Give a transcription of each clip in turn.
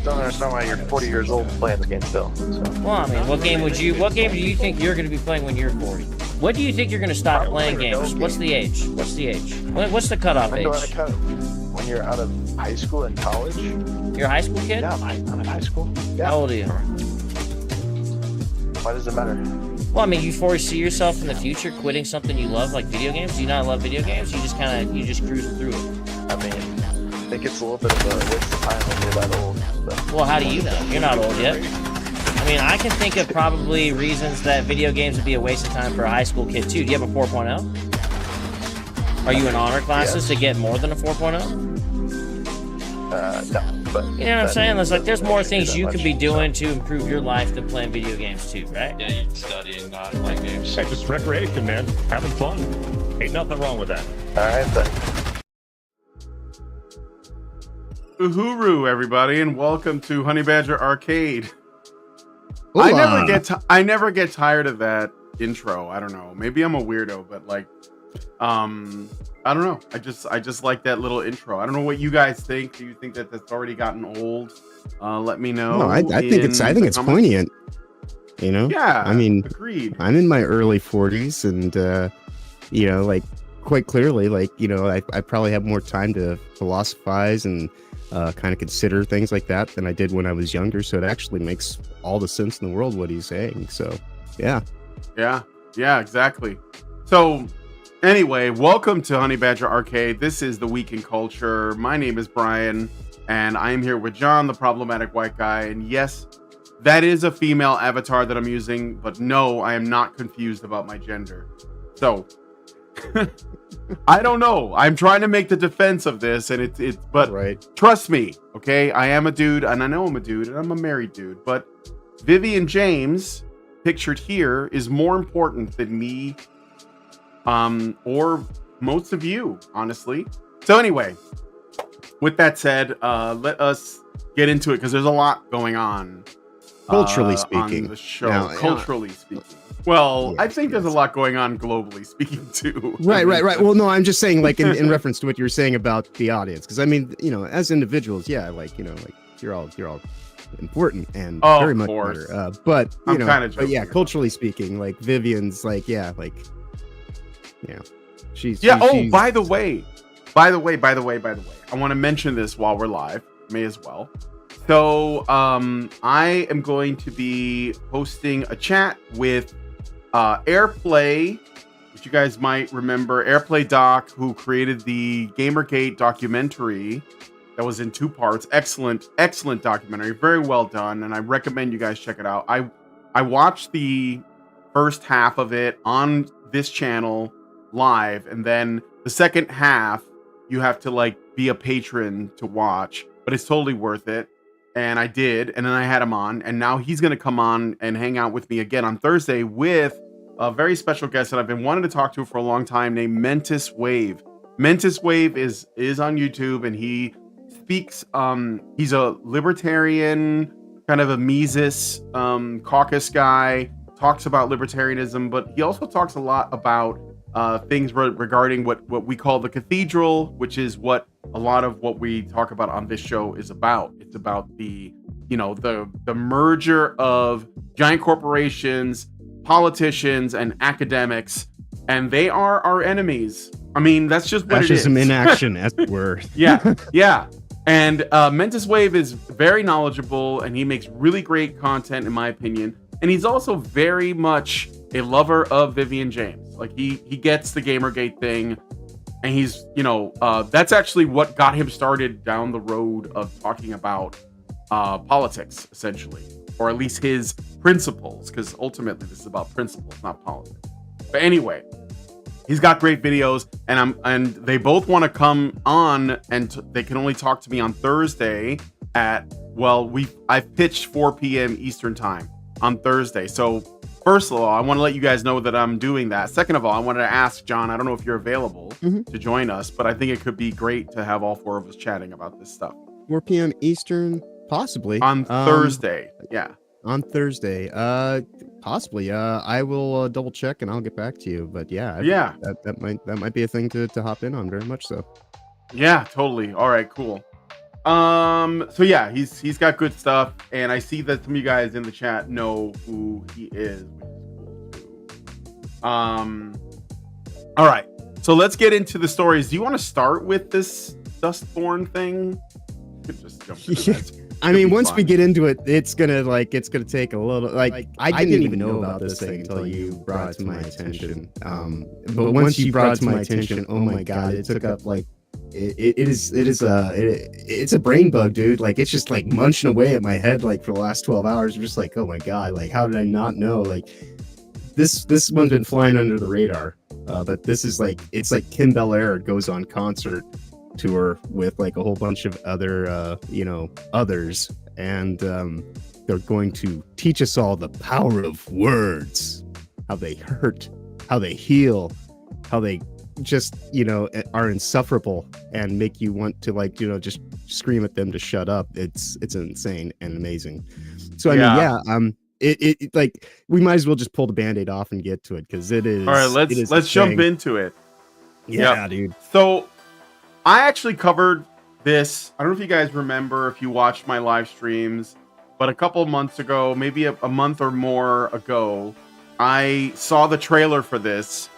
don't understand why you're 40 years old and playing the game still. So. Well, I mean, what game do you think you're going to be playing when you're 40? When do you think you're going to stop playing games? What's the age? What's the cutoff age? When you're out of high school and college. You're a high school kid? Yeah, I'm in high school. Yeah. How old are you? Why does it matter? Well, I mean, you foresee yourself in the future quitting something you love, like video games? Do you not love video games? You just cruising through it? I mean, I think it's a little bit of a waste of time when you're that old. So. Well, how do you know? You're not old yet. I mean, I can think of probably reasons that video games would be a waste of time for a high school kid, too. Do you have a 4.0? Are you in honor classes to get more than a 4.0? No, but... You know what I'm saying? There's more things you could be doing to improve your life than playing video games, too, right? Yeah, you study and not play games. Hey, just recreation, man. Having fun. Ain't nothing wrong with that. Alright, then. Uhuru, everybody, and welcome to Honey Badger Arcade. Hola. I never get tired of that intro. I don't know. Maybe I'm a weirdo, but like, I don't know. I just like that little intro. I don't know what you guys think. Do you think that that's already gotten old? Let me know. No, I think it's poignant. You know? Yeah. I mean, agreed. I'm in my early 40s, and you know, like quite clearly, like you know, I probably have more time to philosophize and kind of consider things like that than I did when I was younger. So it actually makes all the sense in the world what he's saying. So yeah, exactly. So anyway, welcome to Honey Badger Arcade. This is the Week in Culture. My name is Brian, and I am here with John, the problematic white guy. And yes, that is a female avatar that I'm using, but no, I am not confused about my gender. So I don't know. I'm trying to make the defense of this, and but right. Trust me, okay? I am a dude, and I know I'm a dude, and I'm a married dude, but Vivian James, pictured here, is more important than me, or most of you, honestly. So anyway, with that said, let us get into it, because there's a lot going on. Culturally speaking. On the show. Now, culturally speaking. Well, yes, I think there's a lot going on globally speaking too. Right. Well, no, I'm just saying, like, in reference to what you were saying about the audience, because I mean, you know, as individuals, yeah, like, you know, like you're all important and very much matter. But you know, but yeah, culturally speaking, like Vivian's, like, yeah, like, yeah, she's. By the way, I want to mention this while we're live. May as well. So, I am going to be hosting a chat with Airplay, which you guys might remember, Airplay Doc, who created the Gamergate documentary that was in 2 parts. Excellent documentary, very well done, and I recommend you guys check it out. I watched the first half of it on this channel live, and then the second half you have to like be a patron to watch, but it's totally worth it. And I did, and then I had him on, and now he's going to come on and hang out with me again on Thursday with a very special guest that I've been wanting to talk to for a long time, named Mentis Wave. Mentis Wave is on YouTube, and he speaks, he's a libertarian, kind of a Mises caucus guy, talks about libertarianism, but he also talks a lot about things regarding what we call the cathedral, which is what a lot of what we talk about on this show is about. It's about the, you know, the merger of giant corporations, politicians, and academics, and they are our enemies. I mean, that's just what it is. Fascism in action, as it were. Yeah. And Mentis Wave is very knowledgeable, and he makes really great content, in my opinion. And he's also very much a lover of Vivian James. Like, he gets the Gamergate thing, and he's, you know, that's actually what got him started down the road of talking about politics, essentially, or at least his principles, because ultimately this is about principles, not politics. But anyway, he's got great videos, and they both want to come on, and they can only talk to me on Thursday at, well, I've pitched 4 p.m. Eastern time on Thursday. So first of all, I want to let you guys know that I'm doing that. Second of all, I wanted to ask John, I don't know if you're available to join us, but I think it could be great to have all 4 of us chatting about this stuff. 4 p.m. Eastern, possibly. On Thursday, yeah. On Thursday, possibly. I will double check and I'll get back to you. But yeah, that might be a thing to hop in on, very much so. Yeah, totally. All right, cool. So yeah, he's got good stuff, and I see that some of you guys in the chat know who he is, which is cool too. All right, so let's get into the stories. Do you want to start with this Dustborn thing? You could just jump into that. I mean, once we get into it, it's gonna take a little. Like, I didn't even know about this thing until you brought it to my attention. But once you brought it to my attention, oh my god, it took up like it's a brain bug, dude. Like, it's just like munching away at my head like for the last 12 hours. I'm just like, oh my god, like how did I not know? Like this one's been flying under the radar. But this is like, it's like Kim Bel-Air goes on concert tour with like a whole bunch of other others, and they're going to teach us all the power of words, how they hurt, how they heal, how they just are insufferable and make you want to just scream at them to shut up. It's insane and amazing. So it like, we might as well just pull the band-aid off and get to it, because it is. All right, let's jump into it. Yeah, dude. So I actually covered this. I don't know if you guys remember, if you watched my live streams, but a couple months ago, maybe a month or more ago, I saw the trailer for this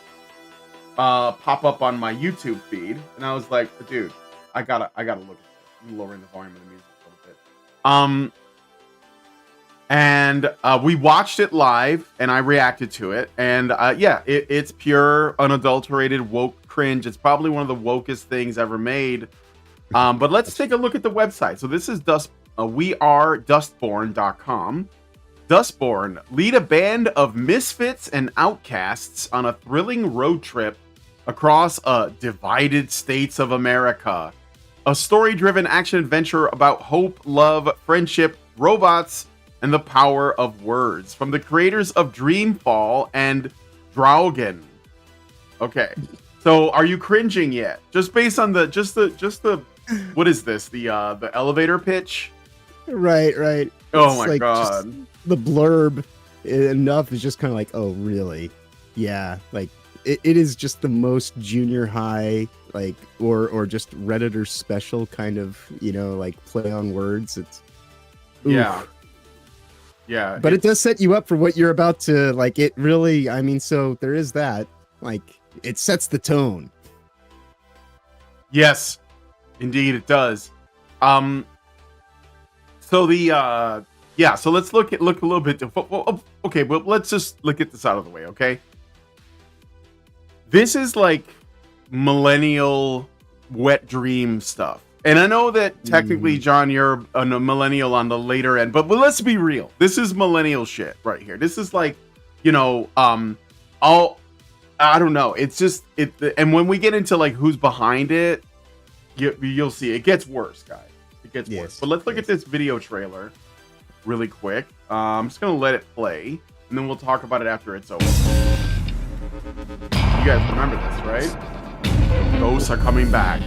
pop up on my YouTube feed, and I was like, dude, I gotta look at this. I'm lowering the volume of the music a little bit. And we watched it live, and I reacted to it, and it's pure, unadulterated woke cringe. It's probably one of the wokest things ever made. But let's take a look at the website. So this is wearedustborn.com. Dustborn, lead a band of misfits and outcasts on a thrilling road trip across divided states of America. A story-driven action-adventure about hope, love, friendship, robots, and the power of words. From the creators of Dreamfall and Draugen. Okay. So, are you cringing yet? Just based on the what is this? The elevator pitch? Right. Oh my god. The blurb enough is just kind of like, oh really? Yeah, like it is just the most junior high, like, or just Redditor special kind of, like play on words. It's oof. Yeah. But it does set you up for what you're about to, like, it really, I mean, so there is that, like, it sets the tone. Yes, indeed it does. So the so let's look a little bit. Okay, well, let's just get this out of the way, okay? This is like millennial wet dream stuff. And I know that technically, John, you're a millennial on the later end, but let's be real. This is millennial shit right here. This is like, I don't know. It's just and when we get into like who's behind it, you'll see it gets worse, guys. It gets worse. But let's look at this video trailer really quick. I'm just gonna let it play, and then we'll talk about it after it's over. You guys remember this, right? Ghosts are coming back.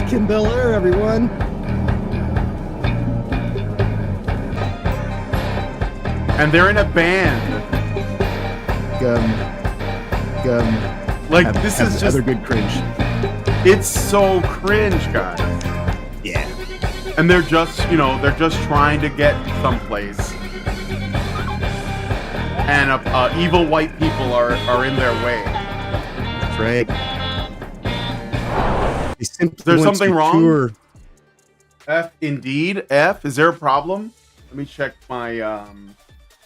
Kim Bel-Air, everyone. And they're in a band. Like, this is just another good cringe. It's so cringe, guys. Yeah. And they're just, they're just trying to get someplace. And evil white people are in their way. That's right. There's something wrong? F, indeed. F, is there a problem? Let me check my, or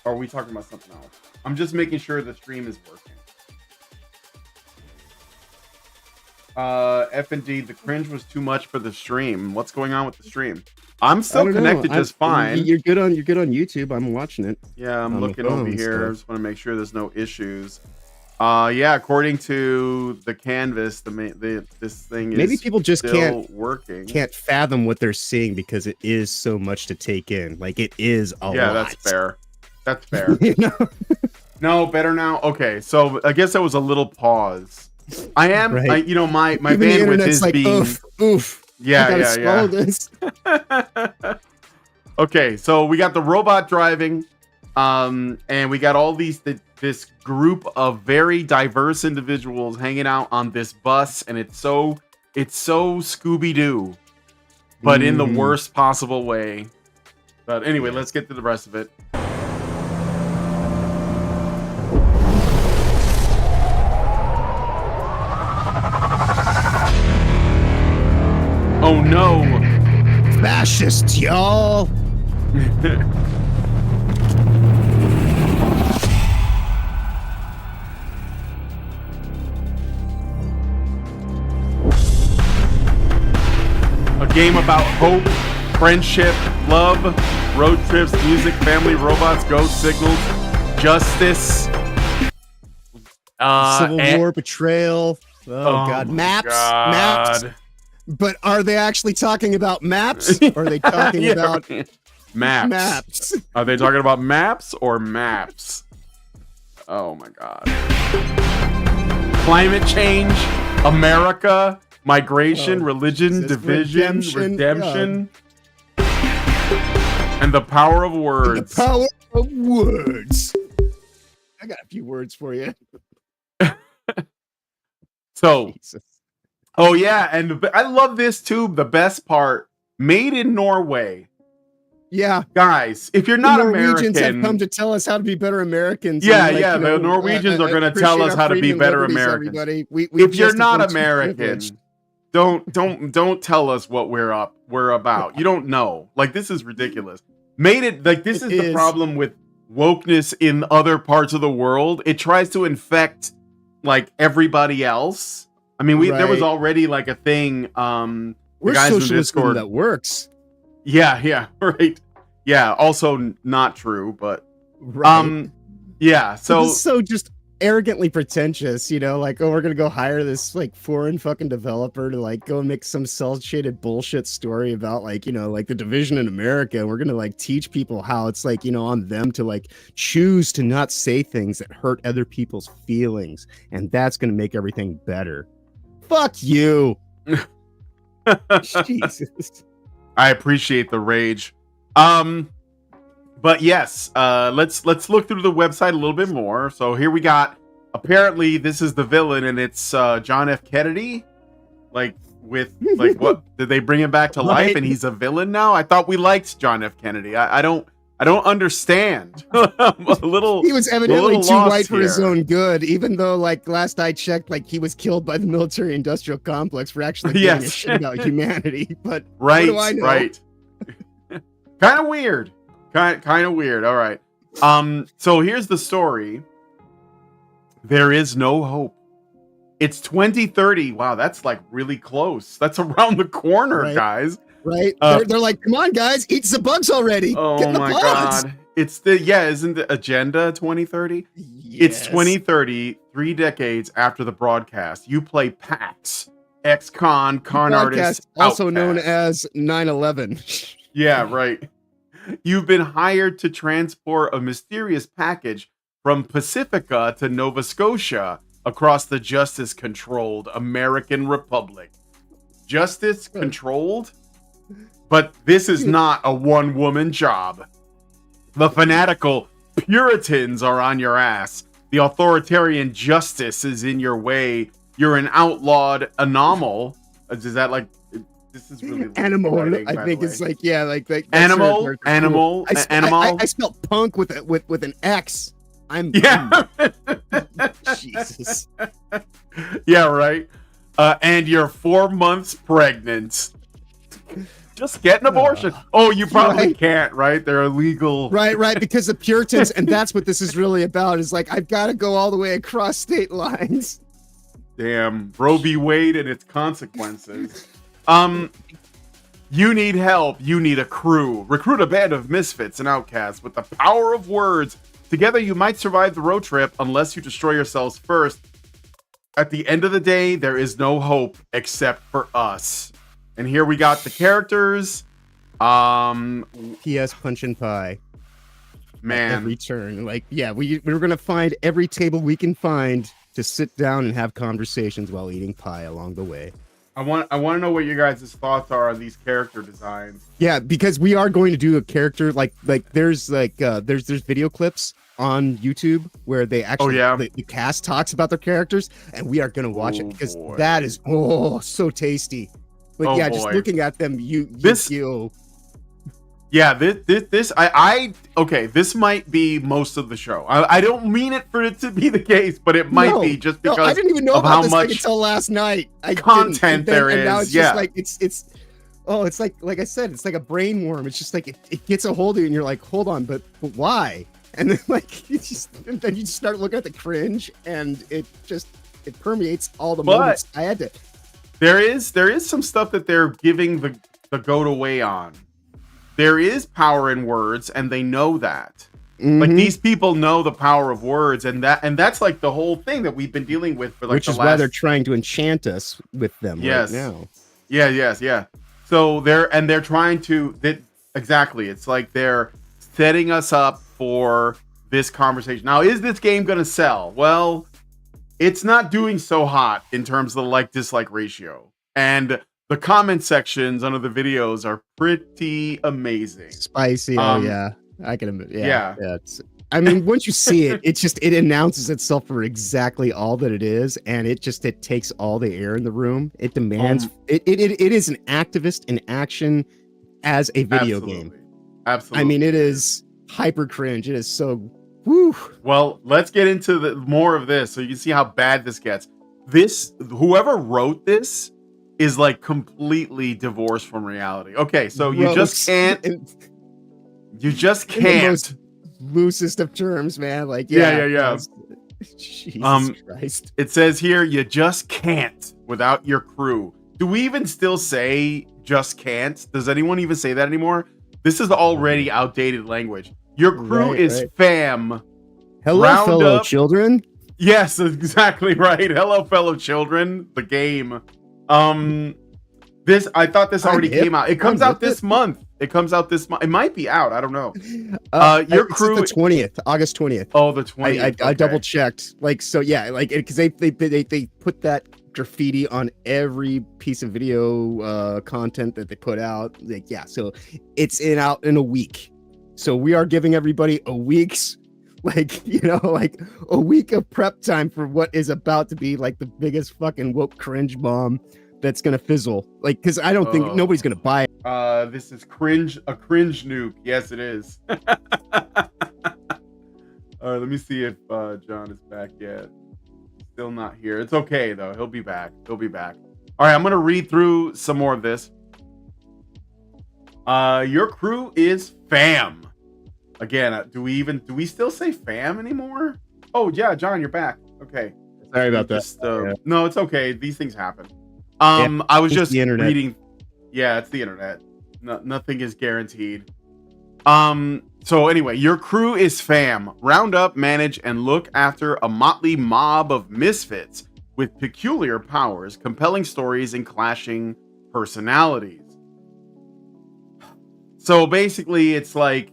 are we talking about something else? I'm just making sure the stream is working. F, indeed, the cringe was too much for the stream. What's going on with the stream? I'm still connected just fine. You're good on YouTube. I'm watching it. Yeah, I'm looking over here. I just want to make sure there's no issues. According to the canvas, this thing is maybe people just can't fathom what they're seeing because it is so much to take in. Like, it is a lot. Yeah, that's fair. No, better now. Okay, so I guess that was a little pause. I am, right. My bandwidth is like, being oof. Yeah. This. Okay, so we got the robot driving, and we got all this group of very diverse individuals hanging out on this bus, and it's so Scooby-Doo, but in the worst possible way. But anyway, let's get to the rest of it. Oh no! Fascists, y'all! A game about hope, friendship, love, road trips, music, family, robots, ghost signals, justice, Civil War, betrayal. Oh God, maps. But are they actually talking about maps? Or are they talking about maps? Are they talking about maps or maps? Oh my God. Climate change, America, migration, religion, division, redemption, and the power of words. The power of words. I got a few words for you. So, Jesus. Oh yeah, and I love this too. The best part, made in Norway. Yeah, guys, if you're not Norwegians American, have come to tell us how to be better Americans. Yeah, and the Norwegians are going to tell us how to be better Americans. If you're not American, don't tell us what we're about. You don't know. Like, this is ridiculous. This is the problem with wokeness in other parts of the world. It tries to infect like everybody else. I mean, there was already like a thing. We're guys socialism in Discord that works. Yeah, right. Yeah, also not true, but yeah. So it's so just arrogantly pretentious, like, oh, we're gonna go hire this like foreign fucking developer to like go make some cel-shaded bullshit story about like, like the division in America. And we're gonna like teach people how it's like, on them to like choose to not say things that hurt other people's feelings, and that's gonna make everything better. Fuck you. Jesus. I appreciate the rage. But yes, let's look through the website a little bit more. So here we got, apparently this is the villain, and it's John F. Kennedy. Like what? Did they bring him back to life and he's a villain now? I thought we liked John F. Kennedy. I don't understand. I'm a little. He was evidently too white for his own good, even though, like, last I checked, like, he was killed by the military-industrial complex for actually giving a shit about humanity. But what do I know? Right. Kind of weird. Kind of weird. All right. So here's the story. There is no hope. It's 2030. Wow, that's like really close. That's around the corner, guys. Right? They're like, come on, guys, eat some bugs already. Oh my God. It's isn't the Agenda 2030? Yes. It's 2030, 3 decades after the broadcast. You play PAX, ex-con, con artist, also known as 9/11. Yeah, right. You've been hired to transport a mysterious package from Pacifica to Nova Scotia across the justice-controlled American Republic. Justice-controlled? But this is not a one-woman job. The fanatical Puritans are on your ass. The authoritarian justice is in your way. You're an outlawed animal. Is that like... This is really animal. I think it's like, yeah, like animal. Cool. I spelled punk with an X. Jesus. Yeah, right. And you're 4 months pregnant. Just get an abortion. Oh, you probably can't, right? They're illegal. Right, because the Puritans, and that's what this is really about, is like, I've got to go all the way across state lines. Damn, Roe v. Wade and its consequences. You need help. You need a crew. Recruit a band of misfits and outcasts with the power of words. Together, you might survive the road trip unless you destroy yourselves first. At the end of the day, there is no hope except for us. And here we got the characters. P.S. Punch and Pie. Man. Every turn. Like, yeah, we're going to find every table we can find to sit down and have conversations while eating pie along the way. I want to know what you guys' thoughts are on these character designs. Yeah, because we are going to do a character like there's video clips on YouTube where they actually the cast talks about their characers, and we are going to watch it because that is so tasty. But just looking at them, you feel. Yeah, this might be most of the show. I don't mean it for it to be the case, but it might be just because I didn't even know about this thing until last night. Content there is. Now it's just like it's like I said, it's like a brain worm. It's just like it gets a hold of you, and you're like, hold on, but why? And then then you just start looking at the cringe, and it permeates all the moments. I had to. There is some stuff that they're giving the goat away on. There is power in words, and they know that. Like, these people know the power of words, and that's like the whole thing that we've been dealing with for like which is why they're trying to enchant us with them right now. Yeah. So they're trying to exactly. It's like they're setting us up for this conversation. Now, is this game gonna sell? Well, it's not doing so hot in terms of the like-dislike ratio, and the comment sections under the videos are pretty amazing. Spicy. I can admit. Yeah. I mean, once you see it, it announces itself for exactly all that it is, and it takes all the air in the room. It demands it is an activist in action as a video game. Absolutely. I mean, it is hyper cringe. It is so woo. Well, let's get into more of this so you can see how bad this gets. Whoever wrote this is like completely divorced from reality. Okay, so you just can't. You just can't. In the most loosest of terms, man. Like yeah. Jesus Christ. It says here, you just can't without your crew. Do we even still say just can't? Does anyone even say that anymore? This is already outdated language. Your crew is fam. Hello, fellow children. Yes, exactly right. Hello, fellow children. The game. I thought this already came out. It comes out this month. It might be out. I don't know. Your crew, the 20th, August 20th. Oh, the 20th. I double checked. Like, so yeah, like, because they put that graffiti on every piece of video content that they put out. Like, yeah, so it's out in a week. So we are giving everybody a week's, like, like a week of prep time for what is about to be like the biggest fucking woke cringe bomb that's gonna fizzle. Like, because I don't think nobody's gonna buy it. This is a cringe nuke. Yes, it is. All right, let me see if John is back yet. Still not here. It's okay though. He'll be back. All right, I'm gonna read through some more of this. Your crew is fam. Again, do we still say fam anymore? Oh yeah, John, you're back. Okay. Sorry about that. No, it's okay. These things happen. I was just reading. Yeah, it's the internet. Nothing is guaranteed. So anyway, your crew is fam. Round up, manage, and look after a motley mob of misfits with peculiar powers, compelling stories, and clashing personalities. So basically, it's like,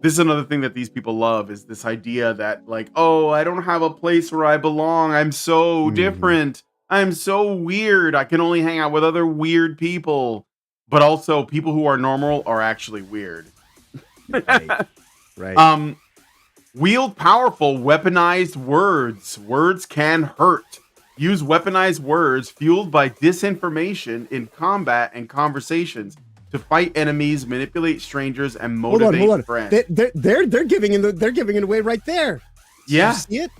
this is another thing that these people love, is this idea that, like, oh, I don't have a place where I belong. I'm so different. I'm so weird. I can only hang out with other weird people. But also, people who are normal are actually weird. Right. Wield powerful weaponized words. Words can hurt. Use weaponized words fueled by disinformation in combat and conversations to fight enemies, manipulate strangers, and motivate hold on. friends. They're giving it away right there. Yeah. Did you see it?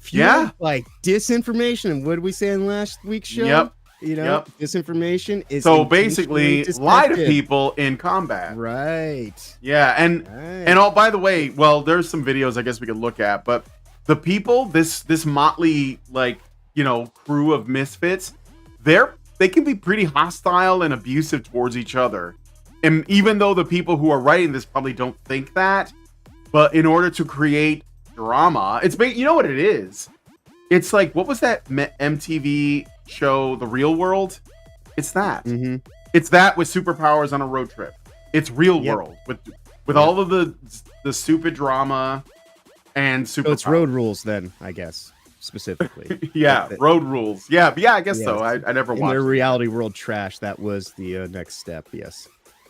Fueled by disinformation. And what did we say in last week's show? Yep. Disinformation is so basically lie to people in combat. Right. Yeah, and all, by the way, well, there's some videos I guess we could look at, but the people, this motley, like, crew of misfits, they can be pretty hostile and abusive towards each other. And even though the people who are writing this probably don't think that, but in order to create drama, it's, you know what it is? It's like, what was that MTV show, The Real World? It's that. Mm-hmm. It's that with superpowers on a road trip. It's Real World with all of the stupid drama and superpowers. So it's Road Rules then, I guess. specifically. Yeah, Road Rules. Yeah, I guess so. I never watched. In their reality world trash, that was the next step. Yes.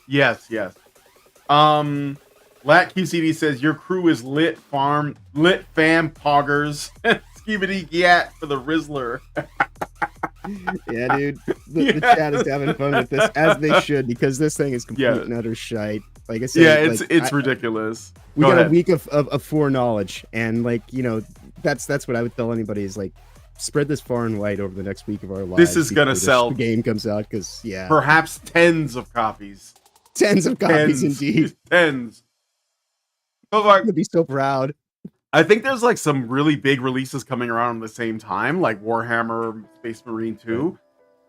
Yes. Lat QCD says your crew is lit fam poggers. Skibidi Gat for the Rizzler. Yeah, dude. The chat is having fun with this, as they should, because this thing is complete and utter shite. Like I said, yeah, it's ridiculous. We got a week of foreknowledge, and like, you know, that's what I would tell anybody is like, spread this far and wide over the next week of our lives. This is gonna sell. The game comes out because perhaps tens of copies. Tens of copies, indeed. Tens. I'm gonna be so proud. I think there's like some really big releases coming around at the same time, like Warhammer Space Marine 2.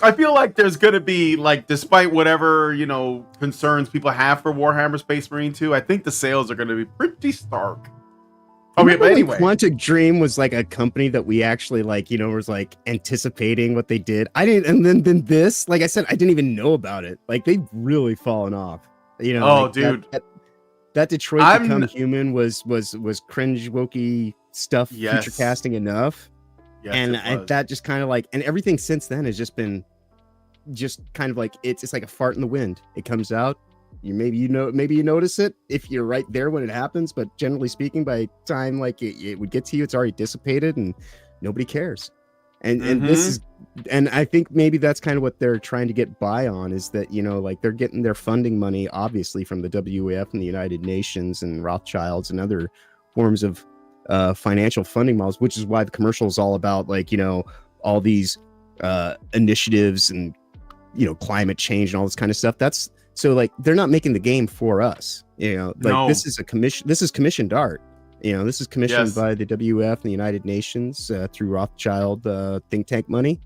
I feel like there's gonna be, like, despite whatever, you know, concerns people have for Warhammer Space Marine 2, I think the sales are gonna be pretty stark. Okay, but anyway, Quantic Dream was like a company that we actually, like, you know, was like anticipating what they did. I didn't, and then this, like I said, I didn't even know about it. Like, they've really fallen off. You know, like, dude, that Detroit Become Human was cringe wokey stuff, future casting enough. Yes, and that just kind of like, and everything since then has just been just kind of like, it's like a fart in the wind. It comes out, maybe you notice it if you're right there when it happens, but generally speaking, by the time like it would get to you, it's already dissipated and nobody cares. And this is, and I think maybe that's kind of what they're trying to get by on, is that, you know, like, they're getting their funding money obviously from the WEF and the United Nations and Rothschilds and other forms of financial funding models, which is why the commercial is all about, like, you know, all these initiatives and, you know, climate change and all this kind of stuff. That's so, like, they're not making the game for us, you know, like, this is commissioned art. You know, this is commissioned by the WF and the United Nations through Rothschild think tank money,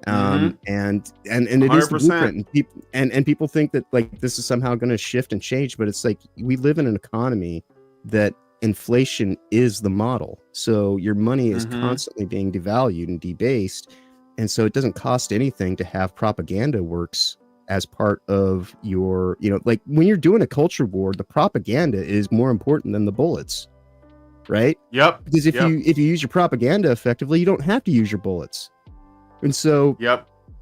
and it 100%. Is the blueprint. And people think that, like, this is somehow going to shift and change, but it's like, we live in an economy that inflation is the model. So your money is constantly being devalued and debased, and so it doesn't cost anything to have propaganda works as part of your, you know, like, when you're doing a culture war, the propaganda is more important than the bullets. Right? Yep. Because if you use your propaganda effectively, you don't have to use your bullets. And so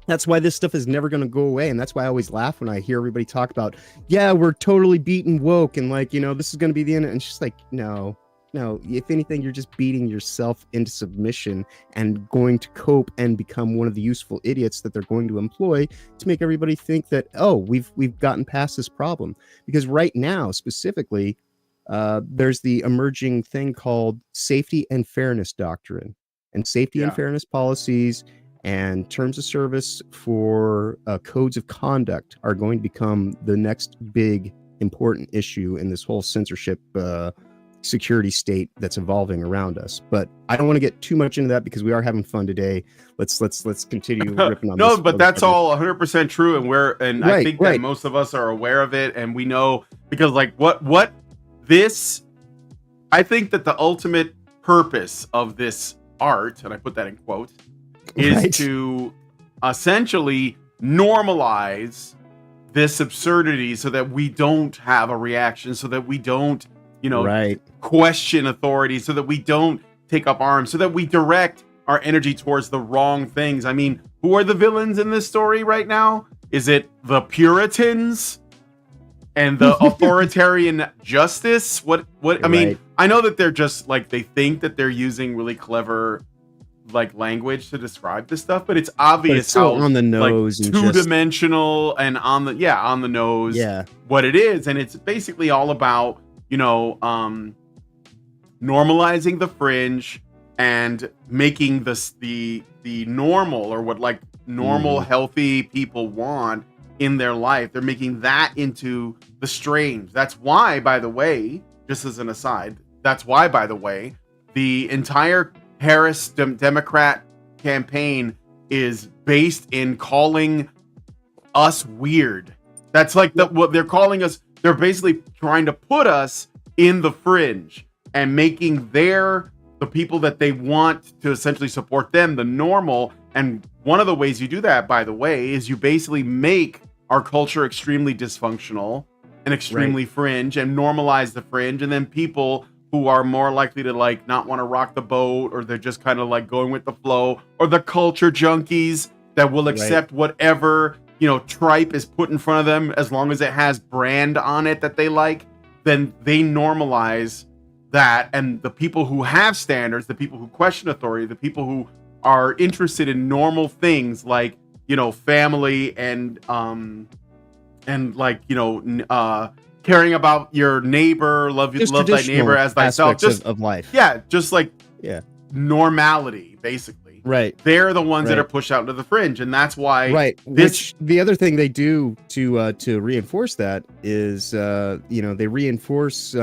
that's why this stuff is never going to go away. And that's why I always laugh when I hear everybody talk about, yeah, we're totally beaten woke, and, like, you know, this is going to be the end. And it's just like, no. If anything, you're just beating yourself into submission and going to cope and become one of the useful idiots that they're going to employ to make everybody think that, oh, we've gotten past this problem. Because right now, specifically, there's the emerging thing called safety and fairness doctrine, and safety and fairness policies and terms of service for codes of conduct are going to become the next big important issue in this whole censorship security state that's evolving around us. But I don't want to get too much into that because we are having fun today. Let's continue ripping on no, but that's all 100% true, and I think that most of us are aware of it, and we know, because, like, what this, I think that the ultimate purpose of this art, and I put that in quotes, is to essentially normalize this absurdity so that we don't have a reaction, so that we don't, you know, question authority, so that we don't take up arms, so that we direct our energy towards the wrong things. I mean, who are the villains in this story right now? Is it the Puritans and the authoritarian justice? What I mean, I know that they're just, like, they think that they're using really clever, like, language to describe this stuff, but it's obvious so how on the nose, like, two-dimensional and on the nose what it is. And it's basically all about, you know, normalizing the fringe and making this the normal, or what, like, normal healthy people want in their life. They're making that into the strange. That's why, by the way, just as an aside, the entire Harris Democrat campaign is based in calling us weird. That's like what they're calling us. They're basically trying to put us in the fringe and making the people that they want to essentially support them the normal. And one of the ways you do that, by the way, is you basically make our culture extremely dysfunctional and extremely fringe, and normalize the fringe, and then people who are more likely to like not want to rock the boat, or they're just kind of like going with the flow, or the culture junkies that will accept whatever, you know, tripe is put in front of them as long as it has brand on it that they like, then they normalize that. And the people who have standards, the people who question authority, the people who are interested in normal things like, you know, family and like, you know, caring about your neighbor, love thy neighbor as thyself, just of life. Yeah, just like normality, basically. Right. They're the ones that are pushed out into the fringe, and that's why Which the other thing they do to reinforce that is you know, they reinforce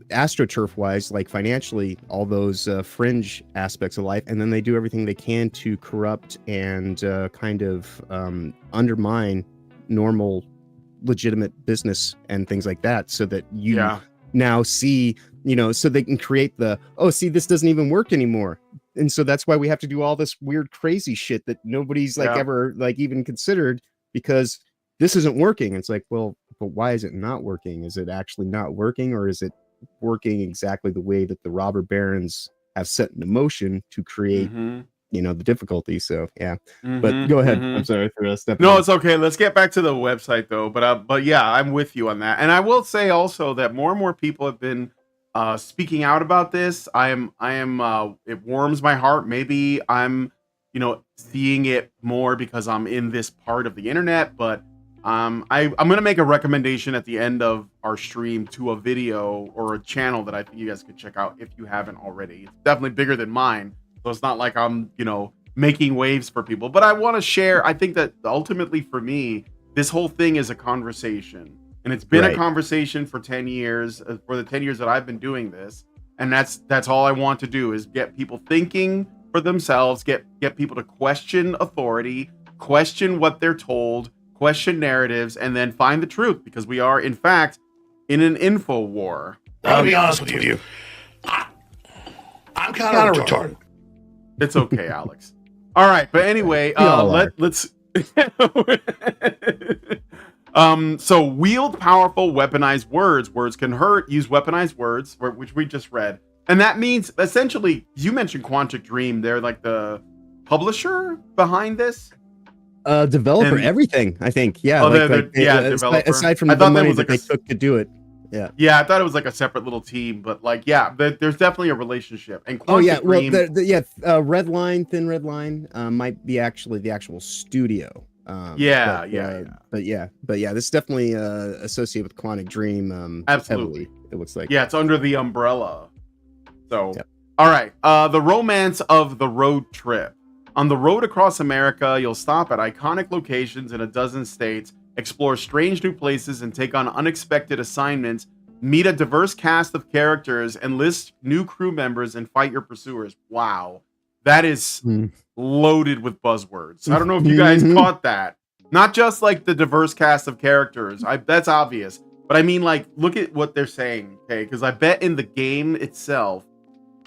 astroturf wise, like financially, all those fringe aspects of life, and then they do everything they can to corrupt and kind of undermine normal legitimate business and things like that, so that you now see, you know, so they can create the, oh, see, this doesn't even work anymore, and so that's why we have to do all this weird crazy shit that nobody's like ever like even considered, because this isn't working. It's like, well, but why is it not working? Is it actually not working, or is it working exactly the way that the robber barons have set into motion to create you know, the difficulty? So but go ahead. I'm sorry for stepping No, in. it's okay. Let's get back to the website though. But yeah, I'm with you on that. And I will say also that more and more people have been speaking out about this. I am it warms my heart. Maybe I'm, you know, seeing it more because I'm in this part of the internet, but I'm going to make a recommendation at the end of our stream to a video or a channel that I think you guys could check out if you haven't already. It's definitely bigger than mine, so it's not like I'm, you know, making waves for people. But I want to share, I think that ultimately for me, this whole thing is a conversation. And it's been a conversation for 10 years, for the 10 years that I've been doing this. And that's all I want to do, is get people thinking for themselves, get people to question authority, question what they're told, question narratives, and then find the truth, because we are in fact in an info war. I'll be honest with you. I'm kind of retarded. It's okay, Alex. All right, but anyway, let's so wield powerful weaponized words. Words can hurt. Use weaponized words, which we just read. And that means essentially, you mentioned Quantic Dream. They're like the publisher behind this. Developer, everything, I think. Yeah, developer. Aside from the money that they took to do it. Yeah, I thought it was like a separate little team, but like, there's definitely a relationship. And Quantic Dream, Red Line, Thin Red Line, might be actually the actual studio. But this is definitely associated with Quantic Dream. Absolutely, heavily, it looks like. Yeah, it's under the umbrella. So, all right, the romance of the road trip. On the road across America, you'll stop at iconic locations in a dozen states, explore strange new places, and take on unexpected assignments, meet a diverse cast of characters, enlist new crew members, and fight your pursuers. Wow. That is loaded with buzzwords. I don't know if you guys caught that. Not just like the diverse cast of characters. That's obvious. But I mean, like, look at what they're saying, okay? Because I bet in the game itself,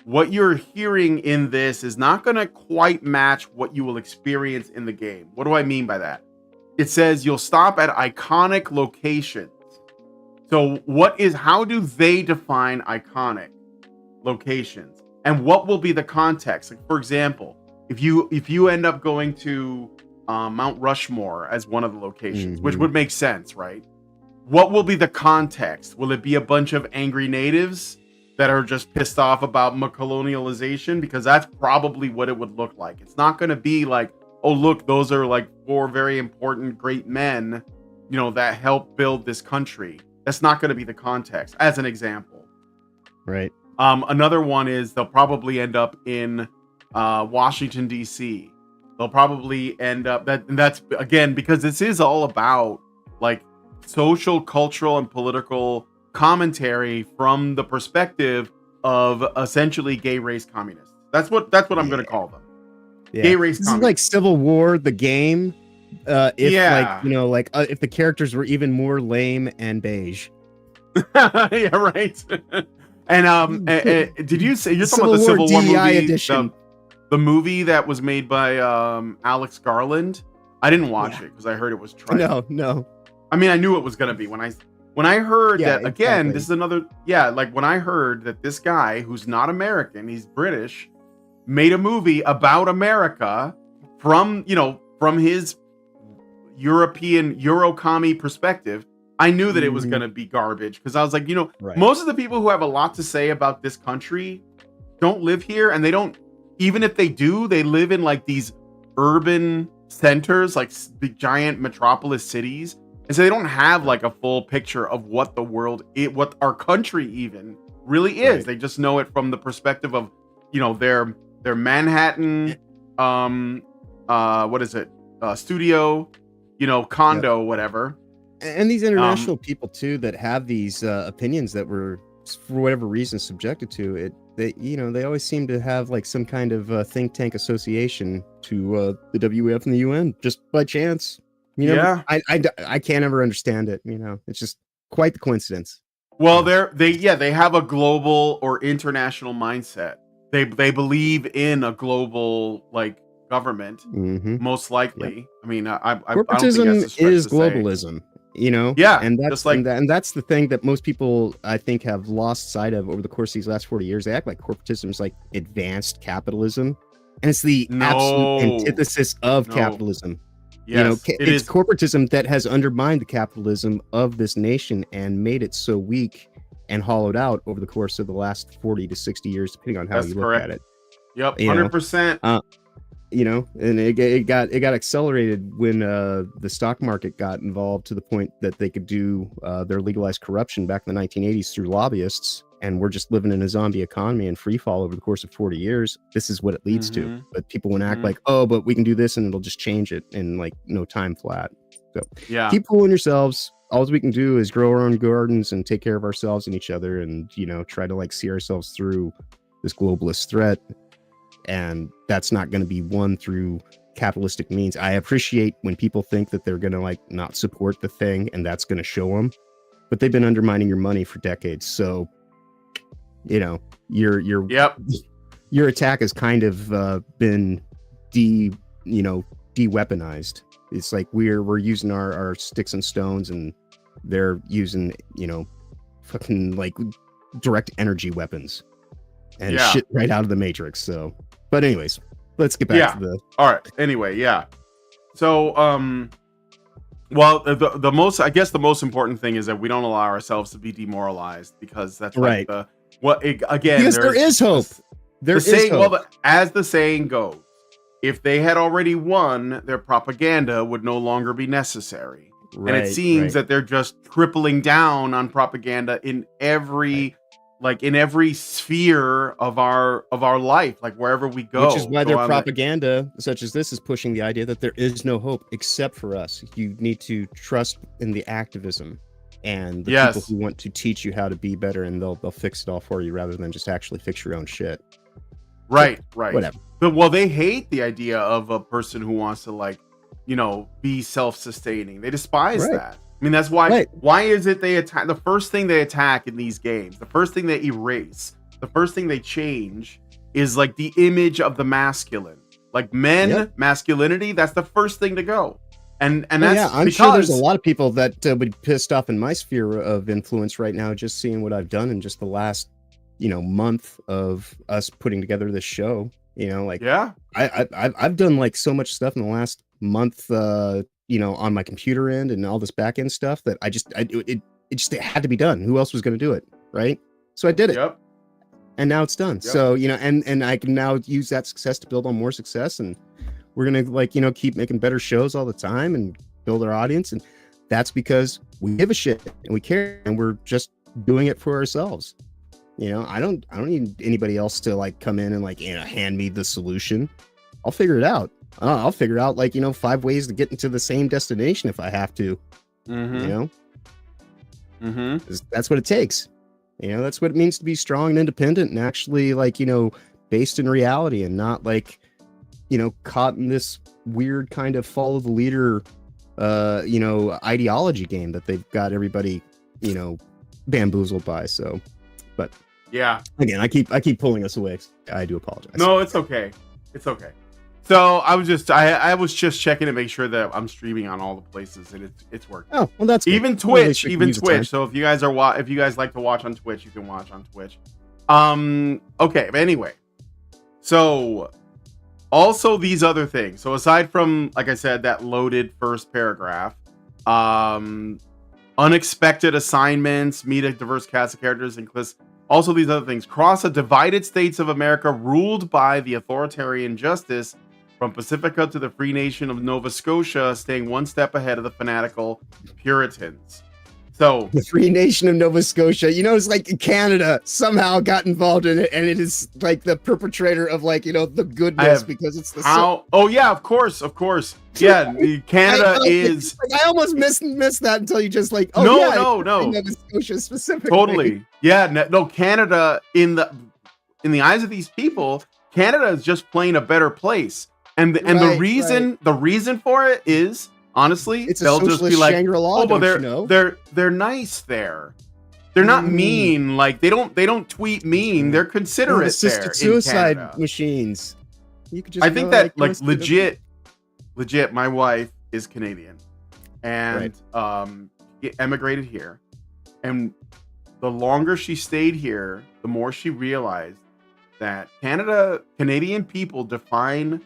what you're hearing in this is not going to quite match what you will experience in the game. What do I mean by that? It says you'll stop at iconic locations. So how do they define iconic locations? And what will be the context? Like, for example, if you end up going to Mount Rushmore as one of the locations, which would make sense, right? What will be the context? Will it be a bunch of angry natives that are just pissed off about colonialization? Because that's probably what it would look like. It's not going to be like, oh, look, those are like 4 very important great men, you know, that helped build this country. That's not going to be the context, as an example. Right. Another one is they'll probably end up in Washington, D.C. They'll probably end up that's again, because this is all about like social, cultural, and political commentary from the perspective of essentially gay race communists. That's what I'm going to call them. Gay race communists. This is like Civil War, the game. If the characters were even more lame and beige. Yeah, right. And did you say you're talking about the Civil War movie edition? The movie that was made by Alex Garland? I didn't watch it because I heard it was trash. No. I mean, I knew it was going to be when I When I heard Yeah, that, again, exactly. this is another, like when I heard that this guy who's not American, he's British, made a movie about America from, from his European Eurocommie perspective, I knew that it was going to be garbage, because I was like, most of the people who have a lot to say about this country don't live here, and they don't, even if they do, they live in like these urban centers, like big giant metropolis cities. And so they don't have like a full picture of what the world, what our country even really is. Right. They just know it from the perspective of, their Manhattan, what is it? Studio, condo, whatever. And these international people too, that have these opinions that were, for whatever reason, subjected to it. They always seem to have like some kind of think tank association to the WEF and the UN just by chance. I can't ever understand it. It's just quite the coincidence. Well, they have a global or international mindset. They believe in a global like government, most likely. Yep. I mean, corporatism is globalism. And that's and that's the thing that most people, I think, have lost sight of over the course of these last 40 years. They act like corporatism is like advanced capitalism, and it's the absolute antithesis of capitalism. Yes, it's corporatism that has undermined the capitalism of this nation and made it so weak and hollowed out over the course of the last 40 to 60 years, depending on how you look at it. Yep, 100%. And it got accelerated when the stock market got involved to the point that they could do their legalized corruption back in the 1980s through lobbyists. And we're just living in a zombie economy and free fall over the course of 40 years. This is what it leads to. But people want to act like, oh, but we can do this and it'll just change it in like no time flat. So keep fooling yourselves. All we can do is grow our own gardens and take care of ourselves and each other, and try to like see ourselves through this globalist threat. And that's not going to be won through capitalistic means. I appreciate when people think that they're going to like not support the thing and that's going to show them, but they've been undermining your money for decades. So, your attack has kind of been de-weaponized. It's like we're using our sticks and stones, and they're using fucking like direct energy weapons and shit right out of the Matrix. So, but anyways, let's get back to the. All right. Anyway, So, well, the most important thing is that we don't allow ourselves to be demoralized, because that's right. Because there is hope. There is hope. Well, as the saying goes, if they had already won, their propaganda would no longer be necessary. Right, and it seems that they're just tripling down on propaganda in every sphere of our life, like wherever we go. Which is why their propaganda, such as this, is pushing the idea that there is no hope except for us. You need to trust in the activism and the people who want to teach you how to be better, and they'll fix it all for you rather than just actually fix your own shit. Right. Whatever. But they hate the idea of a person who wants to be self-sustaining. They despise that. I mean, that's why. Why is it they attack? The first thing they attack in these games, the first thing they erase, the first thing they change is like the image of the masculine, like men, masculinity. That's the first thing to go. And that's I'm sure there's a lot of people that would be pissed off in my sphere of influence right now, just seeing what I've done in just the last month of us putting together this show. I've done like so much stuff in the last month. On my computer end and all this back end stuff that it had to be done. Who else was going to do it? Right. So I did it. Yep. And now it's done. Yep. So, and I can now use that success to build on more success. And we're going to keep making better shows all the time and build our audience. And that's because we give a shit and we care, and we're just doing it for ourselves. I don't need anybody else to come in and hand me the solution. I'll figure it out. I'll figure out 5 ways to get into the same destination if I have to. That's what it takes. That's what it means to be strong and independent, and actually based in reality, and not caught in this weird kind of follow the leader ideology game that they've got everybody bamboozled by. So, but again, I keep pulling us away. I do apologize. No, it's okay. So I was just checking to make sure that I'm streaming on all the places and it's working. Oh, well, that's good. Even Twitch. So if you guys like to watch on Twitch, you can watch on Twitch. Okay, but anyway. So also these other things. So aside from, like I said, that loaded first paragraph, unexpected assignments, meet a diverse cast of characters, and also these other things. Cross a divided states of America ruled by the authoritarian justice from Pacifica to the free nation of Nova Scotia, staying one step ahead of the fanatical Puritans. So the free nation of Nova Scotia, it's like Canada somehow got involved in it, and it is like the perpetrator of the goodness because it's the oh yeah, of course, yeah. Canada is. I almost missed that until you just no. Nova Scotia specifically. Totally, yeah. No, Canada in the eyes of these people, Canada is just plain a better place, and the reason for it is. Honestly, it's they'll just be like, Shangri-La, they're nice there. They're not mean. Like they don't tweet mean. They're considerate. Assisted suicide machines. You could just. I think that legit. My wife is Canadian, and emigrated here, and the longer she stayed here, the more she realized that Canadian people define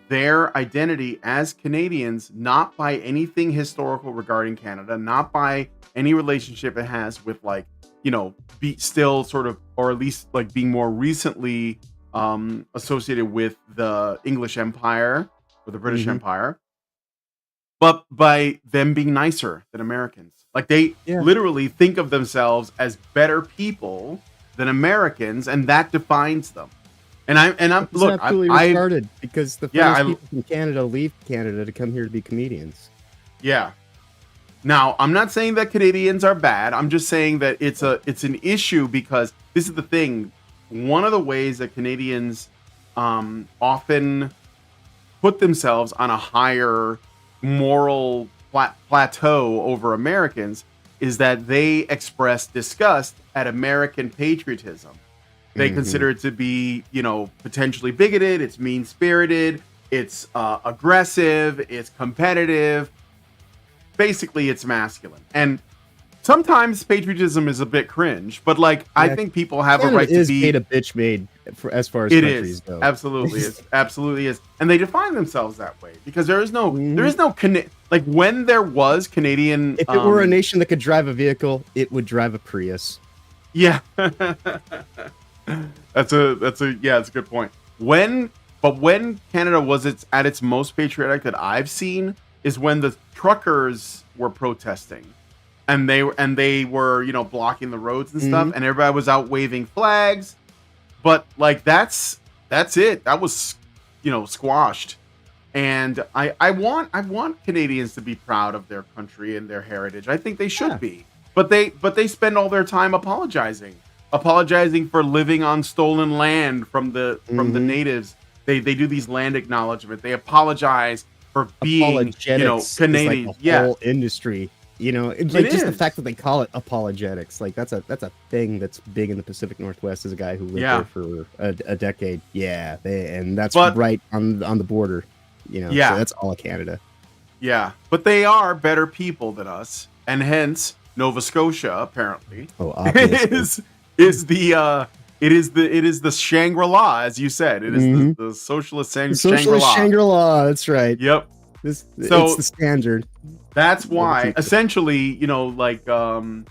their identity as Canadians, not by anything historical regarding Canada, not by any relationship it has with be still sort of, or at least like being more recently associated with the English Empire or the British Empire, but by them being nicer than Americans. Like they literally think of themselves as better people than Americans, and that defines them. And I'm absolutely retarded because the people from Canada leave Canada to come here to be comedians. Yeah. Now, I'm not saying that Canadians are bad. I'm just saying that it's an issue because this is the thing. One of the ways that Canadians often put themselves on a higher moral plateau over Americans is that they express disgust at American patriotism. They consider it to be, potentially bigoted. It's mean-spirited. It's aggressive. It's competitive. Basically, it's masculine. And sometimes patriotism is a bit cringe, but I think people have a right to be. Made a bitch made for as far as countries go. Absolutely, it absolutely is, and they define themselves that way because there is no when there was Canadian. If it were a nation that could drive a vehicle, it would drive a Prius. Yeah. That's a good point. When Canada was at its most patriotic that I've seen is when the truckers were protesting, and they were blocking the roads and stuff, and everybody was out waving flags, but that's it. That was squashed, and I want Canadians to be proud of their country and their heritage. I think they should be, but they spend all their time apologizing for living on stolen land from the natives. They do these land acknowledgement. They apologize for being Canadian. Like the whole industry. The fact that they call it apologetics, that's a thing that's big in the Pacific Northwest. As a guy who lived there for a decade, and that's right on the border. So that's all of Canada. Yeah, but they are better people than us, and hence Nova Scotia apparently is the Shangri-La, as you said. It is the socialist Shangri-La. That's right. Yep. It's the standard. That's why, essentially, the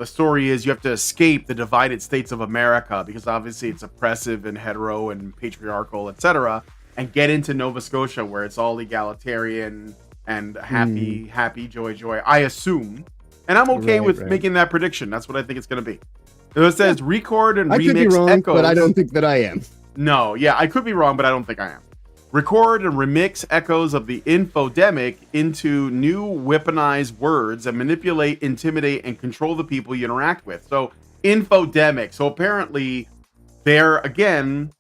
story is you have to escape the divided states of America because obviously it's oppressive and hetero and patriarchal, etc., and get into Nova Scotia where it's all egalitarian and happy, joy. I assume. And I'm okay with making that prediction. That's what I think it's going to be. It says record and remix I could be wrong, echoes. but I don't think that I am. No, I could be wrong, but I don't think I am. Record and remix echoes of the infodemic into new weaponized words and manipulate, intimidate, and control the people you interact with. So, infodemic. So apparently, they are crafting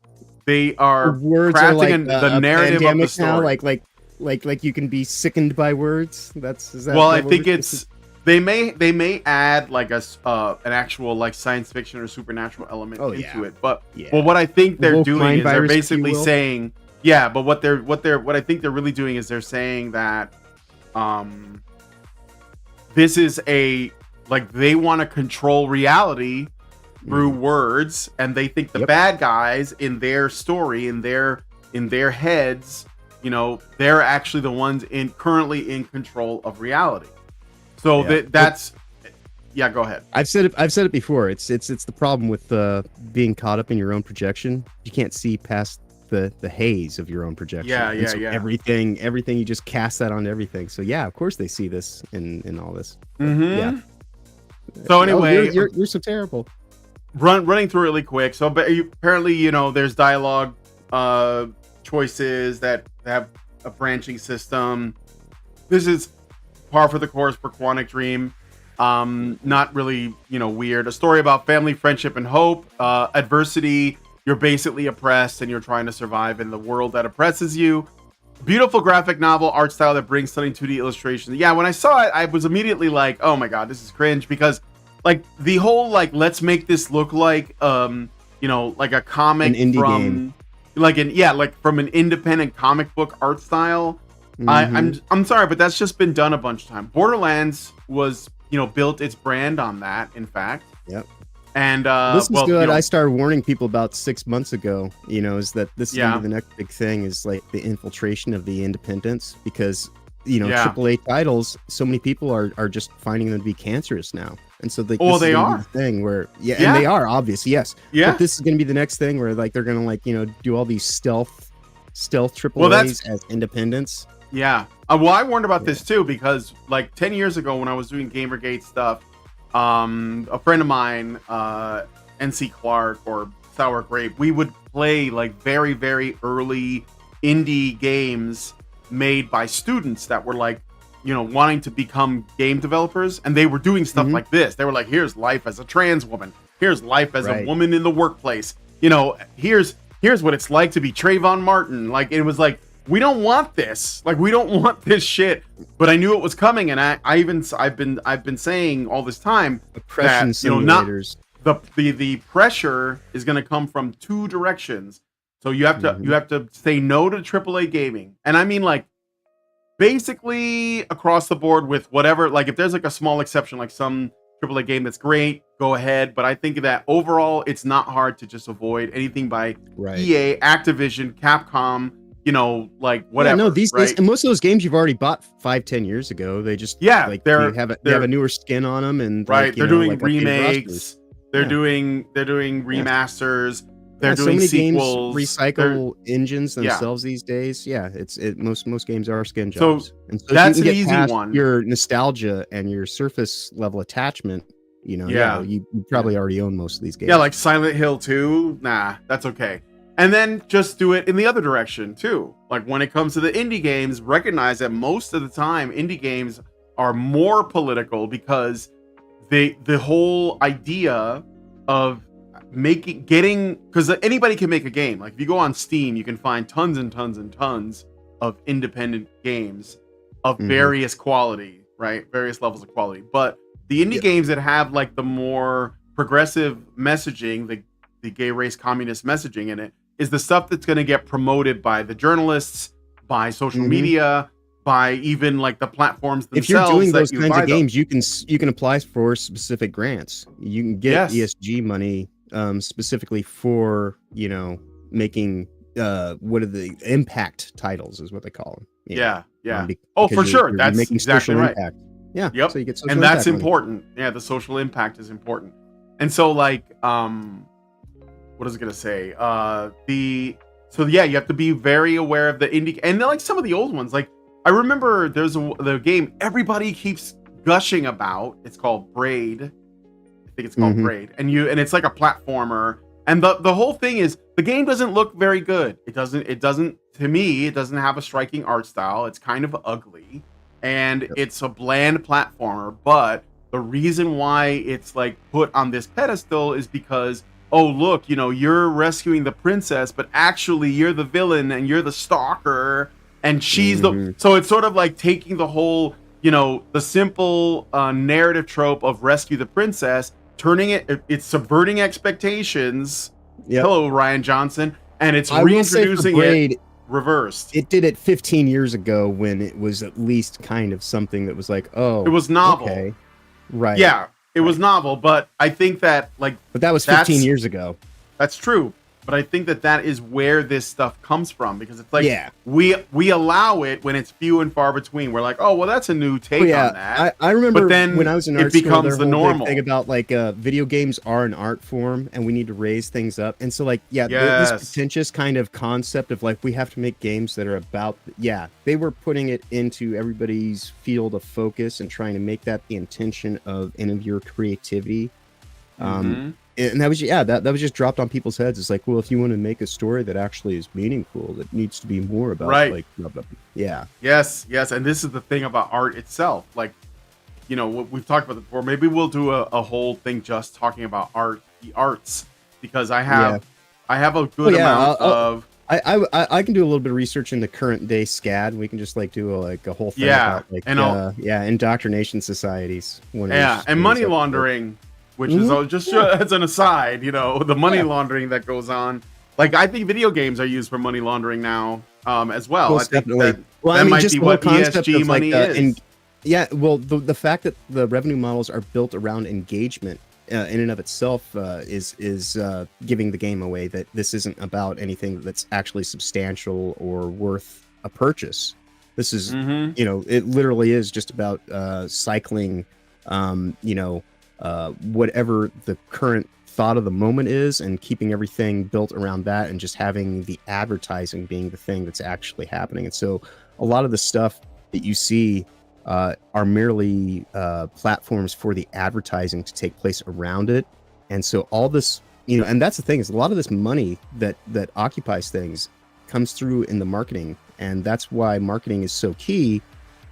the narrative of the story. Now, like you can be sickened by words. I think it's. They may add an actual science fiction or supernatural element into it, but what I think they're doing is they're basically saying Yeah, but what I think they're really doing is they're saying that this is like they want to control reality through words, and they think the bad guys in their story, in their heads, you know, they're actually the ones currently in control of reality. So that's go ahead. I've said it before. It's the problem with being caught up in your own projection. You can't see past the haze of your own projection. Everything you just cast that onto everything. So yeah, of course they see this in all this. Yeah. So anyway, you're so terrible. Running through really quick. So apparently, you know, there's dialogue choices that have a branching system. This is par for the course for Quantic Dream. Not really, you know, weird. A story about family, friendship, and hope. Adversity. You're basically oppressed and you're trying to survive in the world that oppresses you. Beautiful graphic novel art style that brings stunning 2D illustrations. Yeah, when I saw it, I was immediately like, oh my god, this is cringe, because like the whole like let's make this look like you know, like a comic, an indie game. like from an independent comic book art style. I'm sorry, but that's just been done a bunch of times. Borderlands was, you know, built its brand on that, in fact. Yep. And this is good. You know, I started warning people about 6 months ago, you know, is that this is gonna be the next big thing, is like the infiltration of the independents, because, you know, AAA titles, so many people are just finding them to be cancerous now. And so they are the thing where and they are, obviously, yes. But this is gonna be the next thing where like they're gonna, like, you know, do all these stealth AAAs as independents. Yeah. Well, I warned about this too, because like 10 years ago when I was doing Gamergate stuff, a friend of mine, NC Clark or Sour Grape, we would play like very, very early indie games made by students that were like, you know, wanting to become game developers, and they were doing stuff like this. They were like, here's life as a trans woman, here's life as a woman in the workplace, you know, here's what it's like to be Trayvon Martin. Like, it was like, we don't want this. Like, we don't want this shit. But I knew it was coming, and I've been saying all this time oppression that, you know, simulators. The pressure is going to come from two directions. So you have to say no to AAA gaming, and I mean like basically across the board with whatever. Like, if there's like a small exception, like some AAA game that's great, go ahead. But I think that overall, it's not hard to just avoid anything by EA, Activision, Capcom. You know, like whatever. Yeah, no, these days, and most of those games you've already bought 5-10 years ago. They just they have a newer skin on them, and they're doing remakes. They're doing remasters. They're doing so many sequels. Games recycle engines themselves these days. Yeah, most games are skin jobs. So that's an easy one. Your nostalgia and your surface level attachment. You know, you probably already own most of these games. Yeah, like Silent Hill 2. Nah, that's okay. And then just do it in the other direction too. Like, when it comes to the indie games, recognize that most of the time indie games are more political, because the whole idea of because anybody can make a game. Like, if you go on Steam, you can find tons and tons and tons of independent games of various quality, right? Various levels of quality. But the indie games that have like the more progressive messaging, the gay race communist messaging in it, is the stuff that's going to get promoted by the journalists, by social media, by even like the platforms themselves. If you're doing those kinds of games, you can apply for specific grants. You can get ESG money specifically for, you know, making what are the impact titles is what they call them. Yeah. For sure. That's making exactly right. Impact. Yeah. Yep. So you get social and that's impact important. Money. Yeah, the social impact is important. And so like what is it gonna say? You have to be very aware of the indie, and like some of the old ones. Like, I remember there's the game everybody keeps gushing about. It's called Braid. I think it's called Braid, and it's like a platformer. And the whole thing is, the game doesn't look very good. It doesn't. To me, it doesn't have a striking art style. It's kind of ugly, and it's a bland platformer. But the reason why it's like put on this pedestal is because, oh, look, you know, you're rescuing the princess, but actually you're the villain and you're the stalker, and she's so it's sort of like taking the whole, you know, the simple narrative trope of rescue the princess, turning it's subverting expectations. Hello, Ryan Johnson. And it's reintroducing it reversed. It did it 15 years ago when it was at least kind of something that was like, oh, it was novel. Okay. Right. Yeah, it was novel, but I think that like, but that was 15 years ago. That's true. But I think that is where this stuff comes from, because it's like, we allow it when it's few and far between. We're like, oh, well, that's a new take on that. I remember but then when I was in art it becomes school, the normal thing about like video games are an art form and we need to raise things up. And so like, this pretentious kind of concept of like, we have to make games that are about, they were putting it into everybody's field of focus and trying to make that the intention of any of your creativity. And that was that was just dropped on people's heads. It's like, well, if you want to make a story that actually is meaningful, that needs to be more about like yes, and this is the thing about art itself. Like, you know, we've talked about it before. Maybe we'll do a whole thing just talking about art, the arts, because I have a good amount of. I can do a little bit of research in the current day SCAD. We can just like do a whole thing about like indoctrination societies. And money laundering. Which is just as an aside, you know, the money laundering that goes on. Like, I think video games are used for money laundering now, as well. I think that might be what ESG money is. The fact that the revenue models are built around engagement in and of itself is giving the game away that this isn't about anything that's actually substantial or worth a purchase. This is, you know, it literally is just about cycling, whatever the current thought of the moment is and keeping everything built around that and just having the advertising being the thing that's actually happening. And so a lot of the stuff that you see are merely platforms for the advertising to take place around it. And so all this, you know, and that's the thing is a lot of this money that occupies things comes through in the marketing. And that's why marketing is so key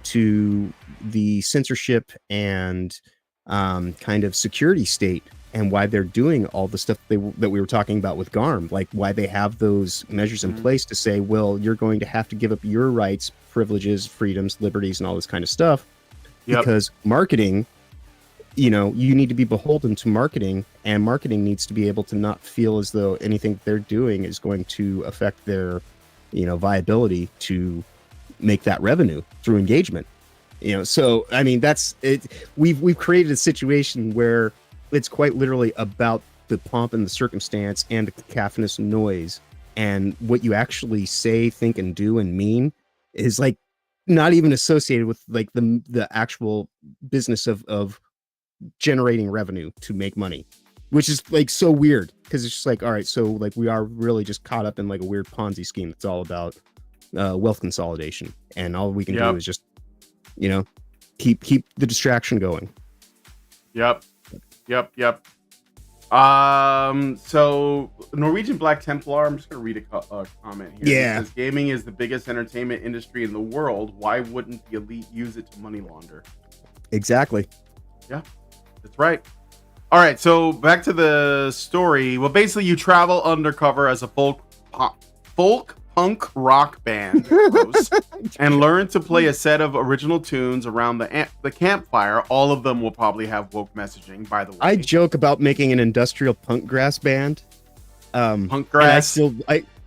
to the censorship and kind of security state, and why they're doing all the stuff that we were talking about with GARM, like why they have those measures in place to say, well, you're going to have to give up your rights, privileges, freedoms, liberties, and all this kind of stuff, because marketing, you know, you need to be beholden to marketing, and marketing needs to be able to not feel as though anything they're doing is going to affect their, you know, viability to make that revenue through engagement. You know, so I mean, that's it. We've created a situation where it's quite literally about the pomp and the circumstance and the cacophonous noise, and what you actually say, think, and do and mean is like not even associated with like the actual business of generating revenue to make money, which is like so weird, because it's just like, all right, so like we are really just caught up in like a weird Ponzi scheme that's all about wealth consolidation, and all we can do is just, you know, keep the distraction going. Yep. So Norwegian Black Templar, I'm just gonna read a comment here. Yeah. It says, gaming is the biggest entertainment industry in the world. Why wouldn't the elite use it to money launder? Exactly. Yeah, that's right. All right, so back to the story. Well, basically you travel undercover as a folk punk rock band and learn to play a set of original tunes around the campfire. All of them will probably have woke messaging, by the way. I joke about making an industrial punk grass band. Punk grass?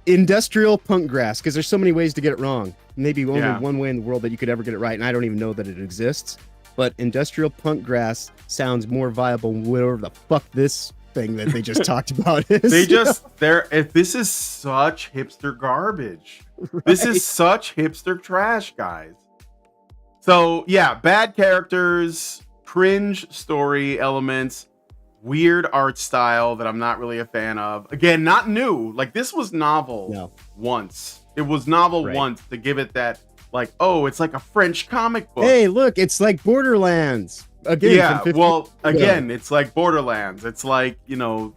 Industrial punk grass, because there's so many ways to get it wrong. Maybe only one way in the world that you could ever get it right, and I don't even know that it exists. But industrial punk grass sounds more viable than whatever the fuck this thing that they just talked about is. This is such hipster garbage. Right. This is such hipster trash, guys. So yeah, bad characters, cringe story elements, weird art style that I'm not really a fan of. Again, not new. Like, this was novel once. It was novel once to give it that, like, oh, it's like a French comic book. Hey, look, it's like Borderlands. Again, it's like Borderlands. It's like, you know,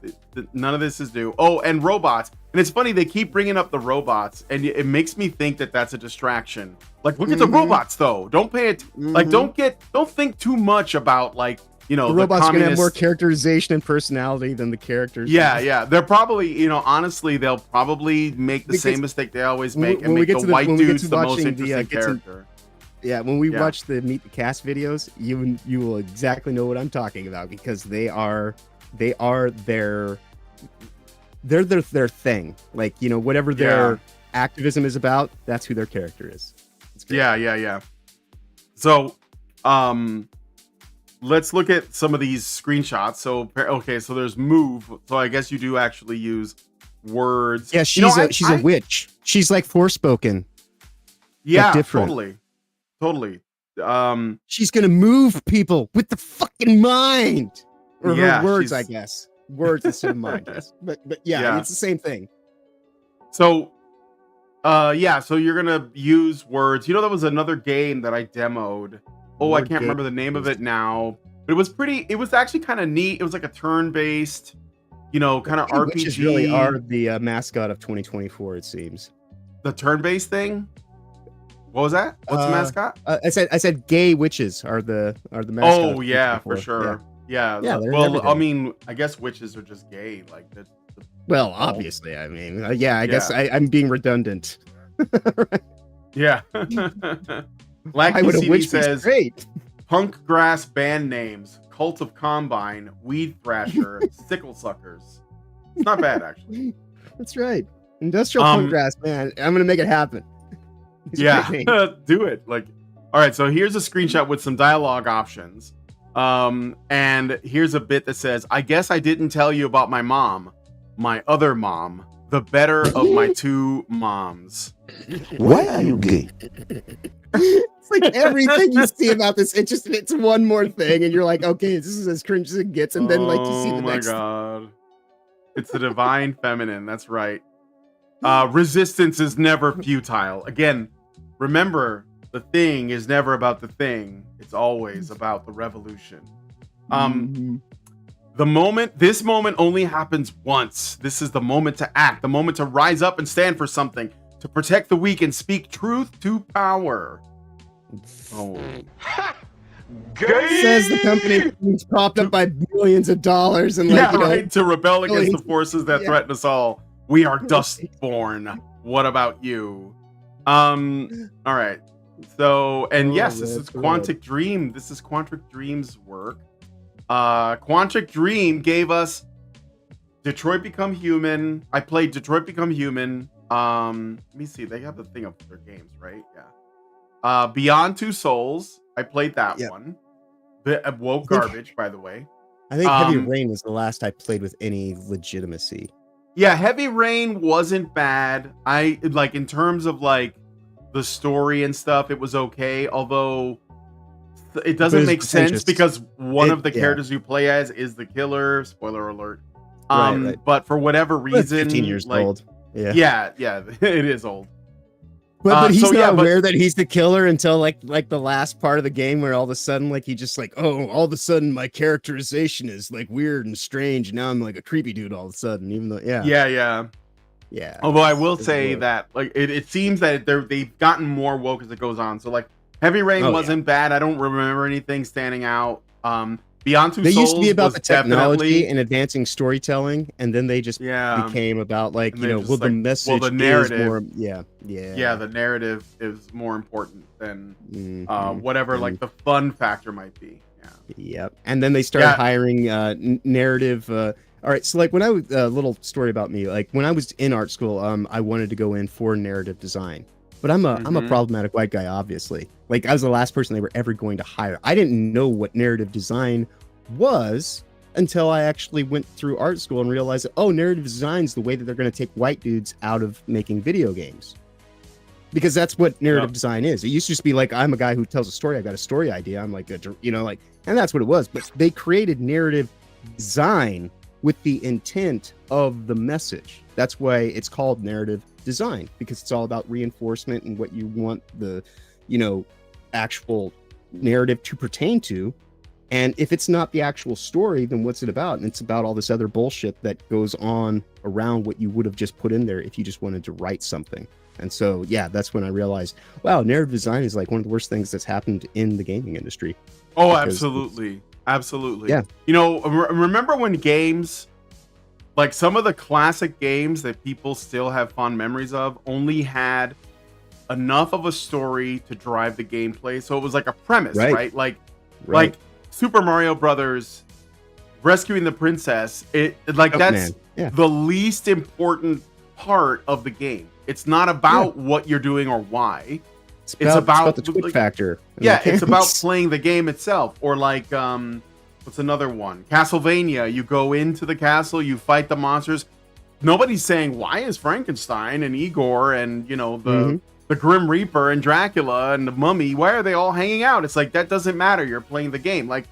none of this is new. Oh, and robots. And it's funny, they keep bringing up the robots, and it makes me think that that's a distraction. Like, look at the robots, though. Don't pay it. Like, don't think too much about, like, you know, the robots gonna have more characterization and personality than the characters. Yeah. They're probably, you know, honestly, they'll probably make the same mistake they always make, and make the white dudes the most interesting character. When we watch the Meet the Cast videos, you will exactly know what I'm talking about, because they're their thing. Like, you know, whatever their activism is about, that's who their character is. Yeah. So, let's look at some of these screenshots. So, okay, so there's move. So I guess you do actually use words. Yeah, she's a witch. She's like Forspoken. Yeah, different. Totally. She's gonna move people with the fucking mind, or yeah, her words, I guess. Words instead of mind. Yes. But yeah, it's the same thing. So, so you're gonna use words. That was another game that I demoed. Oh, I can't remember the name of it now, but it was actually kind of neat. It was like a turn-based, kind of RPG. Witches really are the mascot of 2024, it seems. The turn-based thing. What was that? What's the mascot? I said gay witches are the mascot. Oh yeah, for sure. Yeah. Well, I mean, I guess witches are just gay, like that. Well, obviously, I mean, I guess I'm being redundant. Yeah. Black CD says, great. Punk grass band names, Cult of Combine, Weed Thrasher, Sickle Suckers. It's not bad, actually. That's right. Industrial punk grass, man. I'm going to make it happen. Do it. All right, so here's a screenshot with some dialogue options. And here's a bit that says, I guess I didn't tell you about my mom, my other mom, the better of my two moms. Why are you gay? It's like everything you see about this, it's one more thing, and you're like, okay, this is as cringe as it gets, and then you see the next. Oh my god. It's the divine feminine, that's right. Resistance is never futile. Again, remember, the thing is never about the thing. It's always about the revolution. This moment only happens once. This is the moment to act, the moment to rise up and stand for something, to protect the weak and speak truth to power. Oh. Says the company who's propped up by billions of dollars and to rebel against the forces that threaten us all. We are Dustborn. What about you? All right. So, and yes, this is Quantic Dream. This is Quantic Dream's work. Quantic Dream gave us Detroit Become Human. I played Detroit Become Human. Let me see. They have the thing of their games, right? Yeah. Beyond Two Souls. I played that one. Woke garbage, by the way. I think Heavy Rain was the last I played with any legitimacy. Yeah, Heavy Rain wasn't bad. I in terms of the story and stuff, it was okay. Although it doesn't make sense because one of the characters you play as is the killer. Spoiler alert. Right. But for whatever reason, 15 years old. Yeah, it is old. But he's not aware that he's the killer until like the last part of the game, where all of a sudden he just all of a sudden my characterization is weird and strange. Now I'm like a creepy dude all of a sudden, even though yeah. Although I will say that it seems that they've gotten more woke as it goes on. So Heavy Rain wasn't bad. I don't remember anything standing out. Beyond Two Souls used to be about the technology and advancing storytelling, and then they just became about the message, the narrative is more, the narrative is more important than whatever the fun factor might be. Yep. And then they started hiring narrative. All right, so when I was a little story about me, when I was in art school, I wanted to go in for narrative design. But I'm a problematic white guy, obviously. I was the last person they were ever going to hire. I didn't know what narrative design was until I actually went through art school and realized that, narrative design is the way that they're going to take white dudes out of making video games. Because that's what narrative design is. It used to just be I'm a guy who tells a story. I got a story idea. I'm and that's what it was. But they created narrative design with the intent of the message. That's why it's called narrative design, because it's all about reinforcement and what you want the actual narrative to pertain to. And if it's not the actual story, then what's it about? And it's about all this other bullshit that goes on around what you would have just put in there if you just wanted to write something. And so that's when I realized, wow, narrative design is one of the worst things that's happened in the gaming industry. Oh, absolutely. Yeah. Remember when games, some of the classic games that people still have fond memories of, only had enough of a story to drive the gameplay. So it was like a premise, right? Like Super Mario Brothers, rescuing the princess. That's the least important part of the game. It's not about what you're doing or why. It's about the twitch like, factor. Yeah, it's about playing the game itself. Or like, what's another one? Castlevania. You go into the castle, you fight the monsters. Nobody's saying, why is Frankenstein and Igor and, you know, the Grim Reaper and Dracula and the Mummy, why are they all hanging out? It's like, that doesn't matter. You're playing the game. Like,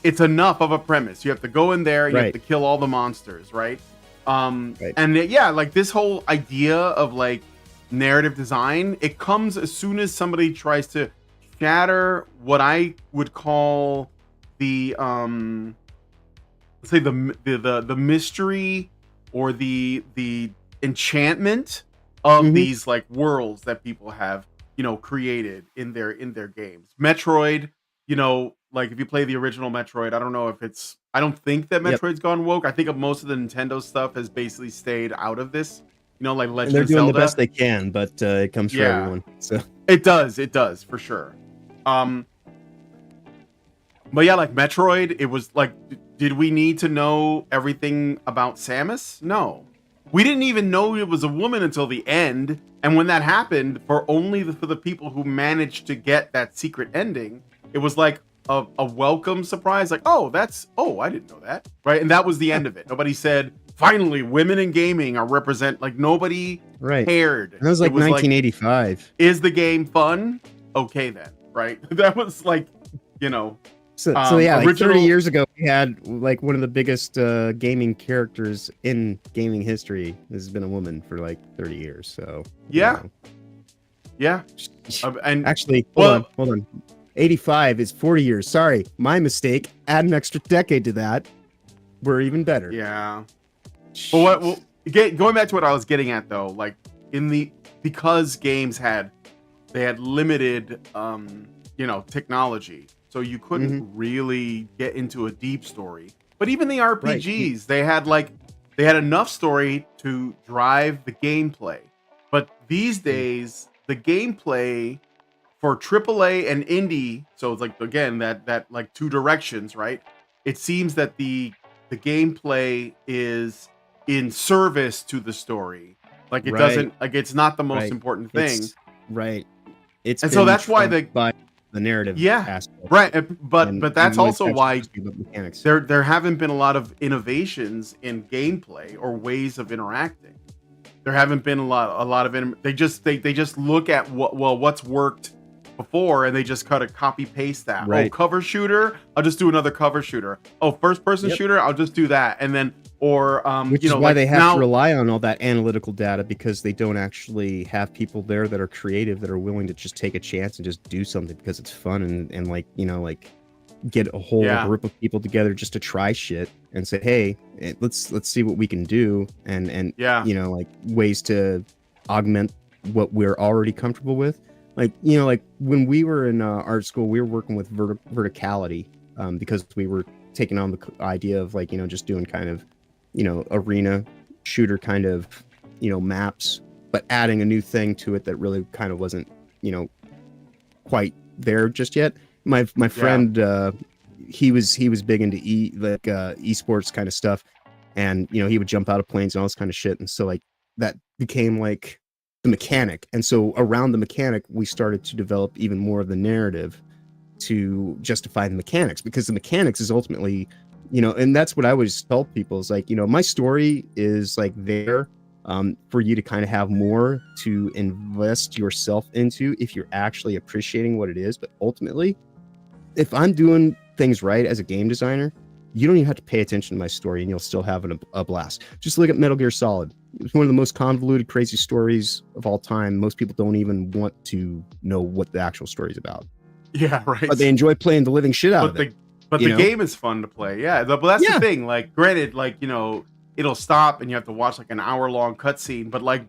it's enough of a premise. You have to go in there and you have to kill all the monsters, right? And yeah, like this whole idea of like narrative design, it comes as soon as somebody tries to shatter what I would call the let's say the mystery or the enchantment of these like worlds that people have, you know, created in their games. Metroid, you know, like if you play the original Metroid, I don't know if it's, I don't think that Metroid's gone woke. I think of most of the Nintendo stuff has basically stayed out of this. You know, like Legend of Zelda. They're doing the best they can, but it comes for everyone. So it does for sure. But yeah, like Metroid, it was like, did we need to know everything about Samus? No. We didn't even know it was a woman until the end. And when that happened, for the people who managed to get that secret ending, it was like a welcome surprise. Like, I didn't know that. Right. And that was the end of it. Nobody said, finally, women in gaming are like nobody cared. And that was like 1985. Like, is the game fun? Okay, then. Right. That was like, you know. So yeah, like 30 years ago, we had like one of the biggest gaming characters in gaming history. This has been a woman for like 30 years. So yeah, yeah. And actually, hold on. 85 is 40 years. Sorry, my mistake. Add an extra decade to that. We're even better. Yeah. But going back to what I was getting at though, like because games had limited technology. So you couldn't really get into a deep story. But even the RPGs, they had enough story to drive the gameplay. But these days, the gameplay for AAA and indie, so it's like again that like two directions, right? It seems that the gameplay is in service to the story. Like it doesn't, like it's not the most important thing. It's and so that's why the narrative aspect. But that's also why there haven't been a lot of innovations in gameplay or ways of interacting. There haven't been a lot of they just look at what's worked before and they just kind of copy paste that. Oh, cover shooter, I'll just do another cover shooter. Oh, first person shooter, I'll just do that. And then which is why they have to rely on all that analytical data, because they don't actually have people there that are creative, that are willing to just take a chance and just do something because it's fun and like, you know, like get a whole group of people together just to try shit and say, hey, let's see what we can do and you know, like ways to augment what we're already comfortable with. Like, you know, like when we were in art school, we were working with verticality because we were taking on the idea of like, you know, just doing kind of, you know, arena shooter kind of, you know, maps, but adding a new thing to it that really kind of wasn't, you know, quite there just yet. My friend, he was big into esports kind of stuff, and you know, he would jump out of planes and all this kind of shit, and so like that became like the mechanic, and so around the mechanic we started to develop even more of the narrative to justify the mechanics, because the mechanics is ultimately, you know, and that's what I always tell people is like, you know, my story is like there for you to kind of have more to invest yourself into if you're actually appreciating what it is. But ultimately, if I'm doing things right as a game designer, you don't even have to pay attention to my story and you'll still have a blast. Just look at Metal Gear Solid. It's one of the most convoluted, crazy stories of all time. Most people don't even want to know what the actual story is about. Yeah, right. But they enjoy playing the living shit out of it. But the game is fun to play. Yeah, but that's the thing. Like, granted, like, you know, it'll stop and you have to watch like an hour-long cutscene. But like,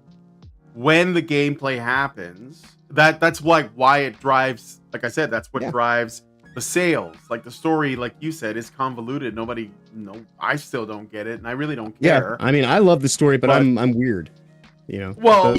when the gameplay happens, that's like why it drives. Like I said, that's what drives the sales. Like the story, like you said, is convoluted. Nobody, I still don't get it, and I really don't care. Yeah, I mean, I love the story, but I'm weird. You know. Well,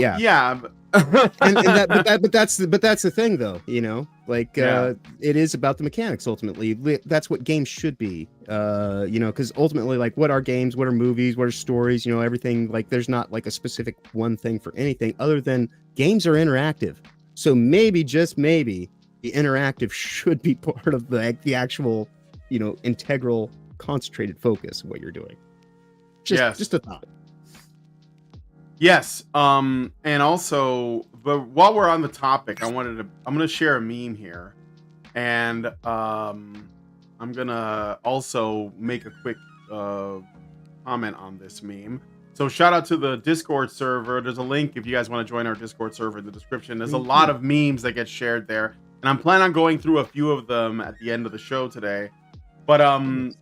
but that's the thing though, you know, like it is about the mechanics ultimately. That's what games should be, you know, because ultimately, like, what are games, what are movies, what are stories, you know, everything. Like, there's not like a specific one thing for anything other than games are interactive. So maybe, just maybe, the interactive should be part of the actual, you know, integral, concentrated focus of what you're doing. Just a thought. Yes. And also, but while we're on the topic, I'm gonna share a meme here, and I'm gonna also make a quick comment on this meme. So shout out to the Discord server. There's a link if you guys want to join our Discord server in the description. There's a lot of memes that get shared there, and I'm planning on going through a few of them at the end of the show today. But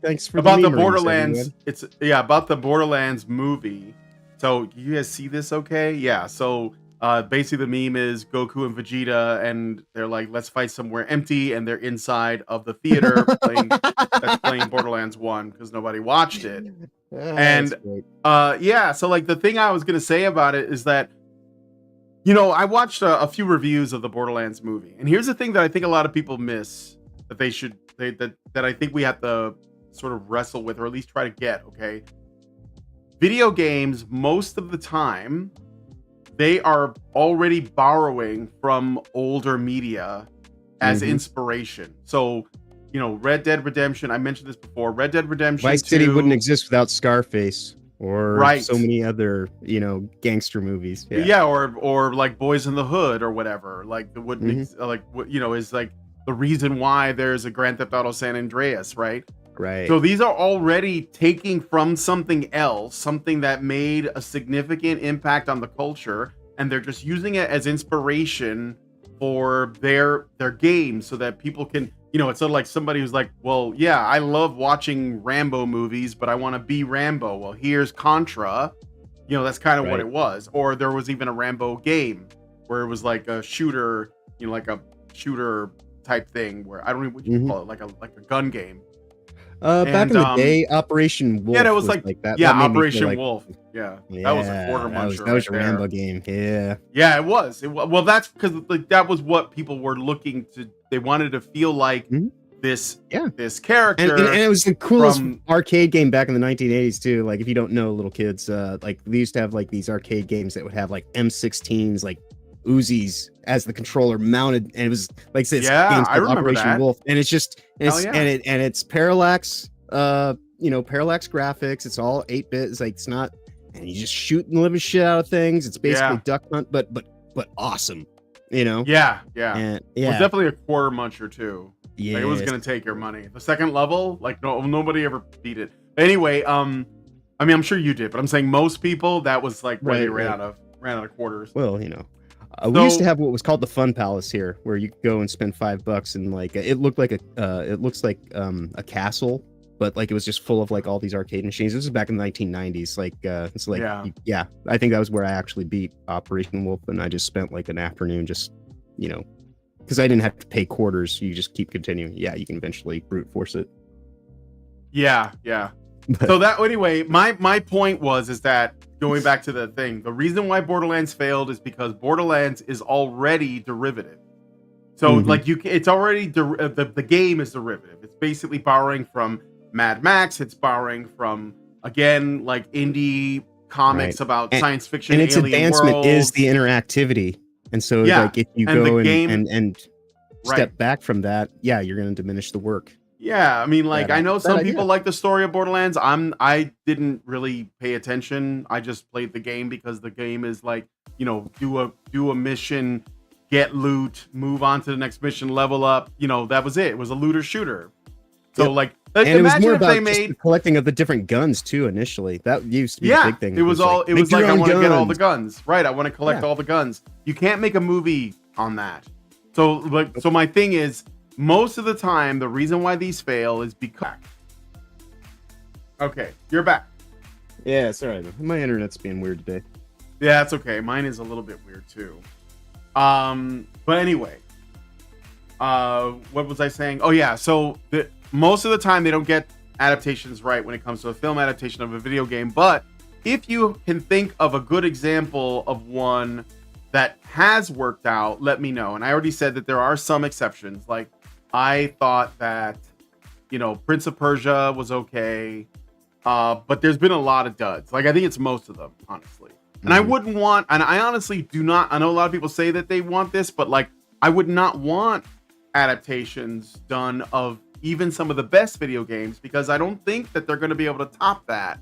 thanks for about the meme Borderlands. rings, It's about the Borderlands movie. So you guys see this, okay? Yeah. So basically the meme is Goku and Vegeta, and they're like, "Let's fight somewhere empty," and they're inside of the theater playing Borderlands 1 because nobody watched it. And so like the thing I was gonna say about it is that, you know, I watched a few reviews of the Borderlands movie, and here's the thing that I think a lot of people miss that that I think we have to sort of wrestle with, or at least try to get. Okay. Video games, most of the time, they are already borrowing from older media as inspiration. So, you know, Red Dead Redemption, I mentioned this before, Red Dead Redemption Vice 2, City wouldn't exist without Scarface or so many other, you know, gangster movies. Or like Boys in the Hood or whatever. Like the wouldn't you know, is like the reason why there's a Grand Theft Auto San Andreas, right? Right. So these are already taking from something else, something that made a significant impact on the culture, and they're just using it as inspiration for their games, so that people can, you know, it's sort of like somebody who's like, well, yeah, I love watching Rambo movies, but I want to be Rambo. Well, here's Contra. You know, that's kind of what it was. Or there was even a Rambo game where it was like a shooter, you know, like a shooter type thing where I don't know what you call it, like a gun game. Back in the day, Operation Wolf. Yeah, that was like that. Yeah, that Operation Wolf. Yeah, that was a quarter muncher. That was a Rambo game. Yeah. Yeah, it was. Well, that's because like that was what people were looking to. They wanted to feel like this character, and it was the coolest arcade game back in the 1980s too. Like, if you don't know, little kids, like they used to have like these arcade games that would have like M16s, like Uzis as the controller mounted, and it was like this game's called Operation Wolf, and it's just and it's parallax, you know, parallax graphics. It's all 8-bit. It's like, it's not, and you just shoot and living shit out of things. It's basically Duck Hunt, but awesome, you know. And it was definitely a quarter muncher too. Like, it was gonna take your money. The second level, like nobody ever beat it. Anyway, I mean, I'm sure you did, but I'm saying most people, that was like where they ran out of quarters. Well, you know. We used to have what was called the Fun Palace here, where you could go and spend $5, and like it looked like it looks like a castle, but like it was just full of like all these arcade machines. This is back in the 1990s. Like it's like I think that was where I actually beat Operation Wolf, and I just spent like an afternoon just, you know, because I didn't have to pay quarters. You just keep continuing. Yeah, you can eventually brute force it. Yeah. So that anyway, my point is that, going back to the thing, the reason why Borderlands failed is because Borderlands is already derivative. So like it's already the game is derivative. It's basically borrowing from Mad Max. It's borrowing from, again, like indie comics about science fiction. And its advancement worlds. Is the interactivity. And so like if you go and step back from that, you're going to diminish the work. Yeah, I mean, like, I know some people like the story of Borderlands. I didn't really pay attention. I just played the game because the game is like, you know, do a mission, get loot, move on to the next mission, level up. You know, that was it. It was a looter shooter. So like, and it was more about just the collecting of the different guns too. Initially, that used to be a big thing. It was like I want to get all the guns. Right, I want to collect all the guns. You can't make a movie on that. So like, so my thing is, most of the time, the reason why these fail is because... Okay, you're back. Yeah, it's all right. My internet's being weird today. Yeah, it's okay. Mine is a little bit weird too. But anyway, what was I saying? Oh yeah, so most of the time they don't get adaptations right when it comes to a film adaptation of a video game. But if you can think of a good example of one that has worked out, let me know. And I already said that there are some exceptions. Like, I thought that, you know, Prince of Persia was okay. But there's been a lot of duds. Like, I think it's most of them, honestly. And I wouldn't want, and I honestly do not, I know a lot of people say that they want this, but like, I would not want adaptations done of even some of the best video games, because I don't think that they're going to be able to top that.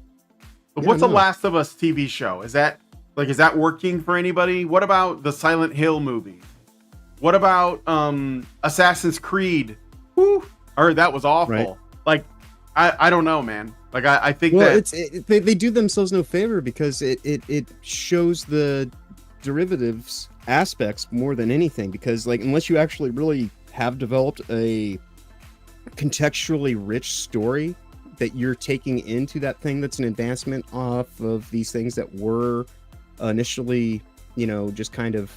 But what's the Last of Us TV show? Is that working for anybody? What about the Silent Hill movie? What about Assassin's Creed? Whew, I heard that was awful. Right. Like, I don't know, man. Like, I think they do themselves no favor, because it shows the derivatives aspects more than anything, because like, unless you actually really have developed a contextually rich story that you're taking into that thing, that's an advancement off of these things that were initially, you know, just kind of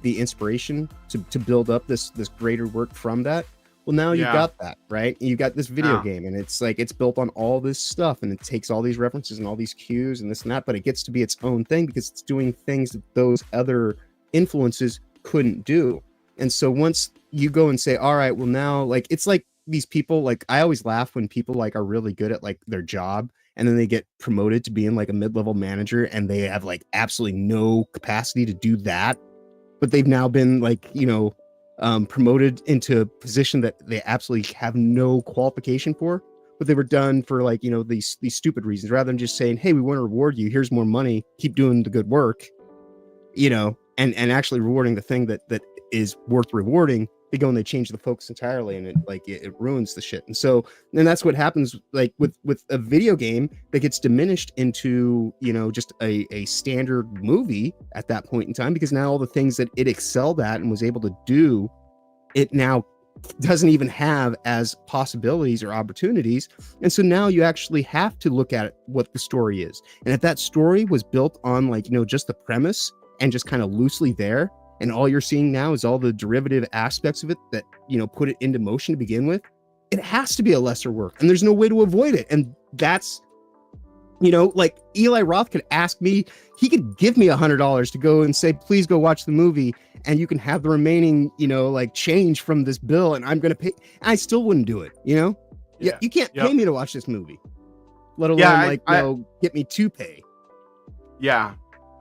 the inspiration to build up this greater work from that. Well, now you've got that, right? You got this video game, and it's like, it's built on all this stuff, and it takes all these references and all these cues and this and that, but it gets to be its own thing because it's doing things that those other influences couldn't do. And so once you go and say, all right, well, now, like, it's like these people, like, I always laugh when people like are really good at like their job, and then they get promoted to being like a mid-level manager, and they have like absolutely no capacity to do that, but they've now been like, you know, promoted into a position that they absolutely have no qualification for, but they were done for like, you know, these stupid reasons, rather than just saying, hey, we want to reward you, here's more money, keep doing the good work, you know, and actually rewarding the thing that is worth rewarding. They go and they change the focus entirely, and it ruins the shit. And so then that's what happens like with a video game that gets diminished into, you know, just a standard movie at that point in time, because now all the things that it excelled at and was able to do, it now doesn't even have as possibilities or opportunities. And so now you actually have to look at what the story is. And if that story was built on like, you know, just the premise and just kind of loosely there, and all you're seeing now is all the derivative aspects of it that, you know, put it into motion to begin with, it has to be a lesser work, and there's no way to avoid it. And that's, you know, like Eli Roth could ask me, he could give me $100 to go and say, please go watch the movie, and you can have the remaining, you know, like change from this bill, and I'm going to pay. I still wouldn't do it, you know? Yeah, you can't pay me to watch this movie, let alone get me to pay. Yeah.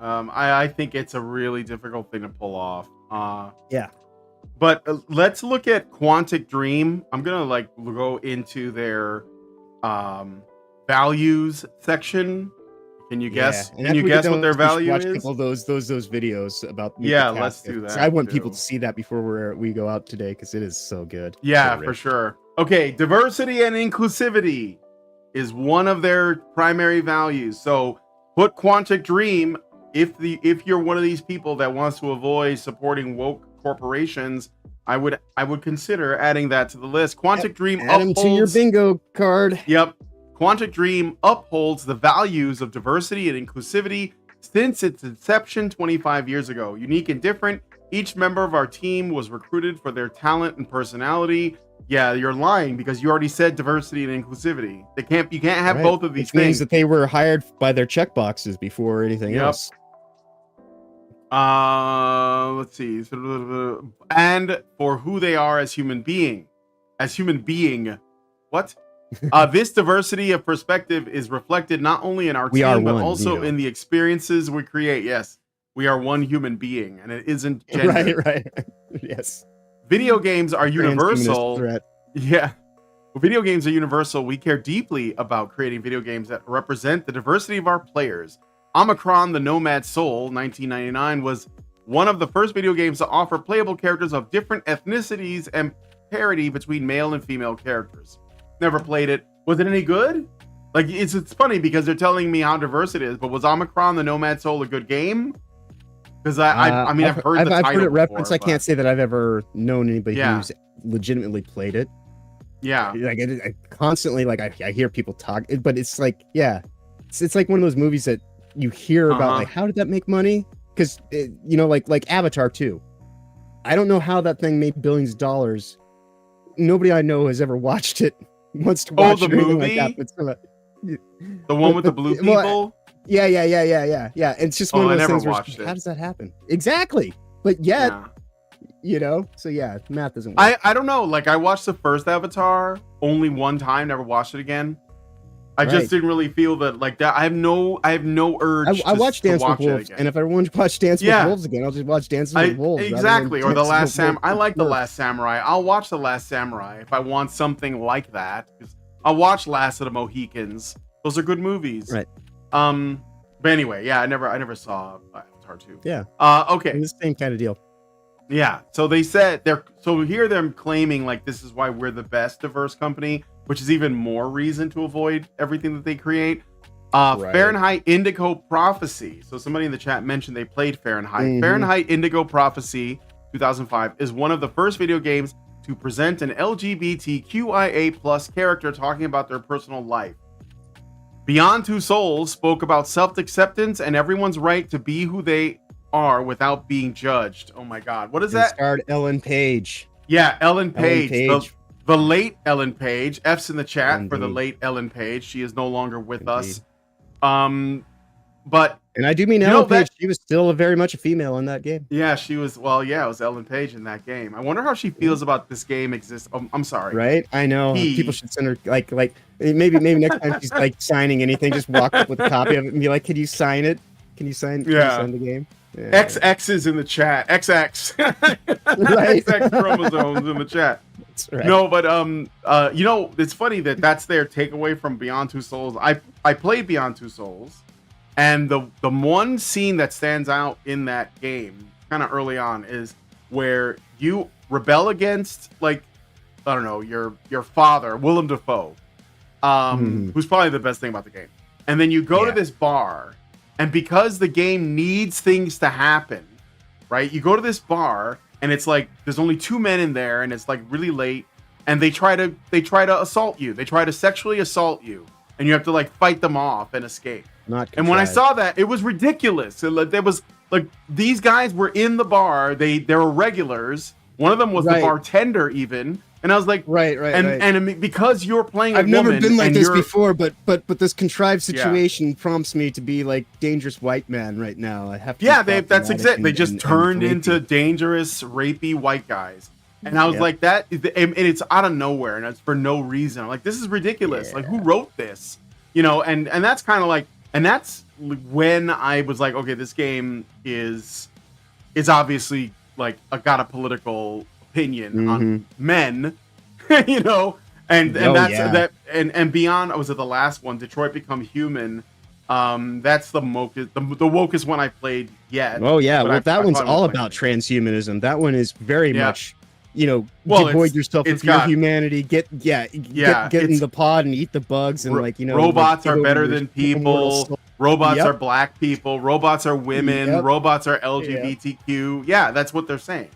I think it's a really difficult thing to pull off. But let's look at Quantic Dream. I'm gonna like go into their values section. Can you guess? Can you guess what their value is? People those videos about let's do that. I want people to see that before we go out today, because it is so good. Yeah, for sure. Okay, diversity and inclusivity is one of their primary values. So put Quantic Dream. If you're one of these people that wants to avoid supporting woke corporations, I would consider adding that to the list. Quantic Dream add them to your bingo card. Yep. Quantic Dream upholds the values of diversity and inclusivity since its inception 25 years ago. Unique and different, each member of our team was recruited for their talent and personality. Yeah, you're lying, because you already said diversity and inclusivity. You can't have both of these things. Means that they were hired by their checkboxes before anything else. Let's see. And for who they are as human being. What? This diversity of perspective is reflected not only in our team, but also in the experiences we create. Yes, we are one human being, and it isn't gender. Right. Yes. Video games are universal. Yeah. Well, video games are universal. We care deeply about creating video games that represent the diversity of our players. Omicron, the Nomad Soul, 1999, was one of the first video games to offer playable characters of different ethnicities and parity between male and female characters. Never played it. Was it any good? Like, it's funny because they're telling me how diverse it is, but was Omicron, the Nomad Soul a good game? Because I mean, I've heard the title heard it referenced. Before, I can't say that I've ever known anybody who's legitimately played it. Yeah. Like I constantly, like I hear people talk, but it's like, it's like one of those movies that you hear about, like, how did that make money? Because you know, like Avatar 2. I don't know how that thing made billions of dollars. Nobody I know has ever watched it. Wants to watch the movie? like that, the one with the blue people? Yeah. It's just one of those things where how does that happen? Exactly. But yet, so math doesn't work. I don't know. Like I watched the first Avatar only one time, never watched it again. I just didn't really feel that like that. I have no urge. I watched Dance with Wolves, and if I want to watch Dance with Wolves again, I'll just watch Dance with Wolves. Exactly, or The Last Samurai. I like The Last Samurai. I'll watch The Last Samurai if I want something like that. I'll watch Last of the Mohicans. Those are good movies. Right. But anyway, I never saw Avatar 2. Yeah. Okay. It's the same kind of deal. Yeah. So they said they're claiming like this is why we're the best diverse company, which is even more reason to avoid everything that they create. Fahrenheit Indigo Prophecy. So somebody in the chat mentioned they played Fahrenheit. Mm-hmm. Fahrenheit Indigo Prophecy 2005 is one of the first video games to present an LGBTQIA plus character talking about their personal life. Beyond Two Souls spoke about self-acceptance and everyone's right to be who they are without being judged. Oh my God. What is that? Starred Ellen Page. Yeah, Ellen Page. The late Ellen Page. F's in the chat for the late Ellen Page. She is no longer with us. But and I do mean Ellen Page. She was still very much a female in that game. Yeah, she was. Well, yeah, it was Ellen Page in that game. I wonder how she feels about this game exists. I'm sorry. Right? I know. People should send her like maybe next time she's like signing anything, just walk up with a copy of it and be like, "Can you sign it? Can you sign the game?" Yeah. XX is in the chat. XX. Right. XX chromosomes in the chat. That's right. No, but it's funny that's their takeaway from Beyond Two Souls. I played Beyond Two Souls, and the one scene that stands out in that game, kind of early on, is where you rebel against your father, Willem Dafoe, who's probably the best thing about the game, and then you go to this bar. And because the game needs things to happen, right? You go to this bar and it's like there's only 2 men in there and it's like really late and they try to assault you. They try to sexually assault you and you have to like fight them off and escape. And when I saw that, it was ridiculous. There was like these guys were in the bar. They were regulars. One of them was the bartender even. And I was like, and because you're playing a I've never been like this before, but this contrived situation prompts me to be like dangerous white man right now. I have to that's exactly. They just turned into dangerous, rapey white guys. And I was like, that, and it's out of nowhere, and it's for no reason. I'm like, this is ridiculous. Yeah. Like, who wrote this? And that's kind of like, and that's when I was like, okay, this game is obviously like got a political opinion on men, and that's and beyond. Was it the last one, Detroit Become Human? That's the wokest one I played yet. Oh yeah, well that one's all about transhumanism. That one is very much, devoid yourself of your humanity. Get in the pod and eat the bugs and robots are better than people. Robots are black people. Robots are women. Robots are LGBTQ. Yeah, that's what they're saying.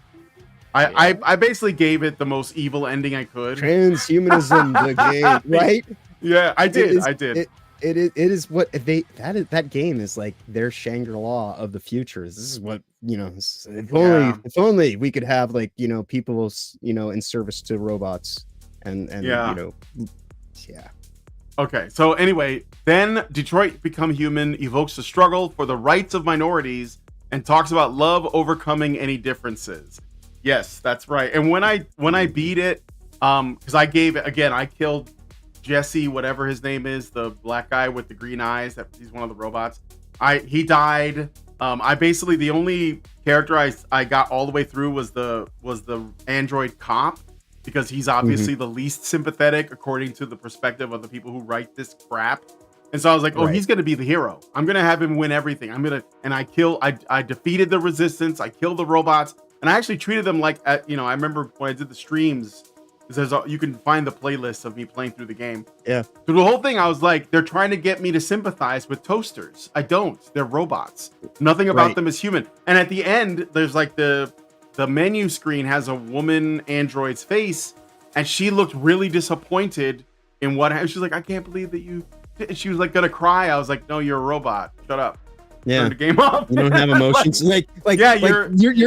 I basically gave it the most evil ending I could. Transhumanism, the game, right? Yeah, I did. It is what that game is like their Shangri-La of the future. This is what if only we could have people in service to robots and Okay, so anyway, then Detroit Become Human evokes the struggle for the rights of minorities and talks about love overcoming any differences. Yes, that's right. And when I beat it, because I gave it again, I killed Jesse, whatever his name is, the black guy with the green eyes. He's one of the robots. He died. I basically the only character I got all the way through was the android cop, because he's obviously the least sympathetic according to the perspective of the people who write this crap. And so I was like, he's going to be the hero. I'm going to have him win everything. I defeated the resistance. I killed the robots. And I actually treated them like, I remember when I did the streams, you can find the playlist of me playing through the game. Yeah. Through the whole thing, I was like, they're trying to get me to sympathize with toasters. I don't. They're robots. Nothing about them is human. And at the end, there's like the menu screen has a woman android's face, and she looked really disappointed in what happened. She's like, I can't believe that you. She was like gonna cry. I was like, no, you're a robot. Shut up. Yeah. Turn the game off. You don't have emotions. you're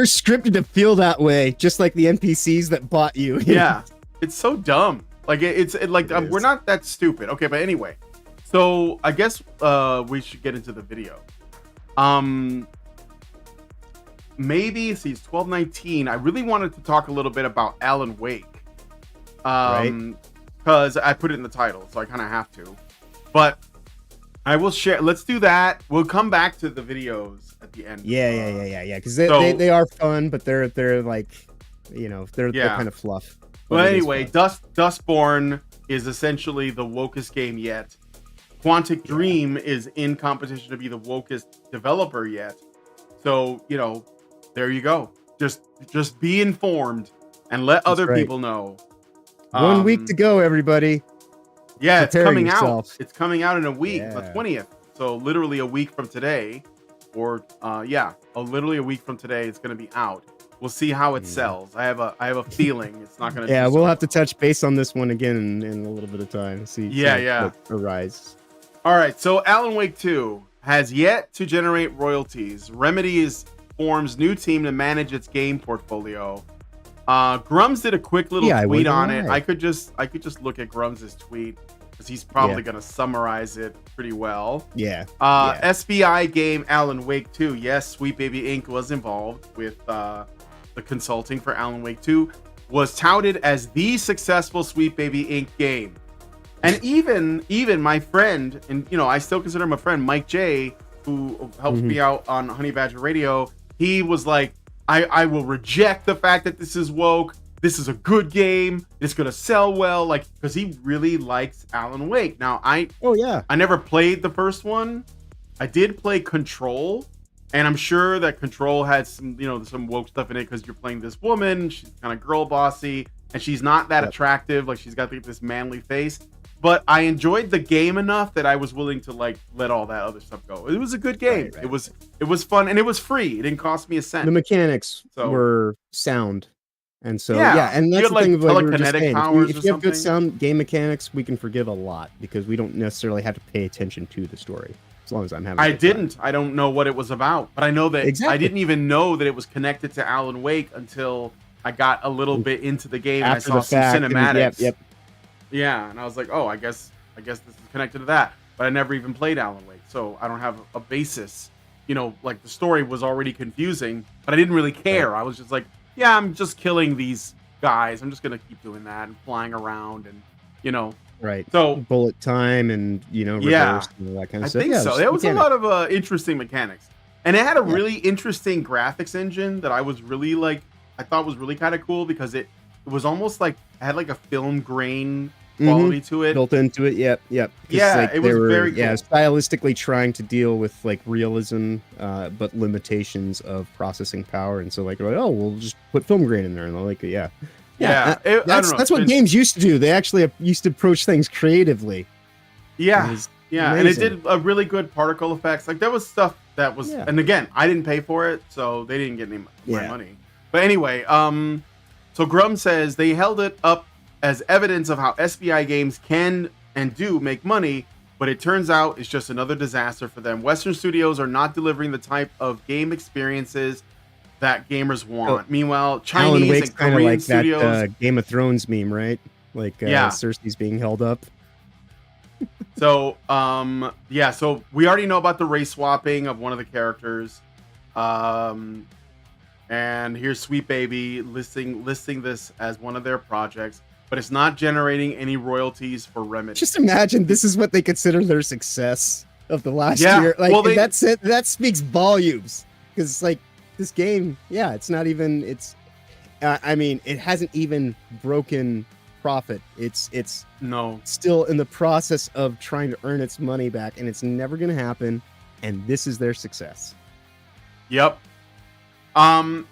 scripted to feel that way, just like the NPCs that bought you. Yeah. It's so dumb. Like we're not that stupid. Okay, but anyway. So I guess we should get into the video. Maybe see, it's 12:19. I really wanted to talk a little bit about Alan Wake. Because I put it in the title, so I kind of have to. But I will share. Let's do that. We'll come back to the videos at the end. Yeah. Because they are fun, but they're like, they're kind of fluff. Well, anyway, Dustborn is essentially the wokest game yet. Quantic Dream is in competition to be the wokest developer yet. So, there you go. Just be informed and let other people know. 1 week to go, everybody. Yeah, Prepare it's coming yourself. out. It's coming out in a week, Yeah. the 20th. So literally a week from today, or literally a week from today, it's going to be out. We'll see how it sells. I have a feeling it's not going to. Yeah, we'll have to touch base on this one again in a little bit of time. See. What arises. All right, so Alan Wake 2 has yet to generate royalties. Remedy forms new team to manage its game portfolio. Grums did a quick little tweet on it. I could just look at Grums' tweet because he's probably going to summarize it pretty well. SBI game Alan Wake 2. Yes, Sweet Baby Inc. was involved with the consulting for Alan Wake 2. Was touted as the successful Sweet Baby Inc. game. And even my friend, and I still consider him a friend, Mike J, who helps me out on Honey Badger Radio, he was like, I will reject the fact that this is woke. This is a good game. It's gonna sell well, because he really likes Alan Wake. Now I never played the first one. I did play Control, and I'm sure that Control had some some woke stuff in it because you're playing this woman. She's kind of girl bossy, and she's not that attractive. Like she's got this manly face. But I enjoyed the game enough that I was willing to let all that other stuff go. It was a good game. It was fun, and it was free. It didn't cost me a cent. The mechanics were sound, and so and that's the thing of what we were just saying. If you have good sound game mechanics, we can forgive a lot because we don't necessarily have to pay attention to the story as long as I'm having. I don't know what it was about, but I know that I didn't even know that it was connected to Alan Wake until I got a little bit into the game. After and I saw some cinematics. Yep. Yeah, and I was like, oh, I guess this is connected to that. But I never even played Alan Wake, so I don't have a basis. The story was already confusing, but I didn't really care. I was just like, yeah, I'm just killing these guys. I'm just gonna keep doing that and flying around and Right. So bullet time and reverse and all that kind of stuff. I think so. There was a lot of interesting mechanics, and it had a really interesting graphics engine that I was really I thought was really kind of cool because it was almost like it had a film grain quality to it built into it. Yep. Yeah, it was very cool. Stylistically trying to deal with realism, but limitations of processing power, and so we'll just put film grain in there, and they're that's what games used to do. They actually used to approach things creatively. And it did a really good particle effects. There was stuff that was, and again, I didn't pay for it, so they didn't get any my money. But anyway, so Grum says they held it up as evidence of how SBI games can and do make money, but it turns out it's just another disaster for them. Western studios are not delivering the type of game experiences that gamers want. Meanwhile, Chinese and Korean studios... that Game of Thrones meme, right? Cersei's being held up. So, so we already know about the race swapping of one of the characters. And here's Sweet Baby listing this as one of their projects, but it's not generating any royalties for Remedy. Just imagine this is what they consider their success of the last year. That's it. That speaks volumes because this game, it's not even. It hasn't even broken profit. It's still in the process of trying to earn its money back, and it's never going to happen. And this is their success. Yep. Well,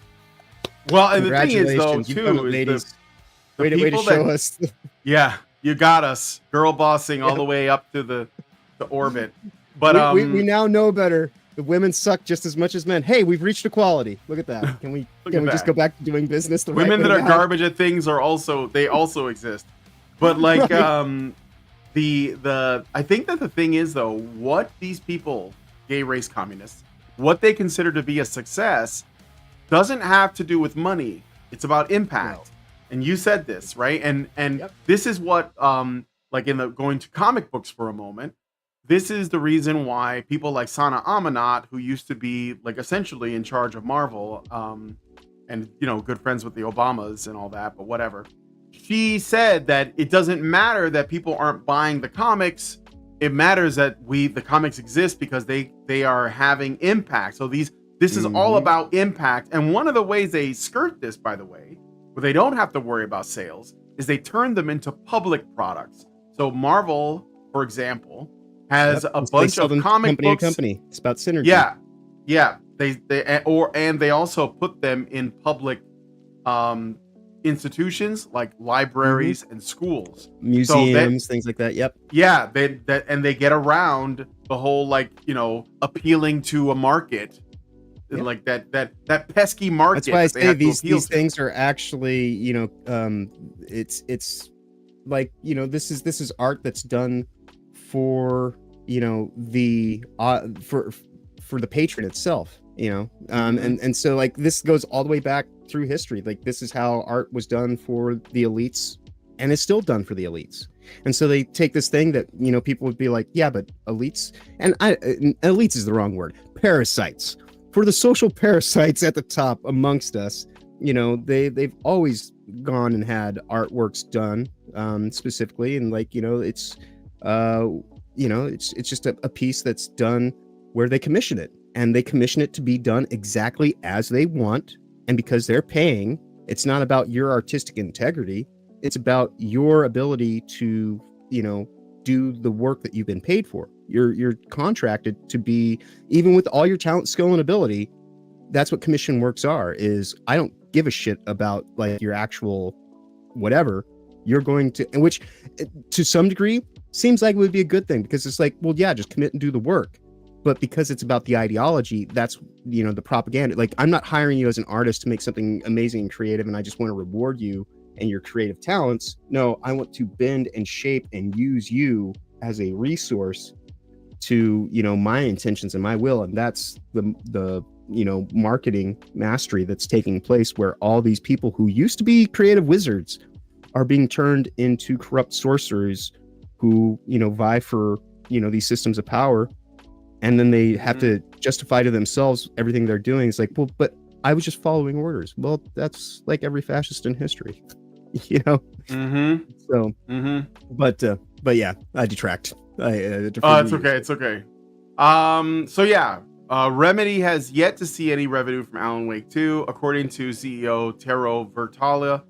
and the thing is, though, too, is way to show us. Yeah, you got us, girl bossing all the way up to the orbit. But we now know better. The women suck just as much as men. Hey, we've reached equality. Look at that. Can we just go back to doing business? The women right that are garbage at things are also exist. But I think that the thing is, though, what these people, gay race communists, what they consider to be a success doesn't have to do with money. It's about impact. No. And you said this, right? And this is what going to comic books for a moment. this is the reason why people like Sana Amanat, who used to be like essentially in charge of Marvel, and good friends with the Obamas and all that, but whatever. She said that it doesn't matter that people aren't buying the comics. It matters that the comics exist because they are having impact. So this is all about impact. And one of the ways they skirt this, by the way, where they don't have to worry about sales, is they turn them into public products. So Marvel, for example, has a bunch of comic books. Company. It's about synergy. Yeah. They also put them in public institutions like libraries and schools, museums, things like that. Yep. Yeah, they get around the whole appealing to a market, like that pesky market. That's why I say these things are actually it's like this is art that's done for the for the patron itself. And so like this goes all the way back through history. Like this is how art was done for the elites, and it's still done for the elites. And so they take this thing that people would be like, yeah, but elites, and elites is the wrong word, parasites, for the social parasites at the top amongst us. They've always gone and had artworks done specifically, and it's just a piece that's done where they commission it. And they commission it to be done exactly as they want. And because they're paying, it's not about your artistic integrity. It's about your ability to, do the work that you've been paid for. You're contracted to be, even with all your talent, skill, and ability. That's what commission works are, is I don't give a shit about like your actual whatever. You're going to, and which to some degree seems like it would be a good thing, because it's like, well, yeah, just commit and do the work. But because it's about the ideology, that's, the propaganda. Like, I'm not hiring you as an artist to make something amazing and creative, and I just want to reward you and your creative talents. No, I want to bend and shape and use you as a resource to, my intentions and my will. And that's the marketing mastery that's taking place, where all these people who used to be creative wizards are being turned into corrupt sorcerers who, vie for, these systems of power. And then they have to justify to themselves everything they're doing. It's like, well, but I was just following orders. Well, that's like every fascist in history, So, but yeah, I detract. It's okay. It's okay. So yeah, Remedy has yet to see any revenue from Alan Wake 2. According to CEO Tero Vertala,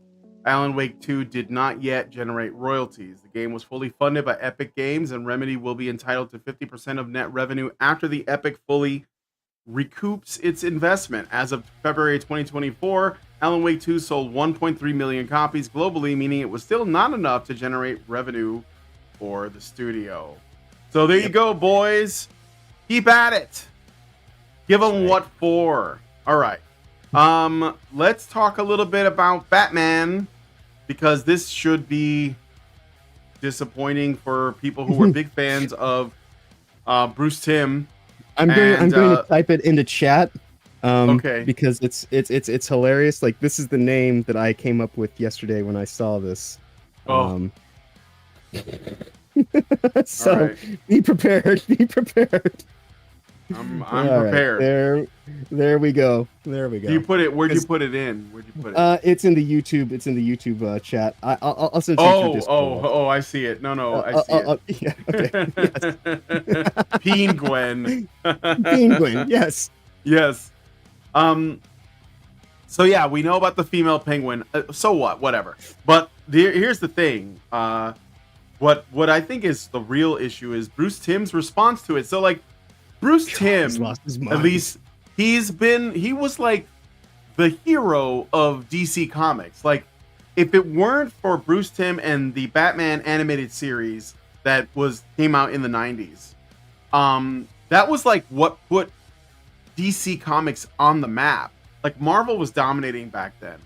Alan Wake 2 did not yet generate royalties. The game was fully funded by Epic Games, and Remedy will be entitled to 50% of net revenue after the Epic fully recoups its investment. As of February 2024, Alan Wake 2 sold 1.3 million copies globally, meaning it was still not enough to generate revenue for the studio. So there you go, boys. Keep at it. Give them what for. All right. Let's talk a little bit about Batman, because this should be disappointing for people who were big fans of Bruce Timm. I'm going to type it into chat. Okay. Because it's hilarious. Like, this is the name that I came up with yesterday when I saw this. So right. Be prepared. Be prepared. I'm prepared. Right. There we go. There we go. You put it. Where'd you put it in? Where'd you put it? It's in the YouTube. It's in the YouTube chat. I'll send you through Discord. Oh! I see it. No, I see it. Yeah. Okay. Yes. Penguin. Penguin. Yes. Yes. So yeah, we know about the female penguin. So what? Whatever. But here's the thing. What I think is the real issue is Bruce Timm's response to it. So like, Bruce Timm, at least he was like the hero of DC Comics. Like, if it weren't for Bruce Timm and the Batman animated series that came out in the 90s, that was like what put DC Comics on the map. Like, Marvel was dominating back then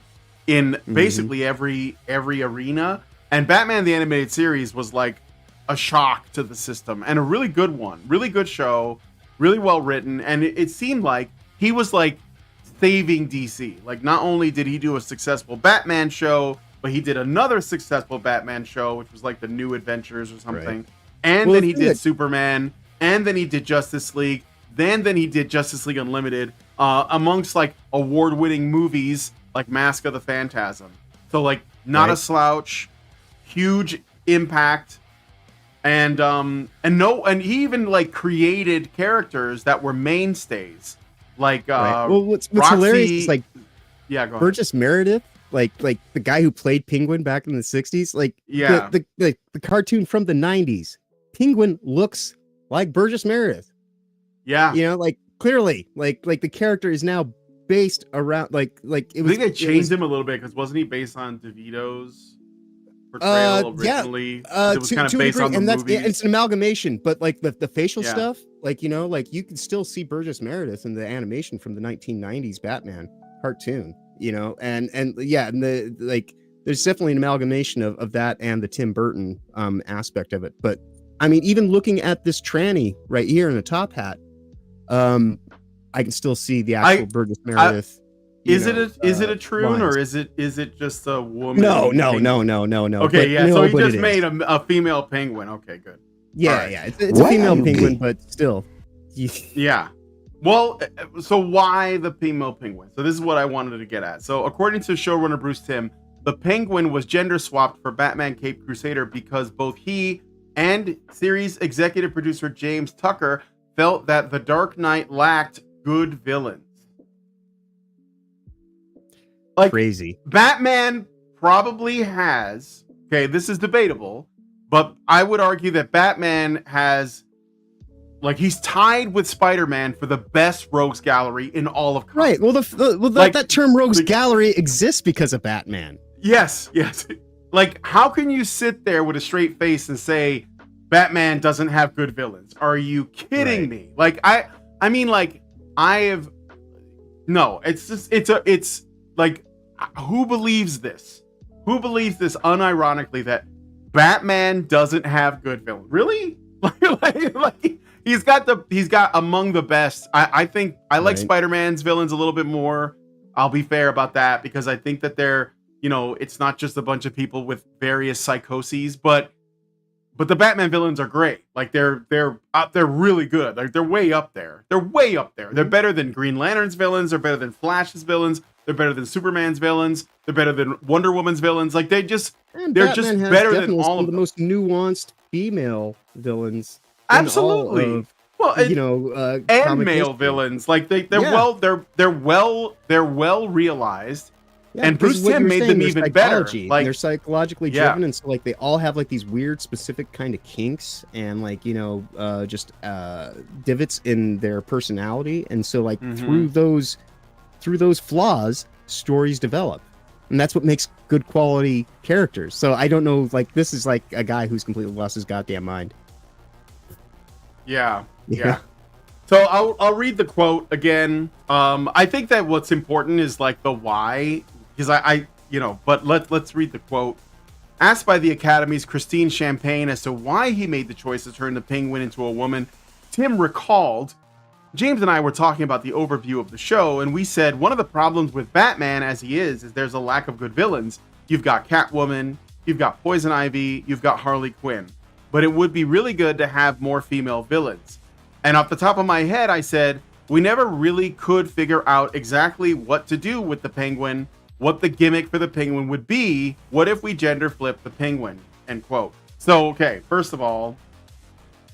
in basically every arena, and Batman the Animated Series was like a shock to the system, and a really good one, really good show, really well written, and it seemed like he was like saving DC. Like, not only did he do a successful Batman show, but he did another successful Batman show, which was like the New Adventures or something. and then he did Superman, and then he did Justice League, then he did Justice League Unlimited, amongst like award-winning movies like Mask of the Phantasm. So like not a slouch, huge impact, and he even like created characters that were mainstays. Like well, what's Roxy, hilarious is like go ahead. Burgess Meredith, like the guy who played Penguin back in the 60s, like the cartoon from the 90s. Penguin looks like Burgess Meredith. Yeah. You know, like clearly, like the character is now based around like it was. I think they changed him a little bit because wasn't he based on DeVito's portrayal originally? Yeah, it was kind of based on the movies. It's an amalgamation, but like the facial stuff, like, you know, like you can still see Burgess Meredith in the animation from the 1990s Batman cartoon, you know, and the like there's definitely an amalgamation of that and the Tim Burton aspect of it. But I mean, even looking at this tranny right here in a top hat, I can still see the actual Burgess Meredith. Is it a troon or is it just a woman? No. Okay, yeah. So he just made a female penguin. Okay, good. Yeah, yeah. It's a female penguin, but still. Yeah. Well, so why the female penguin? So this is what I wanted to get at. So according to showrunner Bruce Timm, the penguin was gender swapped for Batman Caped Crusader because both he and series executive producer James Tucker felt that The Dark Knight lacked good villains. Like, crazy. Batman probably has, okay, this is debatable, but I would argue that Batman has, like, he's tied with Spider-Man for the best rogues gallery in all of comics. Right. Well, that term rogues gallery exists because of Batman. Yes. Like, how can you sit there with a straight face and say Batman doesn't have good villains? Are you kidding me? Like, I mean, like, it's like, who believes this? Who believes this unironically that Batman doesn't have good villains? Really? like he's got among the best. I think I like Spider-Man's villains a little bit more. I'll be fair about that because I think that they're, you know, it's not just a bunch of people with various psychoses, but the Batman villains are great. Like they're really good. Like they're way up there. They're better than Green Lantern's villains. They're better than Flash's villains. They're better than Superman's villains. They're better than Wonder Woman's villains. Like they're just better than all of them. The most nuanced female villains. Absolutely. And male villains. Like they're well realized. Yeah, and Bruce Timm made them even better. Like they're psychologically driven, and so like they all have like these weird, specific kind of kinks and like, you know, just divots in their personality, and so like through those flaws, stories develop, and that's what makes good quality characters. So I don't know, like this is like a guy who's completely lost his goddamn mind. Yeah. So I'll read the quote again. I think that what's important is like the why. Because I but let's read the quote. Asked by the Academy's Christine Champagne as to why he made the choice to turn the penguin into a woman, Timm recalled, James and I were talking about the overview of the show, and we said one of the problems with Batman as he is there's a lack of good villains. You've got Catwoman, you've got Poison Ivy, you've got Harley Quinn. But it would be really good to have more female villains. And off the top of my head, I said, we never really could figure out exactly what to do with the penguin, what the gimmick for the penguin would be. What if we gender flip the penguin? End quote. So, okay, first of all,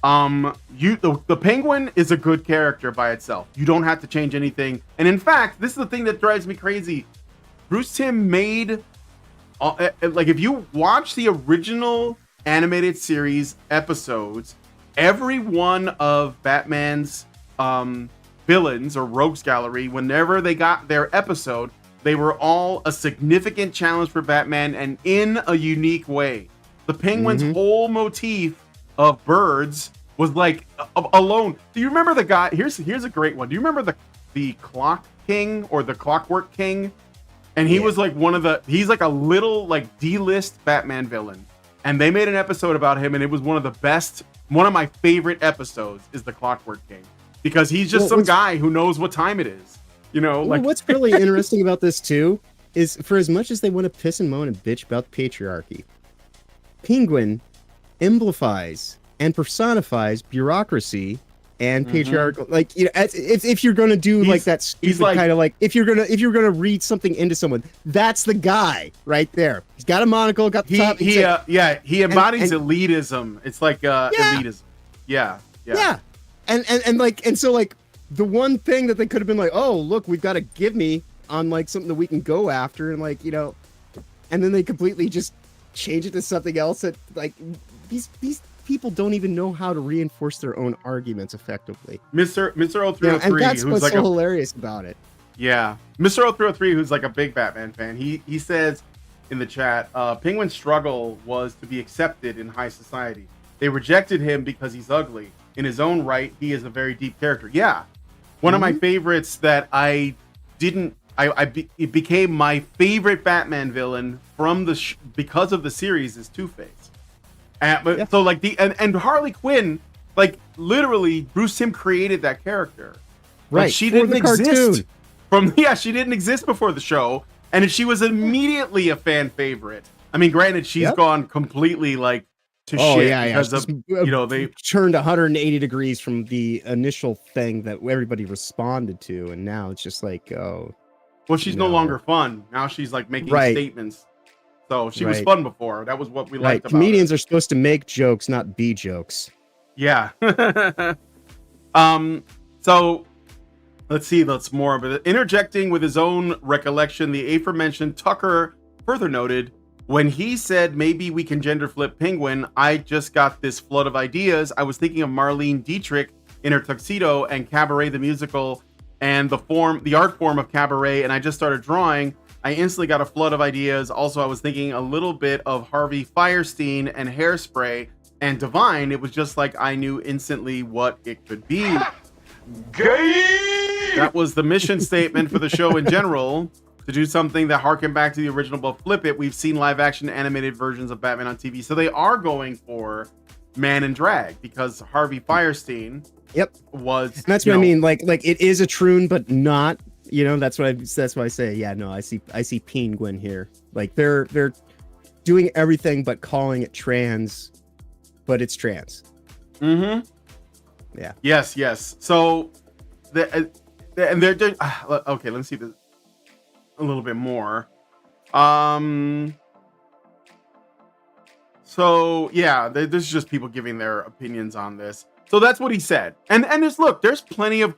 the penguin is a good character by itself. You don't have to change anything. And in fact, this is the thing that drives me crazy. Bruce Timm made, like, if you watch the original animated series episodes, every one of Batman's villains or rogues gallery, whenever they got their episode, they were all a significant challenge for Batman and in a unique way. The penguin's whole motif of birds was like alone. Do you remember the guy? Here's a great one. Do you remember the Clock King or the Clockwork King? And he was like he's like a little like D-list Batman villain. And they made an episode about him, and it was one of my favorite episodes is the Clockwork King. Because he's just some guy who knows what time it is. You know, like what's really interesting about this too is for as much as they want to piss and moan and bitch about the patriarchy, Penguin amplifies and personifies bureaucracy and patriarchal, like, you know, if you're gonna do like that stupid kind of like, if you're gonna read something into someone, that's the guy right there. He's got a monocle, got the top. He embodies elitism. It's like elitism. Yeah. And so like the one thing that they could have been like, oh look, we've got a give me on like something that we can go after, and like, you know, and then they completely just change it to something else that like these people don't even know how to reinforce their own arguments effectively. Mr. 0303, and that's who's what's like so hilarious about it. Yeah, Mr. 0303, who's like a big Batman fan, he says in the chat, Penguin's struggle was to be accepted in high society. They rejected him because he's ugly. In his own right, he is a very deep character. Yeah, one of my favorites that it became my favorite Batman villain from because of the series is Two-Face. So like and Harley Quinn, like literally Bruce Timm created that character. Right. Like, she didn't exist she didn't exist before the show, and she was immediately a fan favorite. I mean, granted, she's gone completely like to shit because of, you know, they turned 180 degrees from the initial thing that everybody responded to, and now it's just like, oh. Well, she's no longer fun. Now she's like making statements. So she was fun before. That was what we liked about comedians are supposed to make jokes, not be jokes. Yeah. So let's see. That's more of it. Interjecting with his own recollection, the aforementioned Tucker further noted, when he said maybe we can gender flip Penguin, I just got this flood of ideas. I was thinking of Marlene Dietrich in her tuxedo and Cabaret the musical and the art form of Cabaret, and I just started drawing. I instantly got a flood of ideas. Also, I was thinking a little bit of Harvey Fierstein and Hairspray and Divine. It was just like I knew instantly what it could be. That was the mission statement for the show in general, to do something that harkened back to the original, but flip it. We've seen live action animated versions of Batman on TV. So they are going for man in drag because Harvey Fierstein was. And that's what I mean. Like it is a troon, but not. You know, that's why I say, yeah, no, I see Penguin here. Like they're doing everything but calling it trans, but it's trans. Mm-hmm. Yeah. Yes. So they're doing, okay, let me see this a little bit more. So yeah, there's just people giving their opinions on this. So that's what he said. And there's plenty of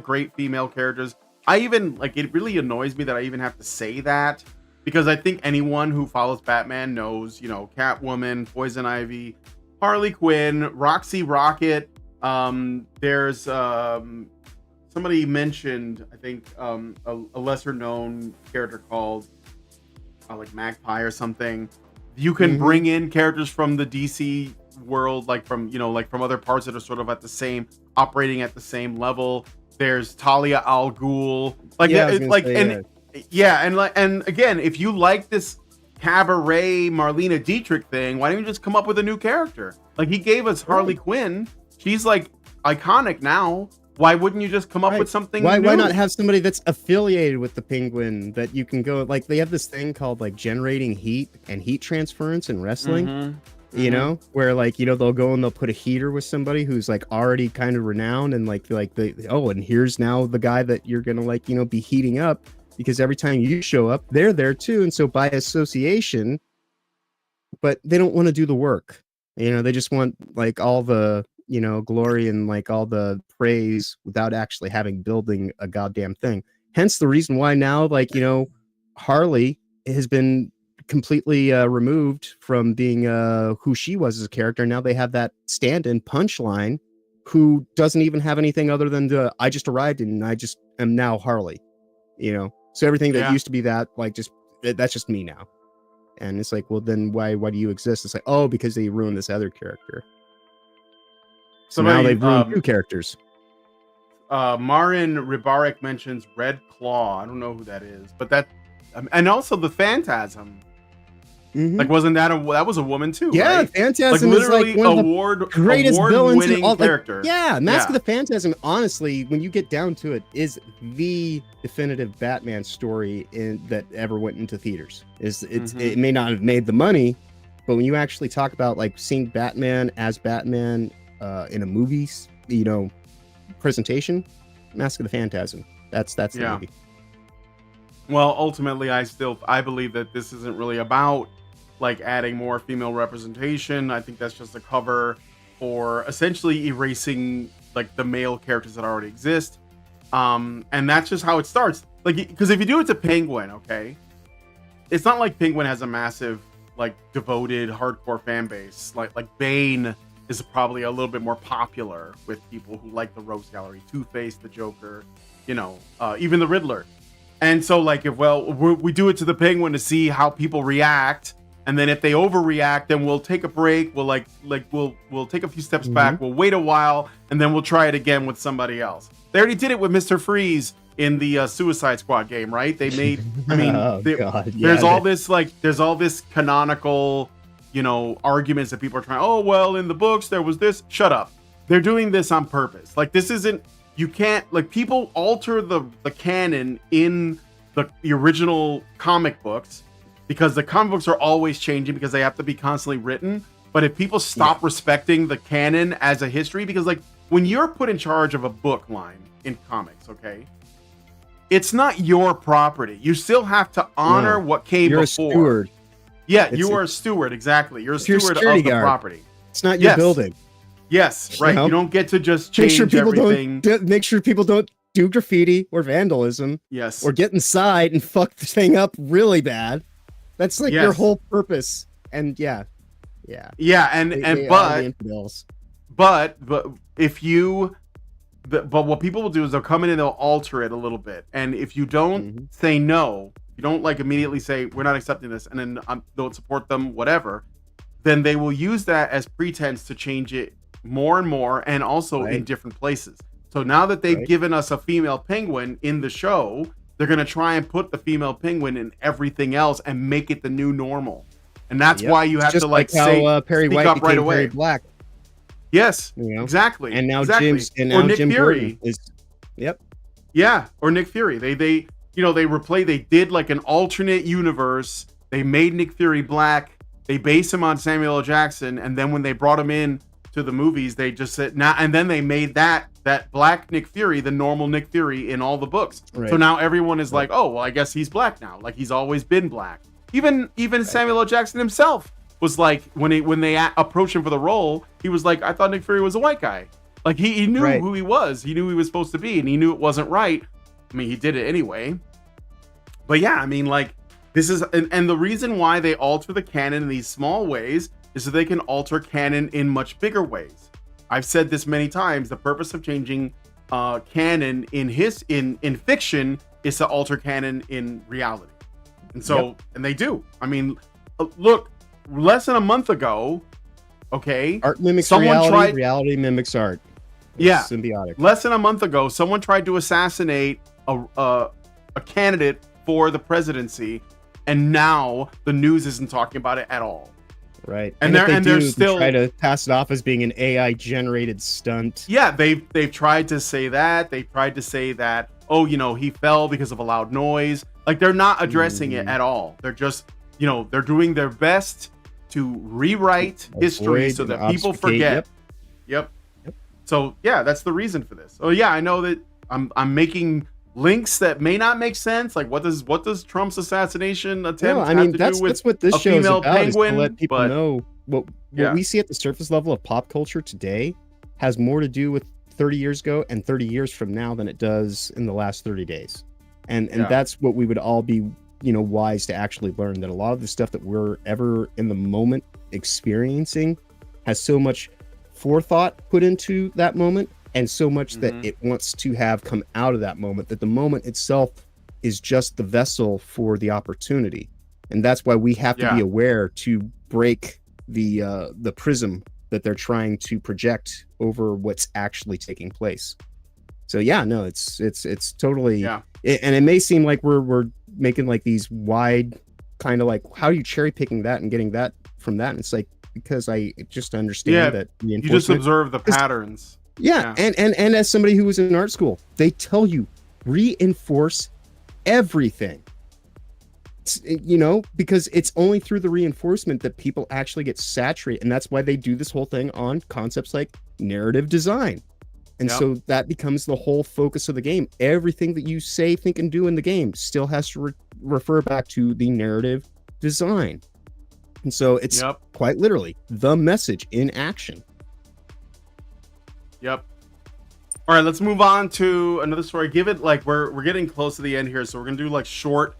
great female characters. I even, like, it really annoys me that I even have to say that, because I think anyone who follows Batman knows, you know, Catwoman, Poison Ivy, Harley Quinn, Roxy Rocket. There's somebody mentioned, I think, a lesser known character called like Magpie or something. You can bring in characters from the DC world, like from other parts that are sort of operating at the same level. There's Talia al Ghul, and again, if you like this Cabaret Marlena Dietrich thing, why don't you just come up with a new character? Like, he gave us Harley Quinn. She's like iconic now. Why wouldn't you just come up with something new? Why not have somebody that's affiliated with the Penguin that you can go, like, they have this thing called like generating heat and heat transference in wrestling. You know, where, like, you know, they'll go and they'll put a heater with somebody who's like already kind of renowned, and and here's now the guy that you're gonna, like, you know, be heating up, because every time you show up, they're there too, and so by association. But they don't want to do the work. You know, they just want, like, all the, you know, glory and, like, all the praise without actually building a goddamn thing. Hence the reason why now, like, you know, Harley has been completely removed from being who she was as a character. Now they have that stand-in Punchline, who doesn't even have anything other than I just arrived and I just am now Harley. You know, so everything that used to be that, like, that's just me now. And it's like, well, then why do you exist? It's like, oh, because they ruined this other character. So now they've ruined two characters. Marin Ribarek mentions Red Claw. I don't know who that is, but that, and also the Phantasm. Like, wasn't that was a woman too? Yeah, right? Phantasm, like, literally is like one of the greatest villains in all character. Mask of the Phantasm, honestly, when you get down to it, is the definitive Batman story that ever went into theaters. It may not have made the money, But when you actually talk about like seeing Batman as Batman in a movie, presentation, Mask of the Phantasm. That's the movie. Well, ultimately, I believe that this isn't really about like adding more female representation. I think that's just a cover for essentially erasing like the male characters that already exist. And that's just how it starts. Like, because if you do it to Penguin, okay, it's not like Penguin has a massive, like, devoted, hardcore fan base. Like Bane is probably a little bit more popular with people who like the Rogues Gallery, Two-Face, the Joker, even the Riddler. And so, like, if we do it to the Penguin to see how people react, and then if they overreact, then we'll take a break. We'll we'll take a few steps back. We'll wait a while, and then we'll try it again with somebody else. They already did it with Mr. Freeze in the Suicide Squad game, right? They made, I mean, there's all this canonical, arguments that people are trying. Oh, well, in the books there was this. Shut up. They're doing this on purpose. Like, this isn't. You can't, like, people alter the canon in the original comic books because the comic books are always changing because they have to be constantly written. But if people stop respecting the canon as a history, because like when you're put in charge of a book line in comics, okay, it's not your property. You still have to honor what came before. You're a steward. Yeah, you are a steward, exactly. You're a steward of the property. It's not your building. Yes, right. You don't get to just change everything. Make sure people don't do graffiti or vandalism. Yes. Or get inside and fuck the thing up really bad. That's like your whole purpose. And but what people will do is they'll come in and they'll alter it a little bit. And if you don't say no, you don't like immediately say we're not accepting this, and then don't support them, whatever, then they will use that as pretense to change it more and more, and also in different places. So now that they've given us a female penguin in the show, they're going to try and put the female penguin in everything else and make it the new normal. And that's why you have to how Perry White became right away. Perry Black. Yes, exactly. And now Nick Jim Fury is. Yeah, or Nick Fury. They did like an alternate universe. They made Nick Fury black. They based him on Samuel L. Jackson, and then when they brought him in to the movies, they just said and then they made that black Nick Fury the normal Nick Fury in all the books. Right. So now everyone is like, oh, well, I guess he's black now. Like, he's always been black. Even Samuel L. Jackson himself was like, when they approached him for the role, he was like, I thought Nick Fury was a white guy. Like, he knew who he was. He knew he was supposed to be, and he knew it wasn't right. I mean, he did it anyway. But yeah, I mean, like, this is, and the reason why they alter the canon in these small ways is so they can alter canon in much bigger ways. I've said this many times. The purpose of changing canon in fiction is to alter canon in reality. And so, and they do. I mean, look, less than a month ago, okay, art mimics reality, reality mimics art. It's symbiotic. Less than a month ago, someone tried to assassinate a candidate for the presidency, and now the news isn't talking about it at all. Right. And they're still try to pass it off as being an AI generated stunt. Yeah, they've tried to say that. They tried to say that, oh, he fell because of a loud noise. Like, they're not addressing it at all. They're just, they're doing their best to rewrite history so that people forget. Yep. So yeah, that's the reason for this. Oh yeah, I know that I'm making links that may not make sense. Like, what does Trump's assassination attempt have to do with that's what this a show is female about, penguin? Is to let people know what we see at the surface level of pop culture today has more to do with 30 years ago and 30 years from now than it does in the last 30 days. And that's what we would all be, wise to actually learn, that a lot of the stuff that we're ever in the moment experiencing has so much forethought put into that moment, and so much that it wants to have come out of that moment, that the moment itself is just the vessel for the opportunity. And that's why we have to be aware to break the prism that they're trying to project over what's actually taking place. So yeah, no, it's totally, and it may seem like we're making like these wide kind of like, how are you cherry picking that and getting that from that? And it's like, because I just understand that you just observe the patterns. And as somebody who was in art school, they tell you reinforce everything. You know, because it's only through the reinforcement that people actually get saturated, and that's why they do this whole thing on concepts like narrative design. And so that becomes the whole focus of the game. Everything that you say, think, and do in the game still has to refer back to the narrative design. And so it's quite literally the message in action. Yep. All right, let's move on to another story. Give it like we're getting close to the end here, so we're gonna do like short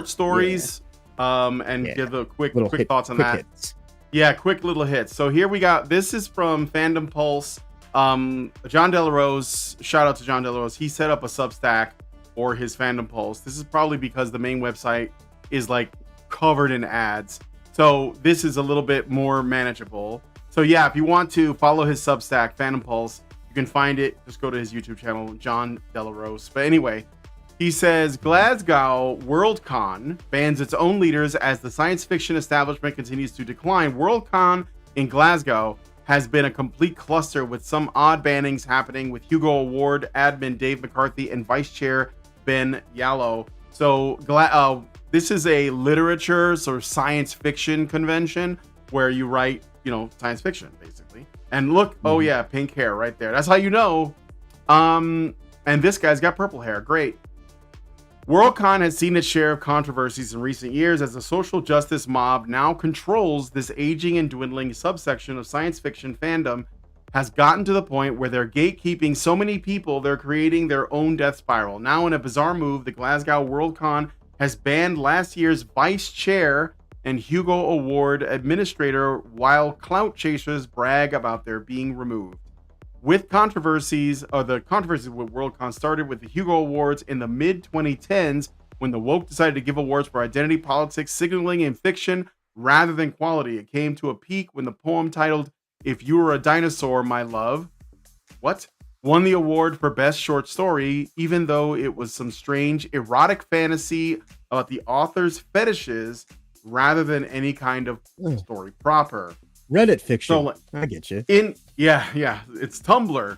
stories, and give a quick thoughts on that. Hits. Yeah, quick little hits. So here we got. This is from Fandom Pulse. John Delarose. Shout out to John Delarose. He set up a Substack for his Fandom Pulse. This is probably because the main website is like covered in ads. So this is a little bit more manageable. So yeah, if you want to follow his Substack, Fandom Pulse, you can find it. Just go to his YouTube channel, John Delarose. But anyway, he says Glasgow Worldcon bans its own leaders as the science fiction establishment continues to decline. Worldcon in Glasgow has been a complete cluster with some odd bannings happening with Hugo Award admin Dave McCarthy and Vice Chair Ben Yallow. So this is a literature sort of science fiction convention where you write, science fiction basically. And look, oh yeah, pink hair right there. That's how you know. And this guy's got purple hair. Great. Worldcon has seen its share of controversies in recent years as the social justice mob now controls this aging and dwindling subsection of science fiction fandom has gotten to the point where they're gatekeeping so many people they're creating their own death spiral. Now in a bizarre move, the Glasgow Worldcon has banned last year's vice chair and Hugo Award administrator while clout chasers brag about their being removed. The controversies with Worldcon started with the Hugo Awards in the mid-2010s when the woke decided to give awards for identity politics, signaling in fiction rather than quality. It came to a peak when the poem titled "If You Were a Dinosaur, My Love" won the award for best short story, even though it was some strange erotic fantasy about the author's fetishes rather than any kind of story proper. Reddit fiction. So, I get you. It's Tumblr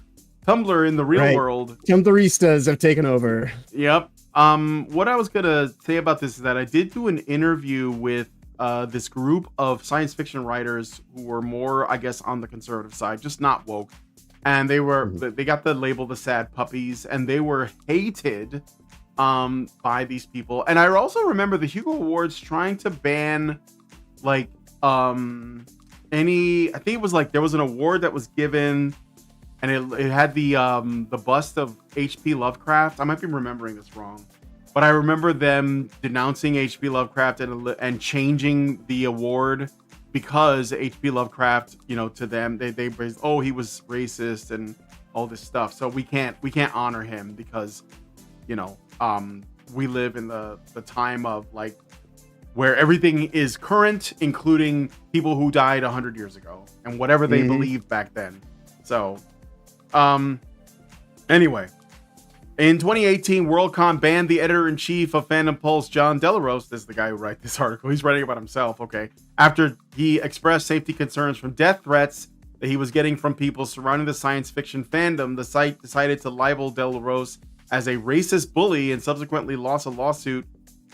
in the real world. Tumblristas have taken over. Yep. What I was gonna say about this is that I did do an interview with this group of science fiction writers who were more, I guess, on the conservative side, just not woke. And they got the label the sad puppies, and they were hated by these people. And I also remember the Hugo Awards trying to ban I think it was like there was an award that was given and it had the bust of H.P. Lovecraft. I might be remembering this wrong, but I remember them denouncing H.P. Lovecraft and changing the award because H.P. Lovecraft, to them they raised, he was racist and all this stuff. So we can't honor him because we live in the time of where everything is current, including people who died 100 years ago and whatever they believed back then. So, anyway, in 2018, Worldcon banned the editor-in-chief of Fandom Pulse, John Delarose. This is the guy who wrote this article. He's writing about himself, okay. After he expressed safety concerns from death threats that he was getting from people surrounding the science fiction fandom, the site decided to libel Delarose as a racist bully and subsequently lost a lawsuit.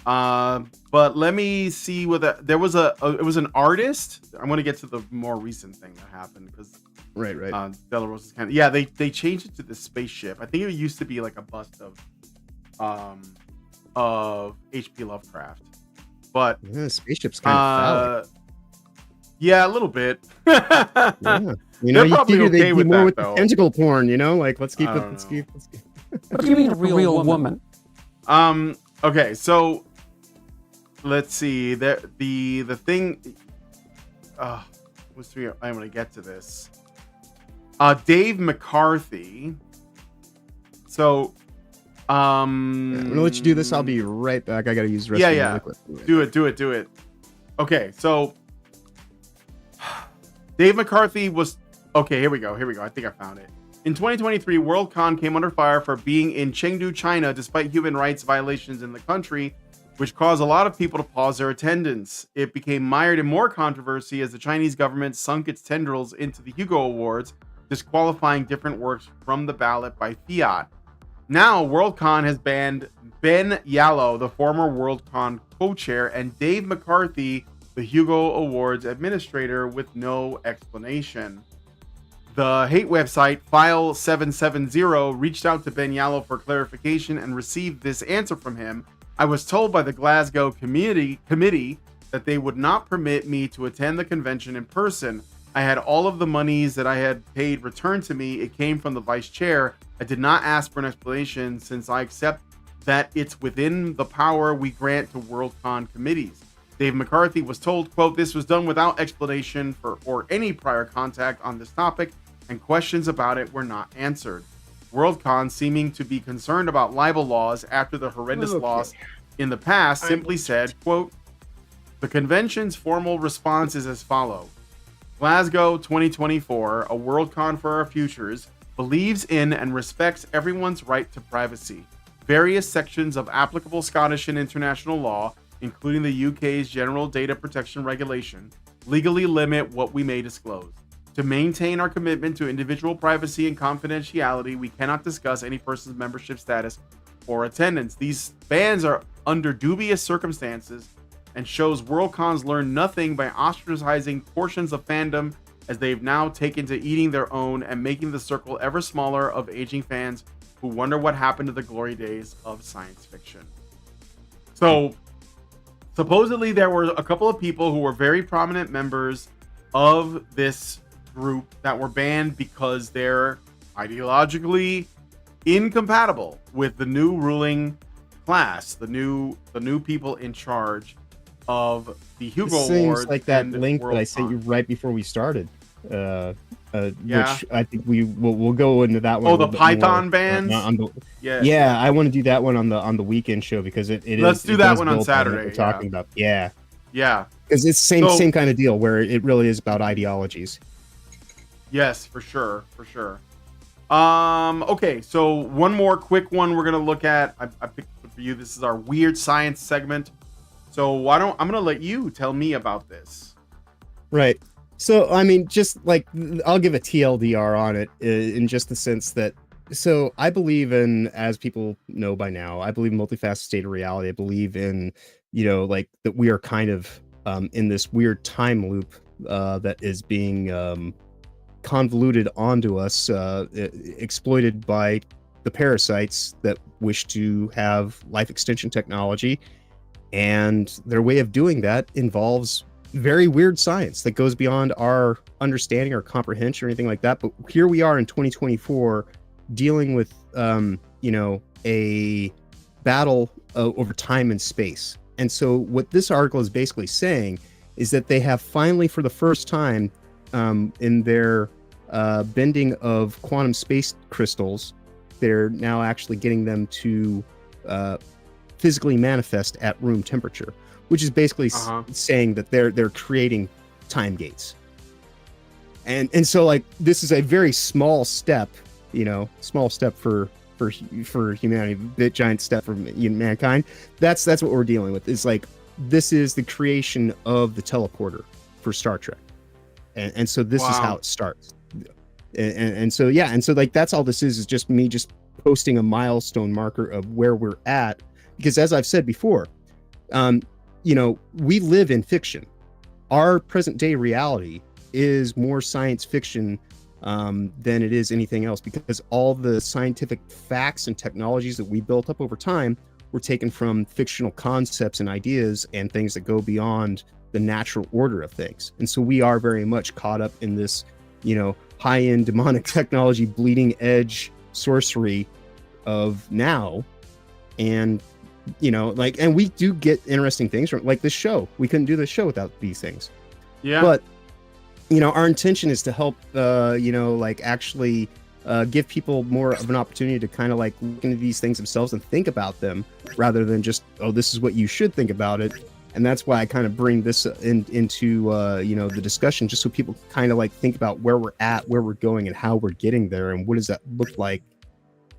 But let me see it was an artist. I'm going to get to the more recent thing that happened because right. Delarose is they changed it to the spaceship. I think it used to be like a bust of H.P. Lovecraft, but spaceship's kind of phallic. Yeah, a little bit. Yeah. They're probably okay with that, with though. Tentacle porn, let's keep it. Let's keep. What do you mean a real woman? Okay, so let's see. The thing. I'm gonna get to this. Dave McCarthy. So, I'm gonna let you do this. I'll be right back. I gotta use the rest of the liquid. Do it. Okay, so Dave McCarthy was okay. Here we go. I think I found it. In 2023, Worldcon came under fire for being in Chengdu, China, despite human rights violations in the country, which caused a lot of people to pause their attendance. It became mired in more controversy as the Chinese government sunk its tendrils into the Hugo Awards, disqualifying different works from the ballot by fiat. Now, Worldcon has banned Ben Yallo, the former Worldcon co-chair, and Dave McCarthy, the Hugo Awards administrator, with no explanation. The hate website File770 reached out to Ben Yallo for clarification and received this answer from him. I was told by the Glasgow committee that they would not permit me to attend the convention in person. I had all of the monies that I had paid returned to me. It came from the vice chair. I did not ask for an explanation since I accept that it's within the power we grant to Worldcon committees. Dave McCarthy was told, quote, this was done without explanation or any prior contact on this topic, and questions about it were not answered. Worldcon, seeming to be concerned about libel laws after the horrendous loss in the past, simply said, quote, the convention's formal response is as follows. Glasgow 2024, a Worldcon for our futures, believes in and respects everyone's right to privacy. Various sections of applicable Scottish and international law, including the UK's General Data Protection Regulation, legally limit what we may disclose. To maintain our commitment to individual privacy and confidentiality, we cannot discuss any person's membership status or attendance. These bans are under dubious circumstances and shows Worldcons learn nothing by ostracizing portions of fandom, as they've now taken to eating their own and making the circle ever smaller of aging fans who wonder what happened to the glory days of science fiction. So supposedly there were a couple of people who were very prominent members of this group that were banned because they're ideologically incompatible with the new ruling class, the new people in charge of the Hugo Awards. Seems like that link that I sent you right before we started. Which I think we'll go into that one. Oh, the Python bans. Yeah, I want to do that one on the weekend show because it Let's do that one on Saturday. We're talking about yeah, because it's same kind of deal where it really is about ideologies. Yes, for sure. Okay, so one more quick one we're gonna look at. I picked for you. This is our weird science segment. So I'm gonna let you tell me about this. Right. So, I mean, just like, I'll give a TLDR on it in just the sense that, so I believe in, as people know by now, I believe in multifaceted state of reality. I believe in, like that we are kind of in this weird time loop that is being convoluted onto us, exploited by the parasites that wish to have life extension technology. And their way of doing that involves very weird science that goes beyond our understanding or comprehension or anything like that. But here we are in 2024 dealing with, a battle over time and space. And so what this article is basically saying is that they have finally, for the first time in their bending of quantum space crystals, they're now actually getting them to physically manifest at room temperature, which is basically saying that they're creating time gates. And so like this is a very small step, for humanity, a bit giant step for mankind. That's what we're dealing with. Is like this is the creation of the teleporter for Star Trek, and so this is how it starts. And so like that's all this is just me just posting a milestone marker of where we're at, because as I've said before, we live in fiction. Our present day reality is more science fiction than it is anything else, because all the scientific facts and technologies that we built up over time were taken from fictional concepts and ideas and things that go beyond the natural order of things. And so we are very much caught up in this, high-end demonic technology, bleeding edge sorcery of now. And and we do get interesting things from like this show. We couldn't do this show without these things. Yeah. But our intention is to help actually give people more of an opportunity to kind of like look into these things themselves and think about them, rather than just, this is what you should think about it. And that's why I kind of bring this into the discussion, just so people kind of like think about where we're at, where we're going, and how we're getting there, and what does that look like,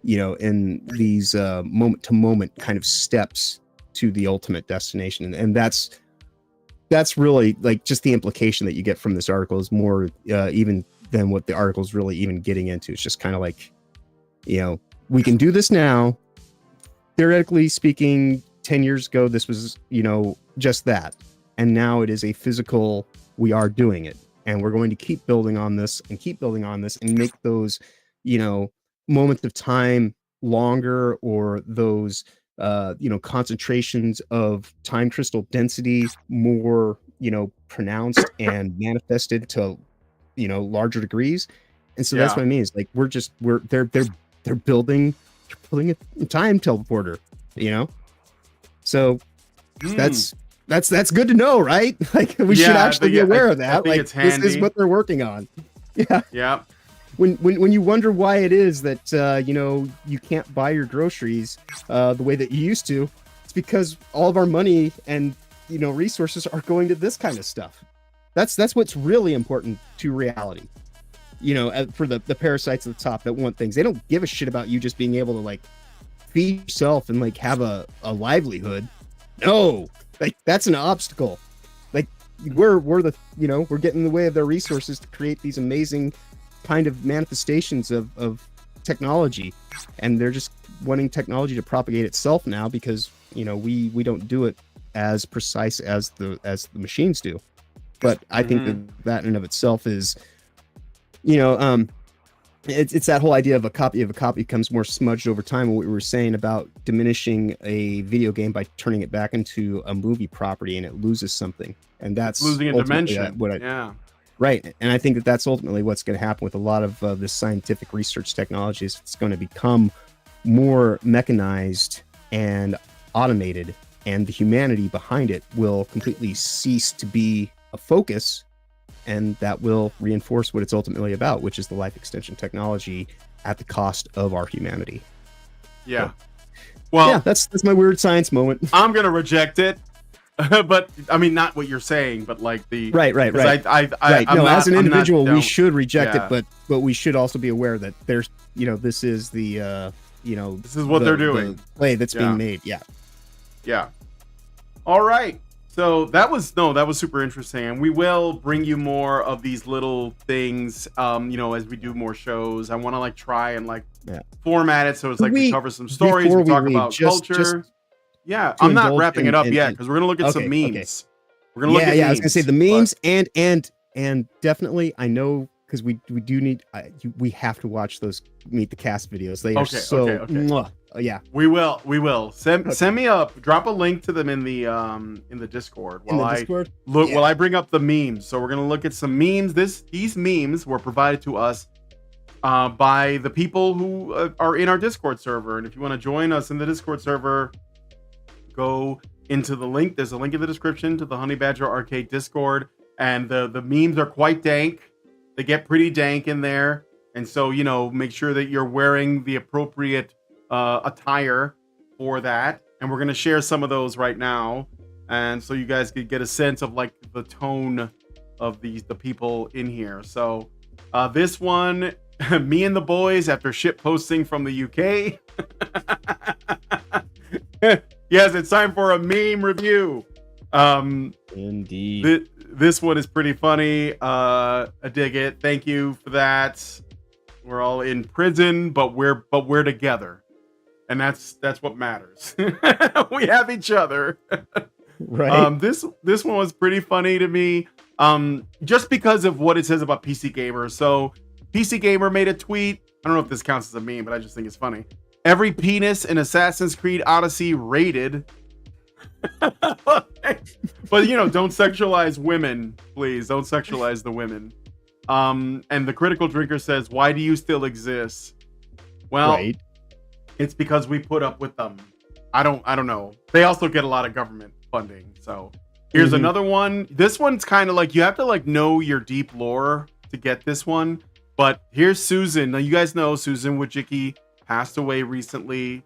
in these moment to moment kind of steps to the ultimate destination. And that's really like just the implication that you get from this article is more even than what the article is really even getting into. It's just kind of like, we can do this now. theoretically speaking, 10 years ago, this was, just that. And now it is a physical, we are doing it. And we're going to keep building on this and keep building on this and make those, moments of time longer, or those, concentrations of time crystal density more, pronounced and manifested to, larger degrees. And so that's what I mean. Is like, they're building a time teleporter, So that's good to know, right? Like, we should actually be aware of that. Like, this is what they're working on. Yeah. Yeah. When you wonder why it is that you can't buy your groceries the way that you used to, it's because all of our money and resources are going to this kind of stuff. That's what's really important to reality. For the parasites at the top that want things, they don't give a shit about you just being able to like feed yourself and like have a livelihood. No, like that's an obstacle. Like we're getting in the way of their resources to create these amazing kind of manifestations of technology, and they're just wanting technology to propagate itself now because we don't do it as precise as the machines do. But I think that in and of itself is it's that whole idea of a copy becomes more smudged over time. What we were saying about diminishing a video game by turning it back into a movie property, and it loses something, and that's losing a dimension. Right. And I think that's ultimately what's going to happen with a lot of this scientific research technology. Is it's going to become more mechanized and automated, and the humanity behind it will completely cease to be a focus, and that will reinforce what it's ultimately about, which is the life extension technology at the cost of our humanity. Yeah. So, well, yeah, that's my weird science moment. I'm going to reject it. But I mean, not what you're saying, but like the right. As an individual, we should reject it, but we should also be aware that there's, this is the, this is what they're doing. The play that's being made. Yeah. Yeah. All right. So that was super interesting, and we will bring you more of these little things, as we do more shows. I want to like try and format it so it's like we cover some stories, we talk about culture. Yeah, I'm not wrapping it up yet because we're gonna look at some memes. Okay. We're gonna look at memes. I was gonna say the memes and definitely I know because we do need we have to watch those Meet the Cast videos. They are so okay. Yeah. We will. Send me drop a link to them in the Discord while I bring up the memes. So we're gonna look at some memes. These memes were provided to us by the people who are in our Discord server, and if you want to join us in the Discord server, go into the link. There's a link in the description to the Honey Badger Arcade Discord, and the memes are quite dank. They get pretty dank in there, and so make sure that you're wearing the appropriate attire for that. And we're gonna share some of those right now, and so you guys could get a sense of like the tone of the people in here. So this one, me and the boys after ship posting from the UK. Yes, it's time for a meme review. Indeed. This one is pretty funny. I dig it. Thank you for that. We're all in prison, but we're together, and that's what matters. We have each other. Right. This one was pretty funny to me. Just because of what it says about PC Gamer. So PC Gamer made a tweet. I don't know if this counts as a meme, but I just think it's funny. Every penis in Assassin's Creed Odyssey rated. But don't sexualize women, please. Don't sexualize the women. And the Critical Drinker says, "Why do you still exist?" Well, it's because we put up with them. I don't know. They also get a lot of government funding. So here's another one. This one's kind of like you have to like know your deep lore to get this one. But here's Susan. Now you guys know Susan Wojcicki passed away recently,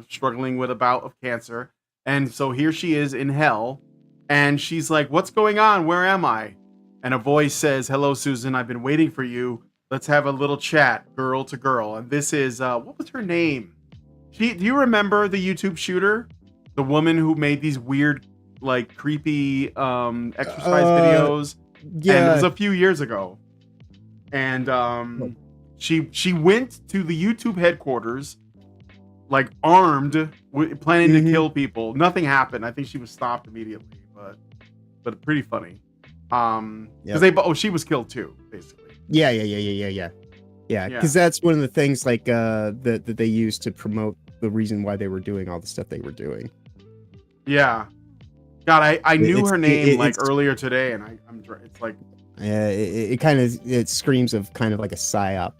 struggling with a bout of cancer. And so here she is in hell, and she's like, "What's going on? Where am I?" And a voice says, "Hello, Susan. I've been waiting for you. Let's have a little chat, girl to girl." And this is, what was her name? Do you remember the YouTube shooter? The woman who made these weird, like, creepy exercise videos? Yeah. And it was a few years ago. And she went to the YouTube headquarters like armed, planning to kill people. Nothing happened. I think she was stopped immediately, but pretty funny. Because she was killed too, basically. Yeah. Because that's one of the things like that they used to promote the reason why they were doing all the stuff they were doing. Yeah. God, I knew her name earlier today, and I'm it's like. It kind of screams of kind of like a psyop,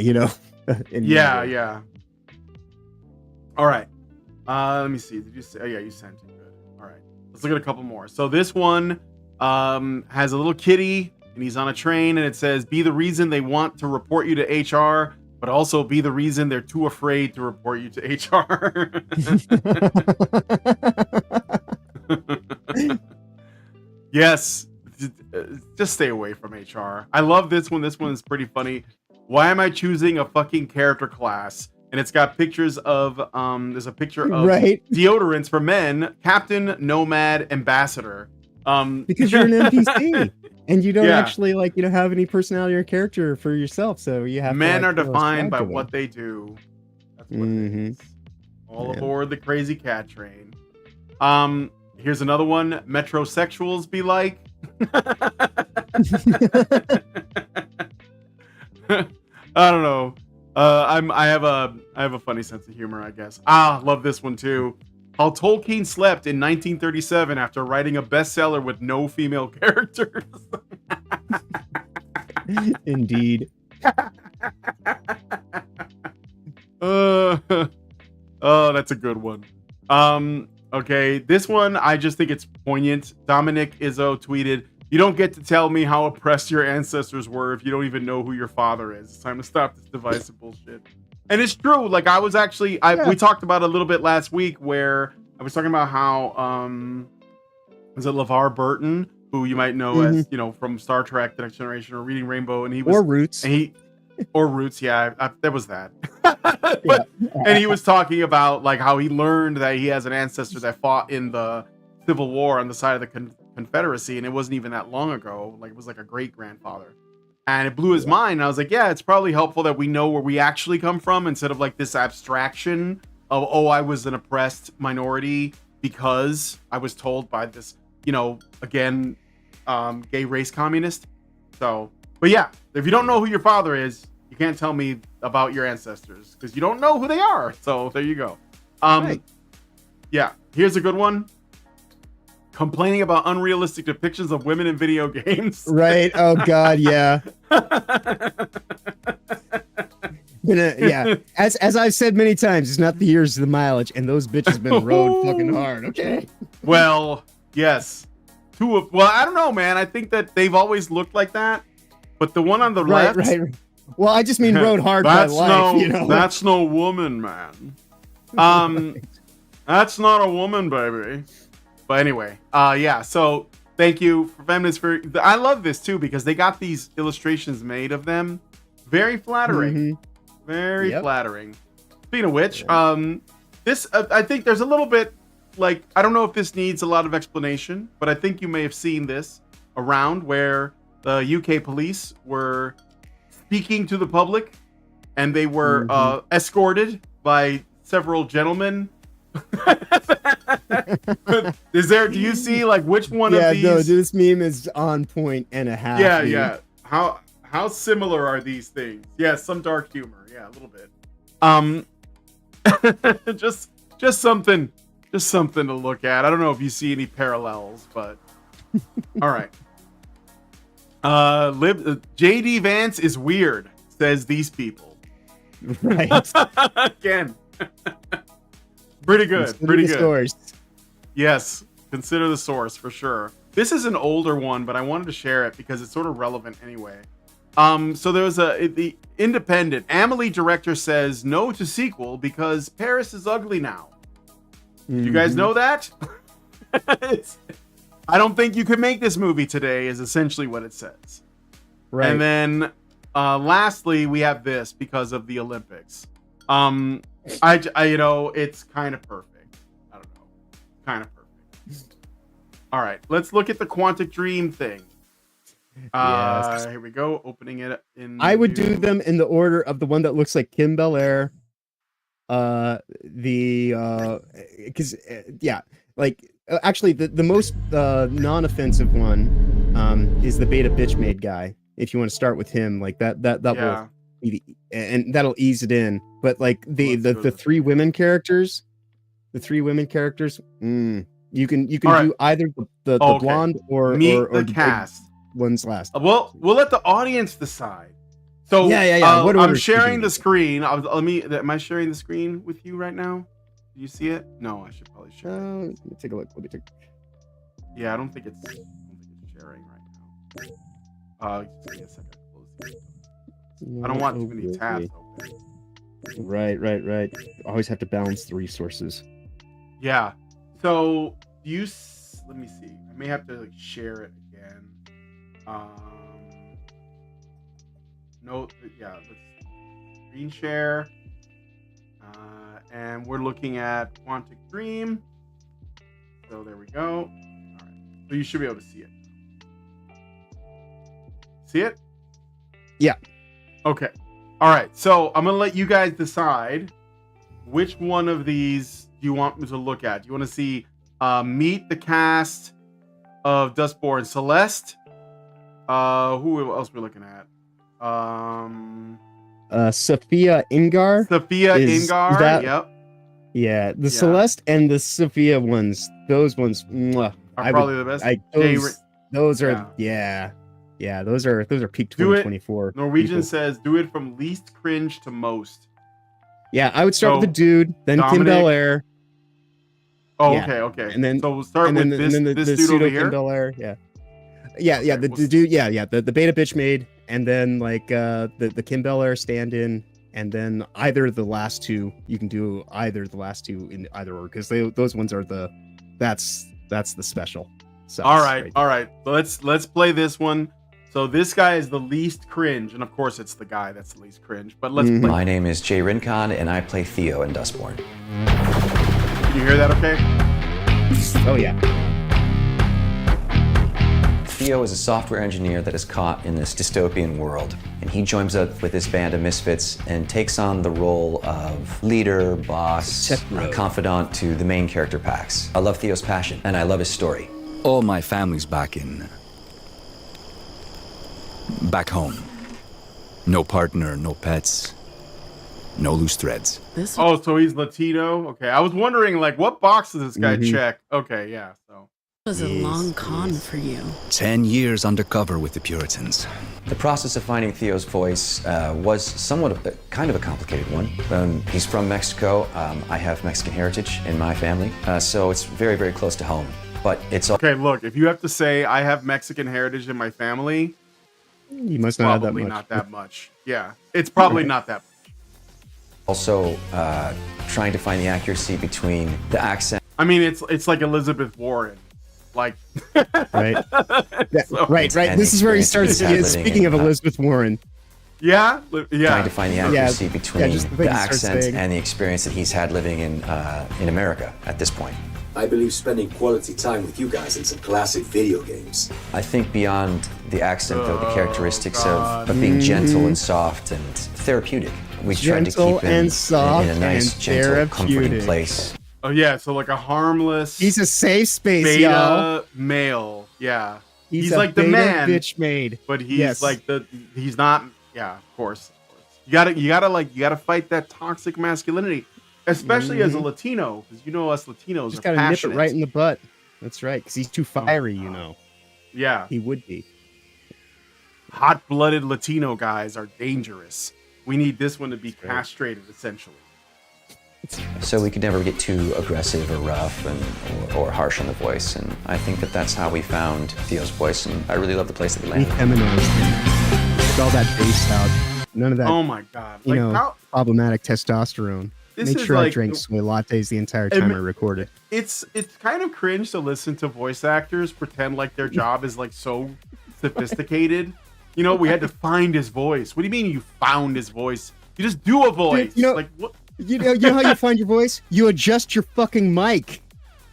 you know. Yeah. All right. Let me see. Did you say? Oh yeah, you sent it. Good. All right. Let's look at a couple more. So this one has a little kitty, and he's on a train, and it says, "Be the reason they want to report you to HR, but also be the reason they're too afraid to report you to HR." Yes. Just stay away from HR. I love this one. This one is pretty funny. Why am I choosing a fucking character class? And it's got pictures of there's a picture of deodorants for men, Captain, Nomad, Ambassador. Because you're an NPC and you don't actually have any personality or character for yourself, so you have men are defined by what they do. That's what it is. All aboard the crazy cat train. Here's another one. Metrosexuals be like. I don't know. I have a funny sense of humor, I guess. Love this one too. How Tolkien slept in 1937 after writing a bestseller with no female characters. Indeed. Oh, that's a good one. Okay, this one, I just think it's poignant. Dominic Izzo tweeted, "You don't get to tell me how oppressed your ancestors were if you don't even know who your father is. It's time to stop this divisive bullshit." And it's true. Like, I was actually, we talked about it a little bit last week where I was talking about how, was it LeVar Burton, who you might know as, from Star Trek, The Next Generation, or Reading Rainbow, and he was... Or Roots. Or Roots, yeah, there was that. And he was talking about like how he learned that he has an ancestor that fought in the Civil War on the side of the Confederacy, and it wasn't even that long ago. Like, it was like a great grandfather, and it blew his mind. And I was like, yeah, it's probably helpful that we know where we actually come from instead of like this abstraction of, oh, I was an oppressed minority because I was told by this, again, gay race communist. So. But yeah, if you don't know who your father is, you can't tell me about your ancestors because you don't know who they are. So there you go. Yeah, here's a good one. Complaining about unrealistic depictions of women in video games. Right. Oh God, yeah. Yeah. As I've said many times, it's not the years of the mileage, and those bitches been rode fucking hard. Okay. Well, yes. Well, I don't know, man. I think that they've always looked like that. But the one on the left... Right. Well, I just mean rode hard by life, That's no woman, man. That's not a woman, baby. But anyway, yeah, so thank you for feminists for... I love this, too, because they got these illustrations made of them. Very flattering. Very flattering. Speaking of which, this, I think there's a little bit, like, I don't know if this needs a lot of explanation, but I think you may have seen this around where... The UK police were speaking to the public, and they were escorted by several gentlemen. Do you see like which one of these? Yeah, no, this meme is on point and a half. Yeah. How similar are these things? Yeah, some dark humor. Yeah, a little bit. just something to look at. I don't know if you see any parallels, but all right. JD Vance is weird, says these people. Right. Again. Pretty good. Pretty good. Source. Yes. Consider the source for sure. This is an older one, but I wanted to share it because it's sort of relevant anyway. So there was the Independent Amelie director says no to sequel because Paris is ugly now. Do you guys know that? I don't think you could make this movie today is essentially what it says. Right. And then lastly, we have this because of the Olympics. I it's kind of perfect. I don't know. Kind of perfect. All right, let's look at the Quantic Dream thing. Yes. Here we go. Opening it in. I would do them in the order of the one that looks like Kim Bel-Air, Actually, the most non-offensive one is the beta bitch made guy. If you want to start with him, like that will, and that'll ease it in. But like the three women characters, you can do either the blonde or the cast ones last. We'll let the audience decide. So I'm sharing the screen. Am I sharing the screen with you right now? Do you see it? No, I should probably share. Let me take a look. Yeah, I don't think it's sharing right now. Just give me a second. I don't want too many tabs open. Right. Always have to balance the resources. Yeah. So let me see. I may have to like share it again. No, yeah, let's screen share. And we're looking at Quantic Dream. So there we go. All right. So you should be able to see it. See it? Yeah. Okay. All right. So I'm gonna let you guys decide which one of these do you want me to look at. Do you want to see meet the cast of Dustborn? Celeste. Who else we're looking at? Sophia Ingar. Yep. Yeah, the Celeste and the Sophia ones. Those ones are probably the best. Those are those are peak 2024. Norwegian says do it from least cringe to most. Yeah, I would start with the dude, then Kim Bel-Air. Oh, yeah. Okay. And then we'll start with this dude over here. Kim Bel-Air, the dude, the beta bitch made, and then like the Kim Bel-Air stand-in, and then either the last two. You can do either the last two in either order, because those ones are that's the special. So all right. So let's play this one. So this guy is the least cringe, and of course it's the guy that's the least cringe. But let's play. My name is Jay Rincon, and I play Theo in Dustborn. Can you hear that? Okay. Oh yeah. Theo is a software engineer that is caught in this dystopian world, and he joins up with this band of misfits and takes on the role of leader, boss, confidant to the main character Pax. I love Theo's passion, and I love his story. All my family's back home. No partner, no pets, no loose threads. Oh, so he's Latino? Okay, I was wondering, like, what box does this guy check? Okay, yeah, so. It was a long con for you. 10 years undercover with the Puritans. The process of finding Theo's voice was somewhat of kind of a complicated one. He's from Mexico. I have Mexican heritage in my family, so it's very, very close to home. But it's okay. Look, if you have to say I have Mexican heritage in my family, you must not have that much. Not that much. Yeah, it's probably not that much. Also, trying to find the accuracy between the accent. I mean, it's like Elizabeth Warren, like right, right. This is where he starts. Speaking of Elizabeth Warren, yeah. Trying to find the accuracy between the accent and the experience that he's had living in America at this point. I believe spending quality time with you guys in some classic video games. I think beyond the accent, though, the characteristics of being gentle and soft and therapeutic. We tried to keep him in a nice, gentle, comforting place. Oh yeah, so like a harmless. He's a safe space, beta male. Yeah, he's like the man, bitch made. But he's like he's not. Yeah, of course. You gotta fight that toxic masculinity. Especially as a Latino, because you know us Latinos just are gotta passionate. nip it right in the butt. That's right, because he's too fiery, you know. Yeah. He would be. Hot-blooded Latino guys are dangerous. We need this one to be castrated, essentially. So we could never get too aggressive or rough or harsh on the voice, and I think that's how we found Theo's voice, and I really love the place that we landed. We feminized him. With all that bass out. None of that, oh my God. Problematic testosterone. Make sure I drank soy lattes the entire time I recorded. It's kind of cringe to listen to voice actors pretend like their job is like so sophisticated. You know, we had to find his voice. What do you mean you found his voice? You just do a voice. Dude, like what? You know how you find your voice? You adjust your fucking mic.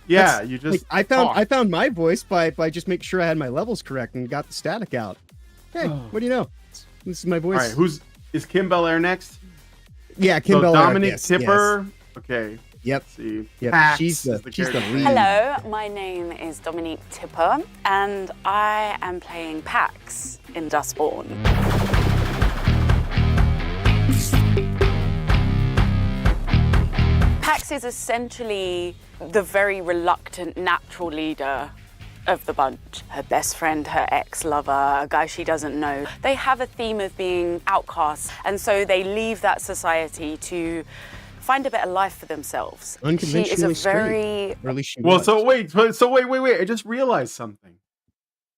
Yeah, you just. Like, I found my voice by just making sure I had my levels correct and got the static out. Hey, what do you know? This is my voice. All right, is Kim Bel-Air next? Yeah, Kim So Bell, Dominique yes, Tipper. Okay. Yep. Let's see. Yep. Pax She's the character. lead. Hello, my name is Dominique Tipper, and I am playing Pax in Dustborn. Pax is essentially the very reluctant natural leader of the bunch. Her best friend, her ex-lover, a guy she doesn't know. They have a theme of being outcasts, and so they leave that society to find a better life for themselves. She is a very... So wait. I just realized something.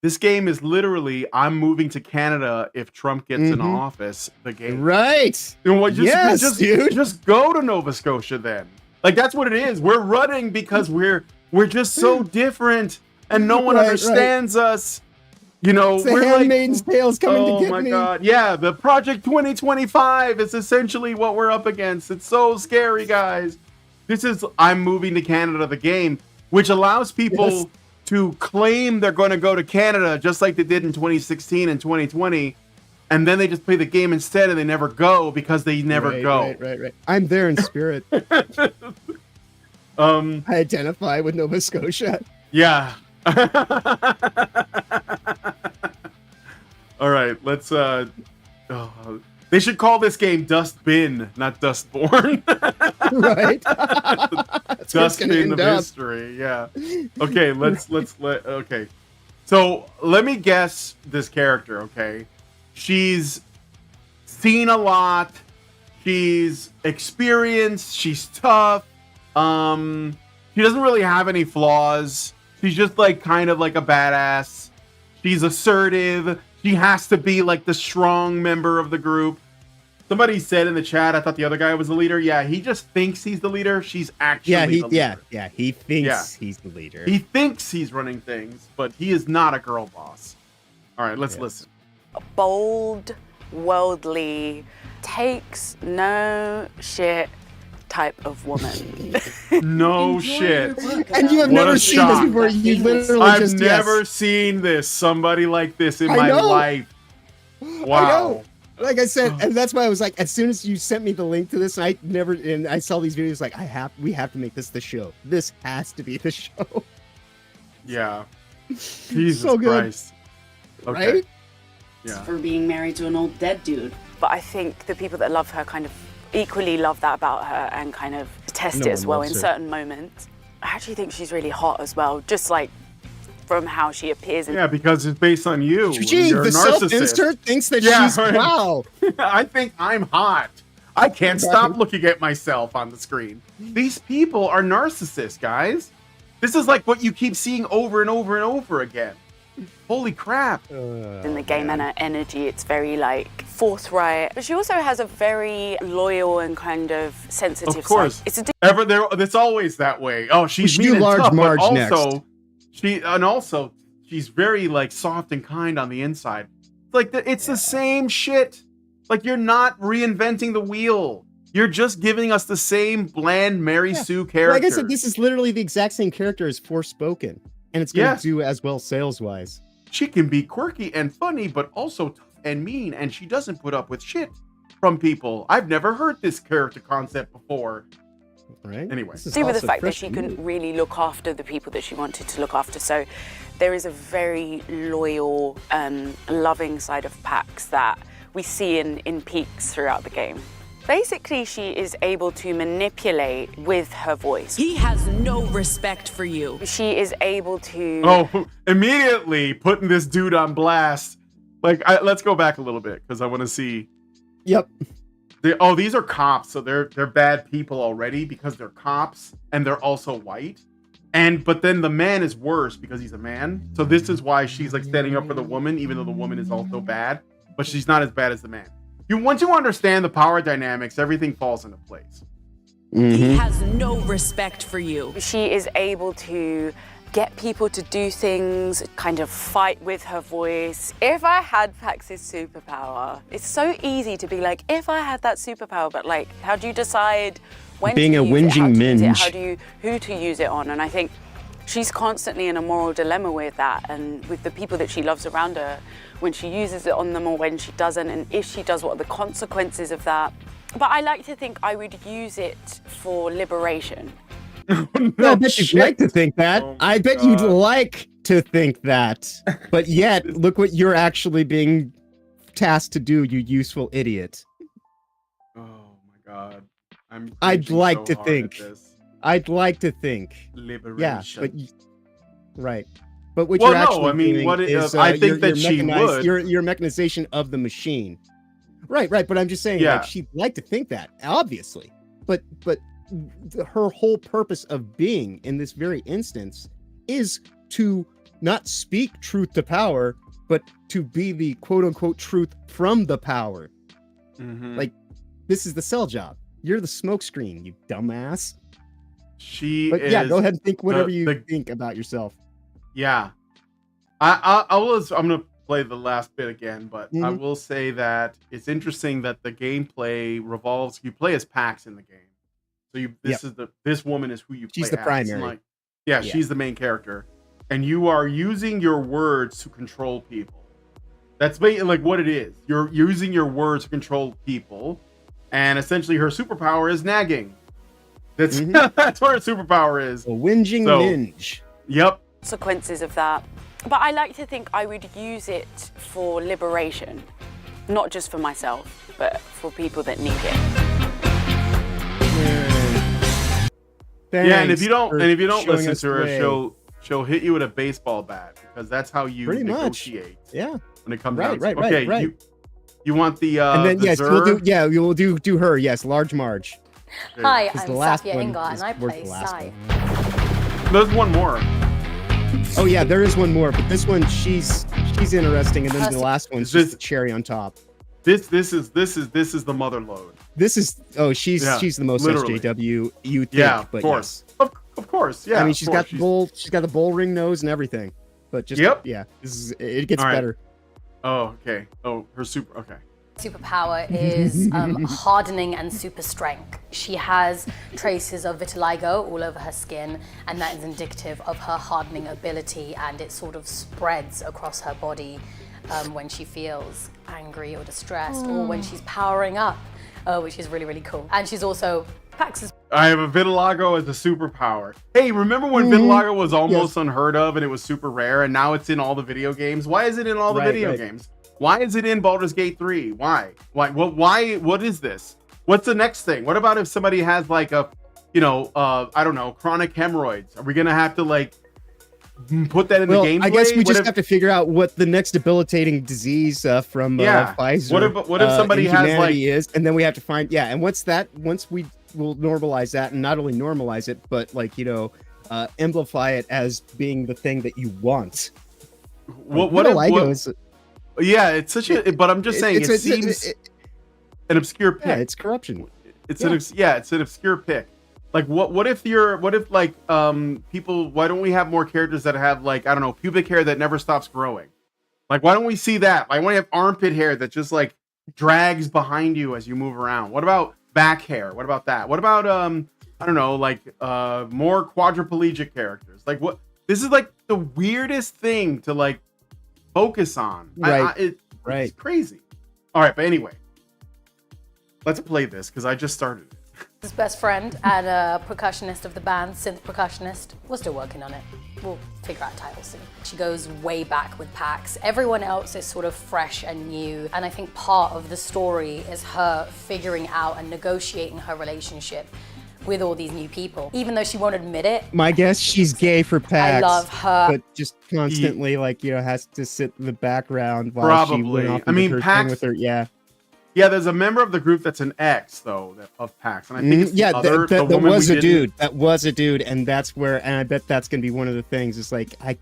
This game is literally, I'm moving to Canada if Trump gets in office. The game. Right. You know what? Dude. Just go to Nova Scotia then. Like, that's what it is. We're running because we're just so different and no one understands us. You know, we're Handmaid's Tale's coming to get me. Oh my God. Yeah, the Project 2025 is essentially what we're up against. It's so scary, guys. This is I'm moving to Canada, the game, which allows people to claim they're going to go to Canada just like they did in 2016 and 2020. And then they just play the game instead and they never go because they never go. Right. I'm there in spirit. I identify with Nova Scotia. Yeah. All right, let's they should call this game Dustbin, not Dustborn. Right. Dustbin of history. Yeah. Okay, okay. So let me guess this character, okay? She's seen a lot, she's experienced, she's tough. She doesn't really have any flaws. She's just like kind of like a badass. She's assertive. She has to be like the strong member of the group. Somebody said in the chat, I thought the other guy was the leader. Yeah, he just thinks he's the leader. She's actually the leader. He thinks he's the leader. He thinks he's running things, but he is not a girl boss. All right, let's listen. Bold, worldly, takes no shit type of woman. No shit. And you have never seen this before. You literally I've never seen this. Somebody like this in my life. Wow. I know. Like I said, and that's why I was like, as soon as you sent me the link to this, and I saw these videos, like we have to make this the show. This has to be the show. Yeah. Jesus so good. Christ. Okay. Right? Yeah. For being married to an old dead dude. But I think the people that love her kind of equally love that about her and kind of detest it as well in certain moments. I actually think she's really hot as well, just like from how she appears. Yeah, because it's based on you. Gee, You're the a narcissist. self-insert thinks that she's wow. I think I'm hot. I can't stop looking at myself on the screen. These people are narcissists, guys. This is like what you keep seeing over and over and over again. Holy crap. In the game and her energy, it's very like forthright. But she also has a very loyal and kind of sensitive Of course. side. It's always that way. Oh, she's mean and large tough, Marge but also she's very like soft and kind on the inside. Like it's the same shit. Like you're not reinventing the wheel. You're just giving us the same bland Mary Sue character. Like I said, this is literally the exact same character as Forspoken. And it's going to do as well sales-wise. She can be quirky and funny, but also tough and mean, and she doesn't put up with shit from people. I've never heard this character concept before. Right? Anyway. Do with the fact that she couldn't really look after the people that she wanted to look after. So there is a very loyal and loving side of Pax that we see in peaks throughout the game. Basically, she is able to manipulate with her voice. He has no respect for you. She is able to... Oh, immediately putting this dude on blast. Like, let's go back a little bit, because I want to see... Yep. These are cops, so they're bad people already, because they're cops, and they're also white. But then the man is worse, because he's a man. So this is why she's, like, standing up for the woman, even though the woman is also bad. But she's not as bad as the man. Once you understand the power dynamics, everything falls into place. He has no respect for you. She is able to get people to do things, kind of fight with her voice. If I had Pax's superpower, it's so easy to be like, if I had that superpower, but like, how do you decide when being to a use whinging it? minge? Who to use it on? And I think she's constantly in a moral dilemma with that, and with the people that she loves around her, when she uses it on them or when she doesn't, and if she does, what are the consequences of that? But I like to think I would use it for liberation. I bet you'd like to think that. I bet you'd like to think that. But yet, look what you're actually being tasked to do, you useful idiot. Oh my god. I'd like to think. I'd like to think. Liberation. Yeah, but right. But what you're actually doing is, I think that she would. Your mechanization of the machine. Right. But I'm just saying, like, she'd like to think that, obviously. But her whole purpose of being in this very instance is to not speak truth to power, but to be the quote-unquote truth from the power. Like, this is the cell job. You're the smokescreen, you dumbass. Yeah, go ahead and think whatever you think about yourself. Yeah. I'm gonna play the last bit again, but I will say that it's interesting that the gameplay revolves. You play as Pax in the game, so this woman is who you play. She's the primary. She's the main character, and you are using your words to control people. That's like what it is. You're using your words to control people, and essentially her superpower is nagging. That's that's what her superpower is. A whinging ninja. Yep. Consequences of that. But I like to think I would use it for liberation, not just for myself, but for people that need it. And if you don't listen to her, she'll hit you with a baseball bat, because that's how you negotiate. Yeah. When it comes down to it. Okay, you want the and then yes, we'll do her. Yes, Large Marge. Hi, I'm Safia Ingar, and I play Sai. There's one more. Oh yeah, there is one more, but this one she's interesting, and then the last one's just the cherry on top. This is the mother load. This is she's the most literally. SJW you think, yeah, but of course. Yes. Of course, yeah. I mean, she's got the bull ring nose and everything, but just it gets better. Oh, okay. Oh, her superpower is hardening and super strength. She has traces of vitiligo all over her skin, and that is indicative of her hardening ability, and it sort of spreads across her body when she feels angry or distressed, or when she's powering up, which is really, really cool. And she's also Pax's. I have a vitiligo as a superpower. Hey, remember when vitiligo was almost unheard of and it was super rare, and now it's in all the video games? Why is it in all the video games? Why is it in Baldur's Gate 3? Why? What is this? What's the next thing? What about if somebody has like a, I don't know, chronic hemorrhoids? Are we gonna have to like put that in the gameplay? I guess we just have to figure out what the next debilitating disease from Pfizer. What if somebody has like is, and then we have to find and once we will normalize that, and not only normalize it, but like amplify it as being the thing that you want. Yeah, it's such a. But I'm just saying, it seems an obscure pick. Yeah, it's corruption. It's an obscure pick. Like, what if people? Why don't we have more characters that have like, I don't know, pubic hair that never stops growing? Like, why don't we see that? I want to have armpit hair that just like drags behind you as you move around. What about back hair? What about that? What about I don't know, like more quadriplegic characters? Like, what? This is like the weirdest thing to like focus on. Right. It's crazy. All right, but anyway, let's play this because I just started it. His best friend and a percussionist of the band, synth percussionist. We're still working on it. We'll figure out titles soon. She goes way back with Pax. Everyone else is sort of fresh and new, and I think part of the story is her figuring out and negotiating her relationship with all these new people, even though she won't admit it. My guess, she's gay for Pax. I love her, but just constantly has to sit in the background while she went off her Pax thing with her. Yeah, there's a member of the group that's an ex though of Pax, and I think it's that was a dude. That was a dude, and that's where, and I bet that's gonna be one of the things. It's like Of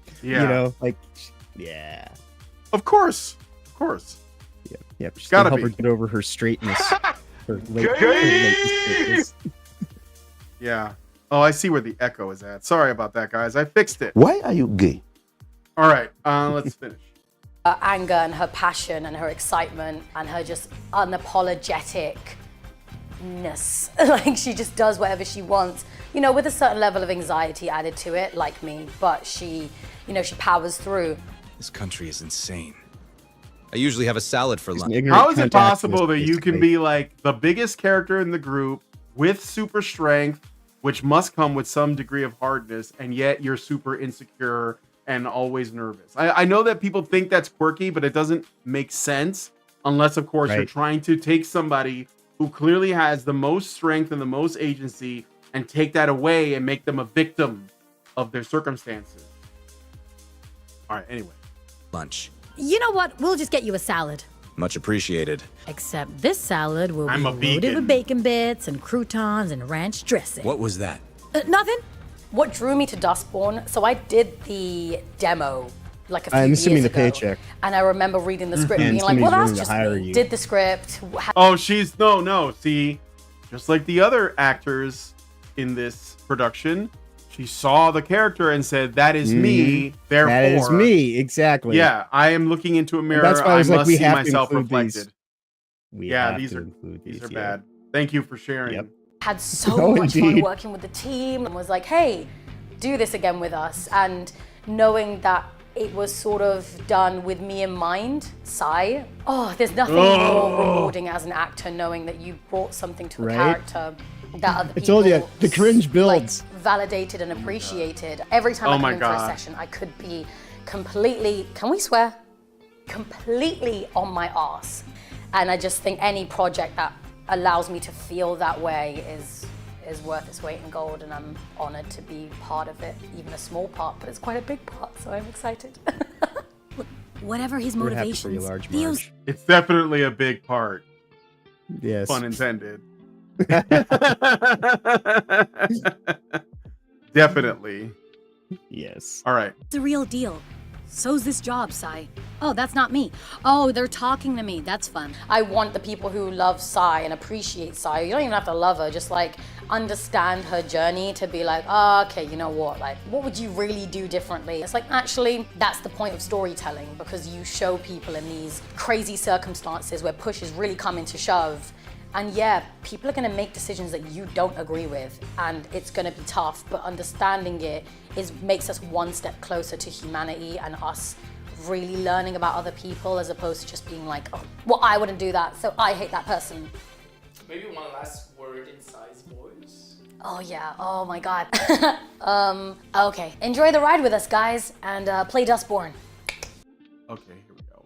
course. Yeah. She's gotta help her get over her straightness. her straightness. Yeah. Oh, I see where the echo is at. Sorry about that, guys. I fixed it. Why are you gay? All right, let's finish. Her anger and her passion and her excitement and her just unapologeticness. Like, she just does whatever she wants, with a certain level of anxiety added to it, like me, but she powers through. This country is insane. I usually have a salad for lunch. How is it possible that you can be like the biggest character in the group with super strength, which must come with some degree of hardness, and yet you're super insecure and always nervous? I know that people think that's quirky, but it doesn't make sense unless, of course, you're trying to take somebody who clearly has the most strength and the most agency and take that away and make them a victim of their circumstances. All right, anyway. Lunch. You know what? We'll just get you a salad. Much appreciated. Except this salad will be loaded vegan. with bacon bits and croutons and ranch dressing. What was that? Nothing. What drew me to Dustborn, so I did the demo like a few I'm assuming years the ago, paycheck. and I remember reading the script and being like, well, that's just me. you. Did the script. Oh, she's no. See, just like the other actors in this production, she saw the character and said, "That is me." Therefore, that is me. Exactly. Yeah, I am looking into a mirror. That's why I was must like, we see have to myself include reflected. these. Yeah, these are bad. Thank you for sharing. Yep. Had so much fun working with the team and was like, hey, do this again with us. And knowing that it was sort of done with me in mind, sigh. Oh, there's nothing more rewarding as an actor knowing that you brought something to a character that other people I told you, the cringe builds. Like, validated and appreciated. Every time I come in for a session, I could be completely, can we swear? Completely on my arse. And I just think any project that allows me to feel that way is worth its weight in gold, and I'm honored to be part of it, even a small part, but it's quite a big part, so I'm excited. Whatever his motivations, Theo's... It's definitely a big part. Yes. Pun intended. Definitely. Yes. All right. the real deal. So's this job, Sai. Oh, that's not me. Oh, they're talking to me. That's fun. I want the people who love Sai and appreciate Sai. You don't even have to love her, just like understand her journey to be like, oh, okay, you know what? Like, what would you really do differently? It's like, actually, that's the point of storytelling, because you show people in these crazy circumstances where push is really coming to shove. And yeah, people are gonna make decisions that you don't agree with, and it's gonna be tough, but understanding it makes us one step closer to humanity and us really learning about other people, as opposed to just being like, oh, well, I wouldn't do that, so I hate that person. Maybe one last word in Sai's voice. Oh yeah, oh my God. Okay, enjoy the ride with us, guys, and play Dustborn. Okay, here we go.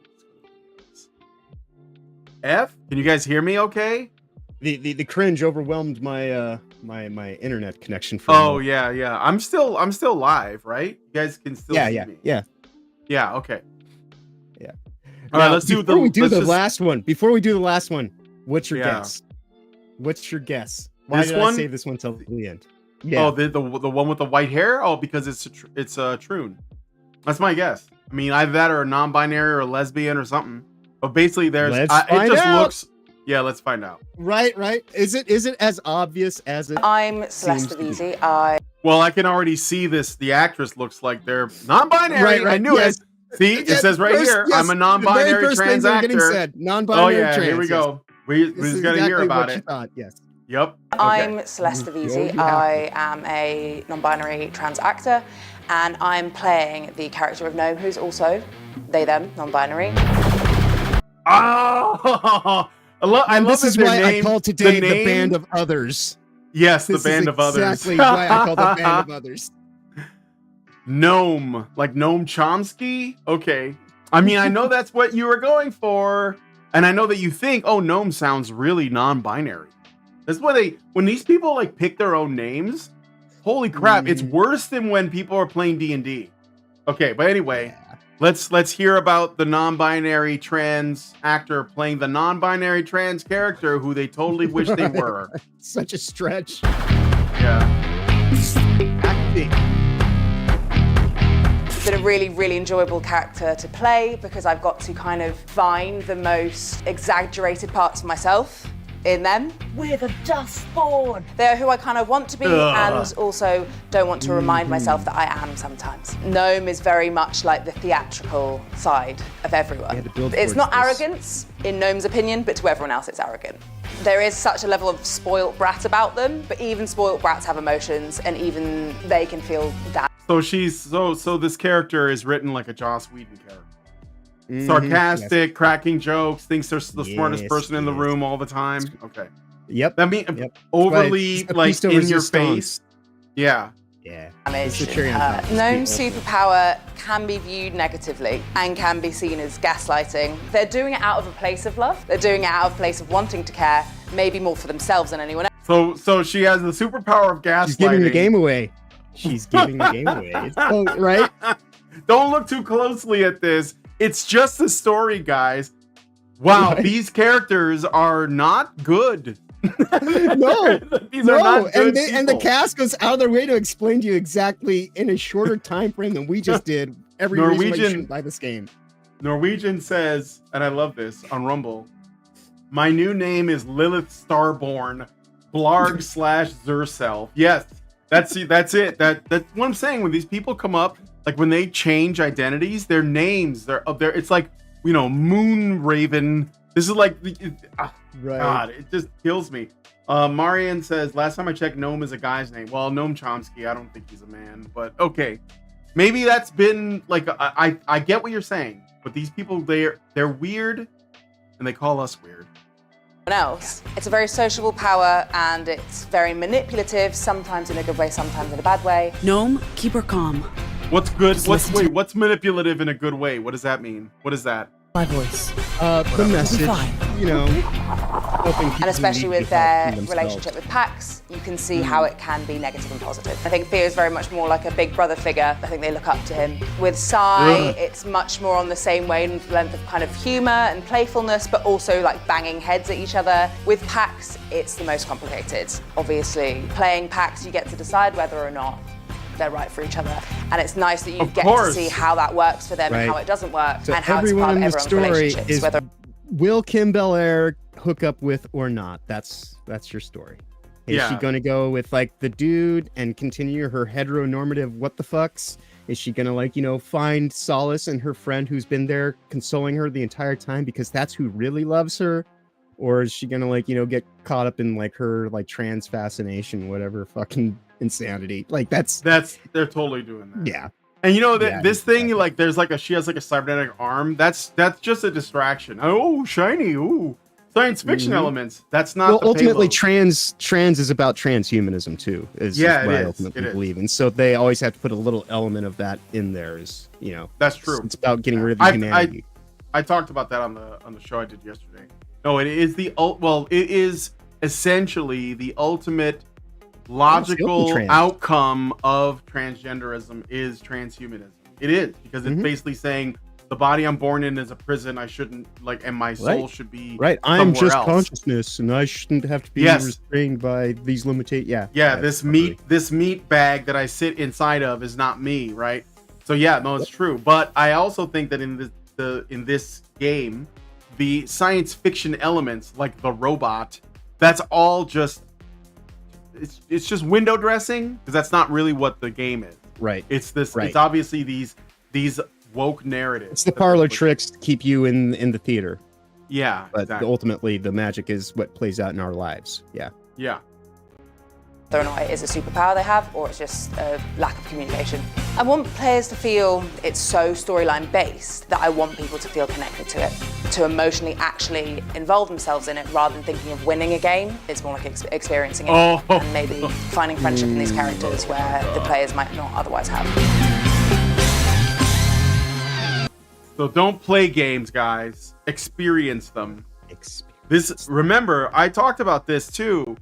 F, can you guys hear me okay? The cringe overwhelmed my my internet connection for yeah. I'm still live, right? You guys can still see me. Yeah, okay. Yeah. All right, let's do the last one. Before we do the last one, what's your guess? What's your guess? Why did I save this one till the end? Yeah. Oh, the one with the white hair? Oh, because it's Troon. That's my guess. I mean, either that or a non-binary or a lesbian or something. But basically, it just looks. Yeah, let's find out. Right. Is it as obvious as it? I'm Celeste Visi. Well, I can already see this. The actress looks like they're non-binary. Right. I knew it. See, it says right here. Yes, I'm a non-binary trans actor. Non-binary trans. Here we go. We just got to hear about it. Yes. Yep. I'm Celeste Visi. I am a non-binary trans actor, and I'm playing the character of Gnome, who's also they/them non-binary. Oh. This is why I called today the Band of Others. Yes, the Band of Others. Exactly why I called the Band of Others. Gnome, like Noam Chomsky. Okay, I mean, I know that's what you were going for, and I know that you think, oh, Gnome sounds really non-binary. That's why when these people like pick their own names, holy crap, it's worse than when people are playing D&D. Okay, but anyway. Yeah. Let's hear about the non-binary trans actor playing the non-binary trans character who they totally wish they were. Such a stretch. Yeah. Acting. It's been a really, really enjoyable character to play because I've got to kind of find the most exaggerated parts of myself in them. We're the Dustborn. They're who I kind of want to be and also don't want to remind myself that I am sometimes. Gnome is very much like the theatrical side of everyone. It's not arrogance, in Gnome's opinion, but to everyone else it's arrogant. There is such a level of spoilt brat about them, but even spoilt brats have emotions and even they can feel that. So so this character is written like a Joss Whedon character. sarcastic, cracking jokes, thinks they're the smartest person in the room all the time. Okay. Yep. That means overly like in your face. Yeah. Yeah. Gnome's superpower can be viewed negatively and can be seen as gaslighting. They're doing it out of a place of love. They're doing it out of a place of wanting to care, maybe more for themselves than anyone else. So she has the superpower of gaslighting. She's giving the game away. She's giving the game away. Right? Don't look too closely at this. It's just a story, guys. Wow, these characters are not good. No, these are not good and the cast goes out of their way to explain to you exactly in a shorter time frame than we just did every reason why you shouldn't buy this game. Norwegian says, and I love this on Rumble, my new name is Lilith Starborn, Blarg / Zerself. Yes, that's it. That's what I'm saying. When these people come up, like when they change identities, their names, they're up there. It's like, you know, Moon Raven. This is like, right. God, it just kills me. Marian says, last time I checked, Gnome is a guy's name. Well, Noam Chomsky, I don't think he's a man, but okay. Maybe that's been like, I get what you're saying, but these people, they're weird and they call us weird. Else. It's a very sociable power and it's very manipulative, sometimes in a good way, sometimes in a bad way. Gnome, keep her calm. What's good? What's manipulative in a good way? What does that mean? What is that? My voice. The message, you know, and especially with their relationship with Pax, you can see how it can be negative and positive. I think Theo is very much more like a big brother figure. I think they look up to him. With Sai, it's much more on the same wavelength of kind of humor and playfulness, but also like banging heads at each other. With Pax, it's the most complicated. Obviously, playing Pax, you get to decide whether or not they're right for each other, and it's nice that you get to see how that works for them and how it doesn't work, so and how it's part of everyone's relationships. Is, will Kim Bel-Air hook up with or not? That's your story. Is she going to go with like the dude and continue her heteronormative what the fucks? Is she going to like, you know, find solace in her friend who's been there consoling her the entire time because that's who really loves her? Or is she going to like, you know, get caught up in like her like trans fascination, whatever fucking insanity? Like that's they're totally doing that. Yeah. And you know that this thing, like there's like she has like a cybernetic arm. That's just a distraction. Oh, shiny. Ooh, science fiction elements. That's not. Well, the ultimately, payload. trans is about transhumanism too. Is what I ultimately believe, and so they always have to put a little element of that in there. Is, you know, that's true. It's about getting rid of the humanity. I talked about that on the show I did yesterday. No, it is it is essentially the ultimate logical outcome of transgenderism is transhumanism. It is, because it's basically saying the body I'm born in is a prison. I shouldn't like, and my soul should be I'm just else. Consciousness, and I shouldn't have to be restrained by these limitations. This meat bag that I sit inside of is not me, right? So it's true. But I also think that in this game, the science fiction elements, like the robot, that's all just it's just window dressing, because that's not really what the game is. Right. It's this. Right. It's obviously these woke narratives. It's the parlor tricks to keep you in the theater. Yeah. But ultimately, the magic is what plays out in our lives. Yeah. Yeah. Whether or not it is a superpower they have, or it's just a lack of communication. I want players to feel it's so storyline based that I want people to feel connected to it, to emotionally actually involve themselves in it, rather than thinking of winning a game. It's more like experiencing it and maybe finding friendship in these characters where the players might not otherwise have. So don't play games, guys. Experience them. Remember, I talked about this too,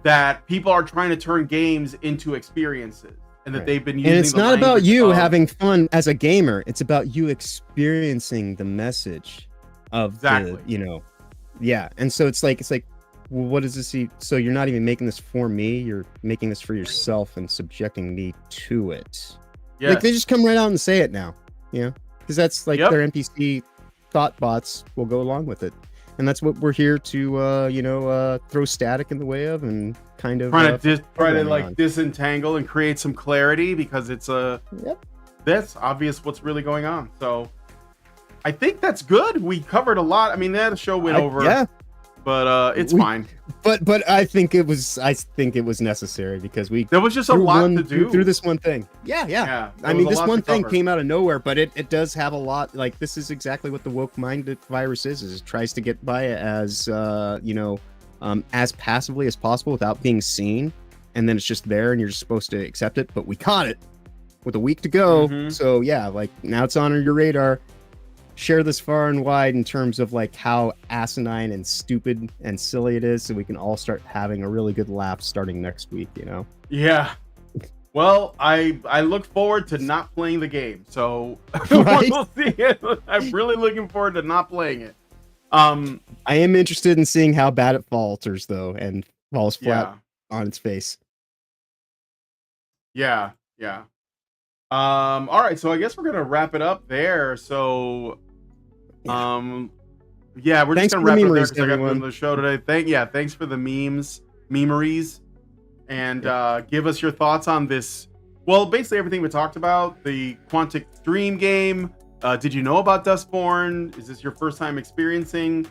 that people are trying to turn games into experiences, and that they've been using. And it's not about you having fun as a gamer. It's about you experiencing the message of the, you know, And so it's like, well, what does this? So you're not even making this for me. You're making this for yourself and subjecting me to it. Yeah. Like they just come right out and say it now, you know, because that's like their NPC thought bots will go along with it. And that's what we're here to, throw static in the way of, and kind of try to disentangle and create some clarity, because it's that's obvious what's really going on. So I think that's good. We covered a lot. I mean, that show went over. but it's fine. But I think it was necessary because there was just a lot to do through this one thing. Yeah. I mean, this one thing came out of nowhere, but it does have a lot. Like, this is exactly what the woke mind virus is it tries to get by as as passively as possible without being seen, and then it's just there and you're just supposed to accept it. But we caught it with a week to go, so yeah, like now it's on your radar. Share this far and wide in terms of like how asinine and stupid and silly it is, so we can all start having a really good laugh starting next week. Yeah. Well, I look forward to not playing the game, so Right? we'll see it. I'm really looking forward to not playing it. I am interested in seeing how bad it falters though, and falls flat on its face. Yeah. All right, so I guess we're gonna wrap it up there. So, we're just gonna wrap it up there because I got to the show today. Thanks for the memeries, and give us your thoughts on this. Well, basically everything we talked about, the Quantic Dream game. Did you know about Dustborn? Is this your first time experiencing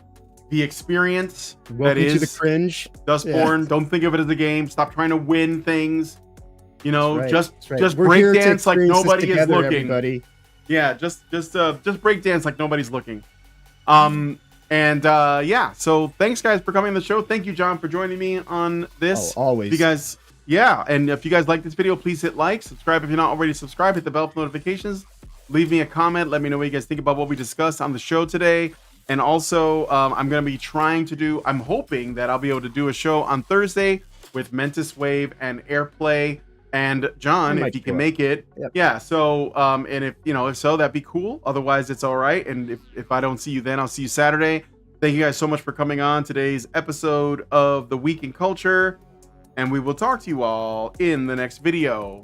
the experience? Welcome to the cringe. Dustborn. Don't think of it as a game. Stop trying to win things. Just We're break dance like nobody is looking. Everybody. Yeah, just break dance like nobody's looking. So thanks guys for coming on the show. Thank you, John, for joining me on this. Always. If you guys, and if you guys like this video, please hit like, subscribe if you're not already subscribed, hit the bell for notifications, leave me a comment, let me know what you guys think about what we discussed on the show today. And also, I'm going to be I'm hoping that I'll be able to do a show on Thursday with Mentis Wave and Airplay. And John, if you can make it, so and if so, that'd be cool. Otherwise, it's all right. And if I don't see you then, I'll see you Saturday. Thank you guys so much for coming on today's episode of The Week in Culture, and we will talk to you all in the next video.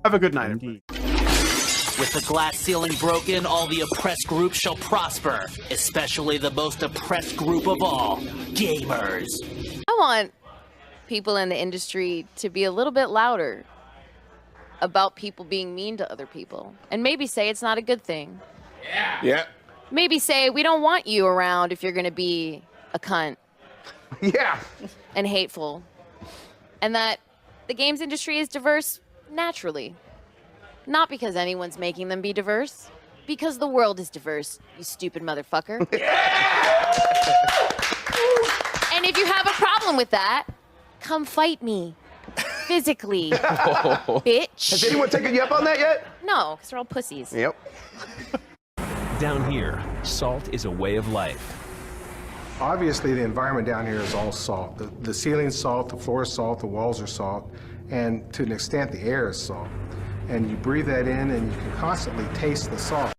Have a good night, everybody. With the glass ceiling broken, all the oppressed groups shall prosper, especially the most oppressed group of all, gamers. I want people in the industry to be a little bit louder about people being mean to other people, and maybe say it's not a good thing. Yeah. Maybe say we don't want you around if you're going to be a cunt. Yeah. And hateful. And that the games industry is diverse naturally. Not because anyone's making them be diverse, because the world is diverse, you stupid motherfucker. And if you have a problem with that, come fight me. Physically. Bitch. Has anyone taken you up on that yet? No, because they're all pussies. Yep. Down here, salt is a way of life. Obviously, the environment down here is all salt. The ceiling's salt, the floor is salt, the walls are salt, and to an extent, the air is salt. And you breathe that in, and you can constantly taste the salt.